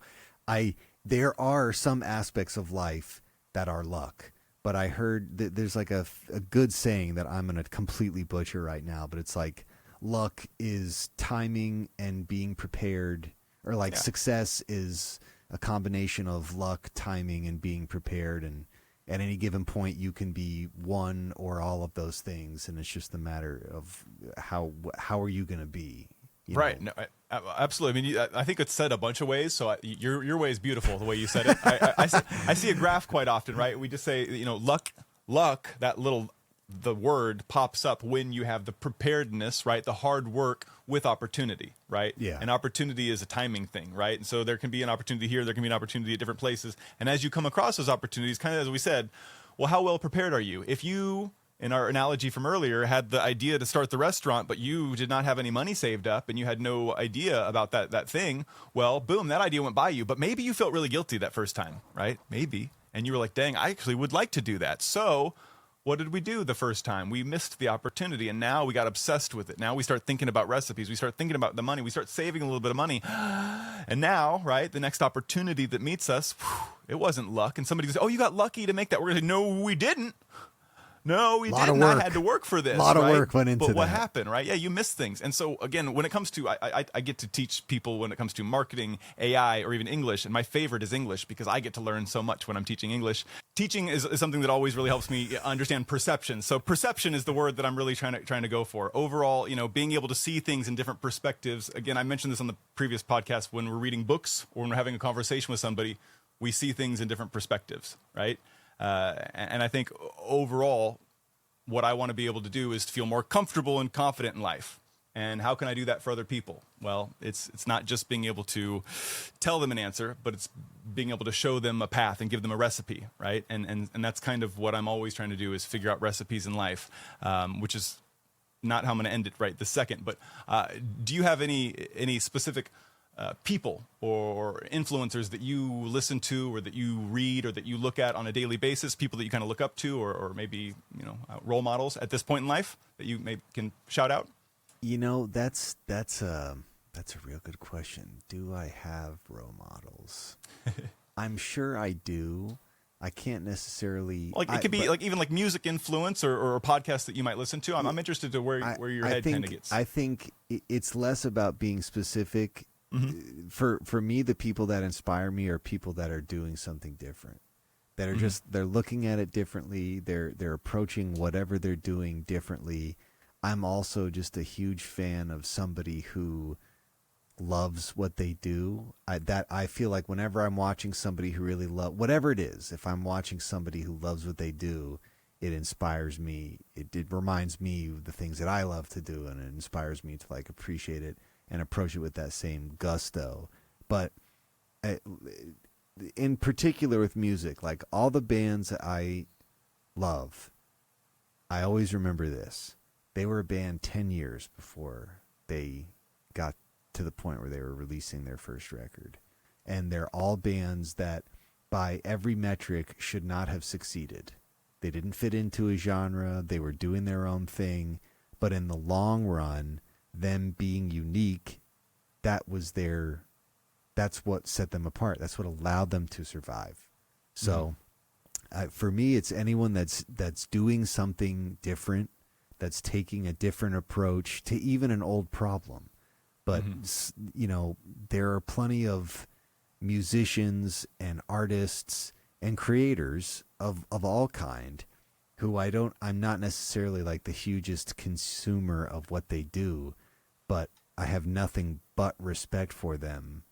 There are some aspects of life that are luck, but I heard that there's like a good saying that I'm going to completely butcher right now, but it's like luck is timing and being prepared, or like success is a combination of luck, timing, and being prepared. And at any given point, you can be one or all of those things, and it's just a matter of how are you going to be. Right. No, absolutely. I mean, I think it's said a bunch of ways. So your way is beautiful, the way you said it. I see a graph quite often, right? We just say, you know, luck, the word pops up when you have the preparedness, right? The hard work with opportunity, right? Yeah. And opportunity is a timing thing, right? And so there can be an opportunity here, there can be an opportunity at different places. And as you come across those opportunities, kind of as we said, well, how well prepared are you? If you, in our analogy from earlier, had the idea to start the restaurant, but you did not have any money saved up and you had no idea about that thing, well, boom, that idea went by you. But maybe you felt really guilty that first time, right? Maybe. And you were like, dang, I actually would like to do that. So what did we do the first time? We missed the opportunity, and now we got obsessed with it. Now we start thinking about recipes. We start thinking about the money. We start saving a little bit of money. And now, right, the next opportunity that meets us, it wasn't luck. And somebody goes, oh, you got lucky to make that. We're going to say, no, we didn't. No, we didn't. I had to work for this. A lot of work went into that. But what happened, right? Yeah, you missed things. And so, again, when it comes to, I get to teach people when it comes to marketing, AI, or even English. And my favorite is English, because I get to learn so much when I'm teaching English. Teaching is something that always really helps me understand perception. So perception is the word that I'm really trying to go for. Overall, you know, being able to see things in different perspectives. Again, I mentioned this on the previous podcast. When we're reading books or when we're having a conversation with somebody, we see things in different perspectives, right? And I think overall, what I want to be able to do is to feel more comfortable and confident in life. And how can I do that for other people? Well, it's not just being able to tell them an answer, but it's being able to show them a path and give them a recipe, right? And that's kind of what I'm always trying to do, is figure out recipes in life, which is not how I'm going to end it right this second. But do you have any specific people or influencers that you listen to, or that you read, or that you look at on a daily basis, people that you kind of look up to, or maybe, you know, role models at this point in life that you can shout out? You know, that's a real good question. Do I have role models? I'm sure I do. I can't necessarily it could be even music influence or a podcast that you might listen to. I'm interested to where your head kind of gets. I think it's less about being specific. For me, the people that inspire me are people that are doing something different, that are they're looking at it differently. They're approaching whatever they're doing differently. I'm also just a huge fan of somebody who loves what they do. I feel like whenever I'm watching somebody who really whatever it is, if I'm watching somebody who loves what they do, it inspires me. It reminds me of the things that I love to do, and it inspires me to like appreciate it and approach it with that same gusto. But in particular with music, like all the bands that I love, I always remember this. They were a band 10 years before they got to the point where they were releasing their first record. And they're all bands that by every metric should not have succeeded. They didn't fit into a genre. They were doing their own thing. But in the long run, them being unique, that's what set them apart. That's what allowed them to survive. So for me, it's anyone that's doing something different, that's taking a different approach to even an old problem. But, you know, there are plenty of musicians and artists and creators of all kind, who I'm not necessarily like the hugest consumer of what they do, but I have nothing but respect for them,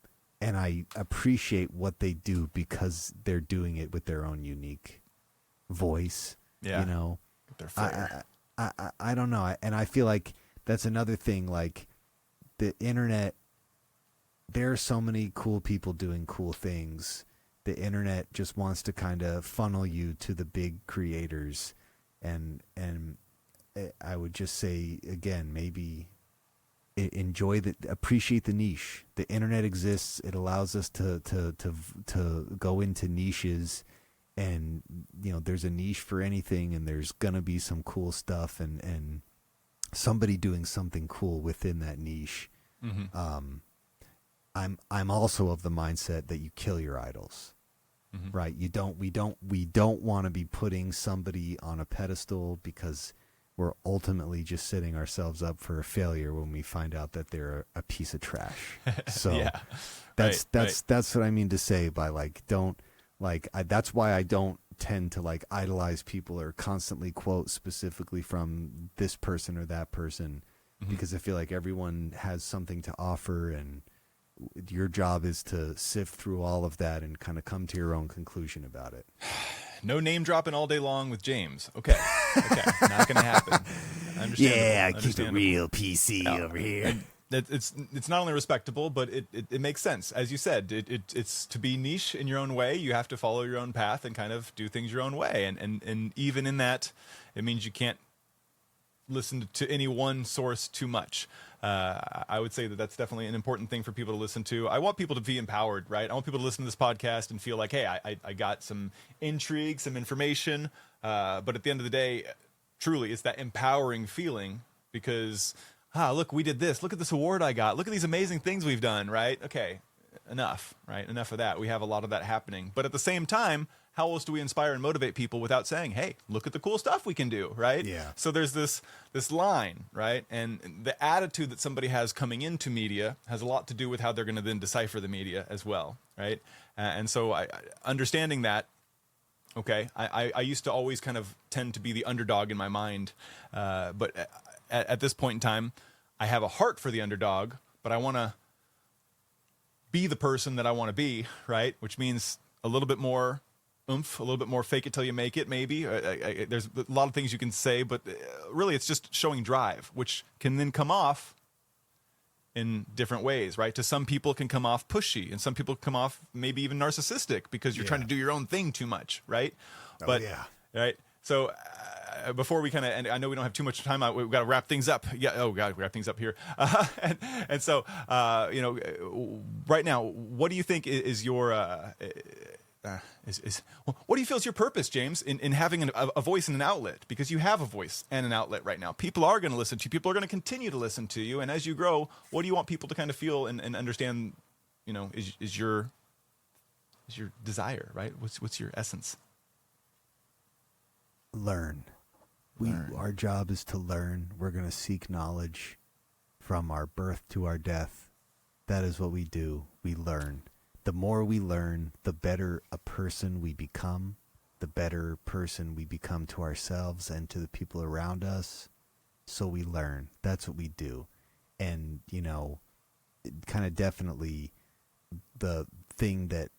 and I appreciate what they do because they're doing it with their own unique voice. Yeah. You know, Their flair. I don't know. And I feel like that's another thing, like the internet, there are so many cool people doing cool things. The internet just wants to kind of funnel you to the big creators. And I would just say, again, maybe appreciate the niche. The internet exists. It allows us to go into niches, and there's a niche for anything, and there's gonna be some cool stuff and somebody doing something cool within that niche. Mm-hmm. I'm also of the mindset that you kill your idols. Mm-hmm. Right? We don't want to be putting somebody on a pedestal, because we're ultimately just setting ourselves up for a failure when we find out that they're a piece of trash. So Yeah. that's Right. that's what I mean to say by like, don't like, that's why I don't tend to like idolize people or constantly quote specifically from this person or that person, because I feel like everyone has something to offer, and your job is to sift through all of that and kind of come to your own conclusion about it. No name dropping all day long with James. Okay. Not going to happen. Understandable. Keep it real PC over here. And it's not only respectable, but it makes sense. As you said, it's to be niche in your own way. You have to follow your own path and kind of do things your own way. And even in that, it means you can't listen to any one source too much. I would say that that's definitely an important thing for people to listen to. I want people to be empowered, right? I want people to listen to this podcast and feel like, hey, I got some intrigue, some information. But at the end of the day, truly, it's that empowering feeling, because, look, we did this. Look at this award I got. Look at these amazing things we've done, right? Okay, enough, right? Enough of that. We have a lot of that happening. But at the same time, how else do we inspire and motivate people without saying, hey, look at the cool stuff we can do, right? Yeah. So there's this line, right? And the attitude that somebody has coming into media has a lot to do with how they're going to then decipher the media as well, right? And so understanding that, okay, I used to always kind of tend to be the underdog in my mind. But at this point in time, I have a heart for the underdog, but I want to be the person that I want to be, right? Which means a little bit more oomph, a little bit more fake it till you make it, maybe. There's a lot of things you can say, but really it's just showing drive, which can then come off in different ways, right? To some people it can come off pushy, and some people come off maybe even narcissistic because you're trying to do your own thing too much, right? Right? So before we kind of, and I know we don't have too much time, we've got to wrap things up. Wrap things up here. And so, right now, what do you think is your, what do you feel is your purpose, James, in having a voice and an outlet? Because you have a voice and an outlet right now. People are going to listen to you. People are going to continue to listen to you. And as you grow, what do you want people to kind of feel and understand, is your desire, right? What's your essence? Learn. Our job is to learn. We're going to seek knowledge from our birth to our death. That is what we do. We learn. The more we learn, the better a person we become, the better person we become to ourselves and to the people around us. So we learn. That's what we do. And, kind of definitely the thing that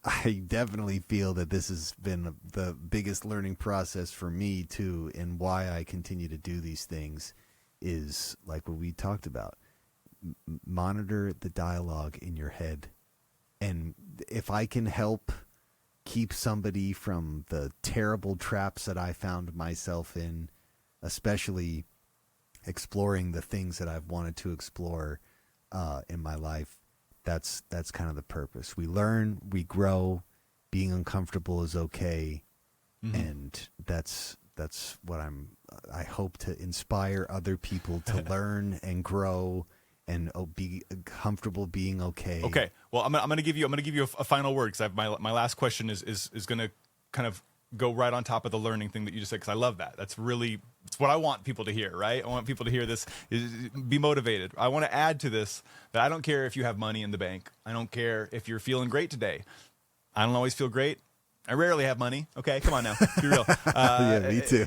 I definitely feel that this has been the biggest learning process for me too, and why I continue to do these things is like what we talked about. Monitor the dialogue in your head. And if I can help keep somebody from the terrible traps that I found myself in, especially exploring the things that I've wanted to explore in my life, that's kind of the purpose. We learn, we grow. Being uncomfortable is okay, and that's what I hope to inspire other people to learn and grow and be comfortable being okay. Okay. Well, I'm gonna give you a final word, because my last question is gonna kind of go right on top of the learning thing that you just said, because I love that. It's what I want people to hear, right? I want people to hear this, be motivated. I want to add to this that I don't care if you have money in the bank. I don't care if you're feeling great today. I don't always feel great. I rarely have money. Okay, come on now, be real. Yeah, me too.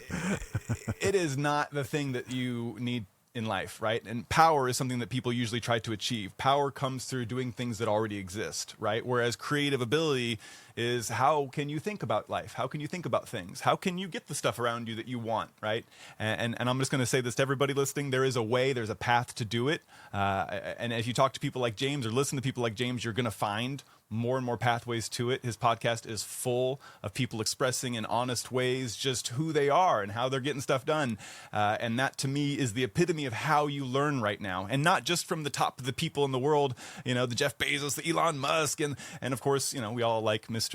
It is not the thing that you need in life, right? And power is something that people usually try to achieve. Power comes through doing things that already exist, right? Whereas creative ability is how can you think about life? How can you think about things? How can you get the stuff around you that you want, right? And I'm just going to say this to everybody listening. There is a way, there's a path to do it. And as you talk to people like James or listen to people like James, you're going to find more and more pathways to it. His podcast is full of people expressing in honest ways just who they are and how they're getting stuff done. And that to me is the epitome of how you learn right now. And not just from the top of the people in the world, the Jeff Bezos, the Elon Musk, and of course, we all like Mr.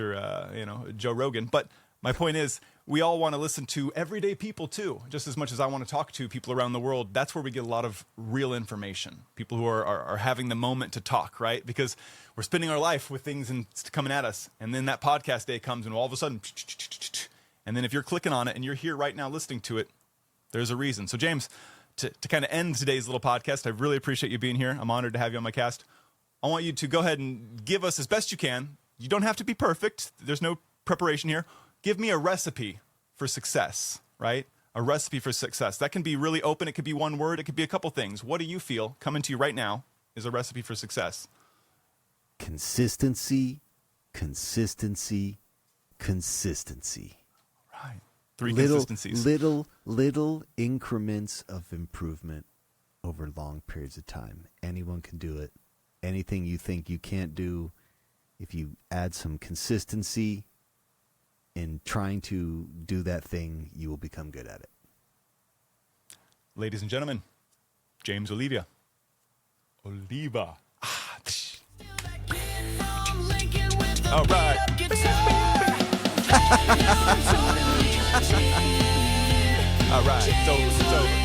Joe Rogan. But my point is, we all want to listen to everyday people too, just as much as I want to talk to people around the world. That's where we get a lot of real information. People who are having the moment to talk, right? Because we're spending our life with things coming at us. And then that podcast day comes and all of a sudden, and then if you're clicking on it and you're here right now listening to it, there's a reason. So James, to kind of end today's little podcast, I really appreciate you being here. I'm honored to have you on my cast. I want you to go ahead and give us as best you can. You don't have to be perfect. There's no preparation here. Give me a recipe for success, right? A recipe for success. That can be really open. It could be one word. It could be a couple things. What do you feel coming to you right now is a recipe for success? Consistency, consistency, consistency. Right. 3 consistencies. Little increments of improvement over long periods of time. Anyone can do it. Anything you think you can't do, if you add some consistency in trying to do that thing, you will become good at it. Ladies and gentlemen, James Oliva. Oliva. All right. All right. So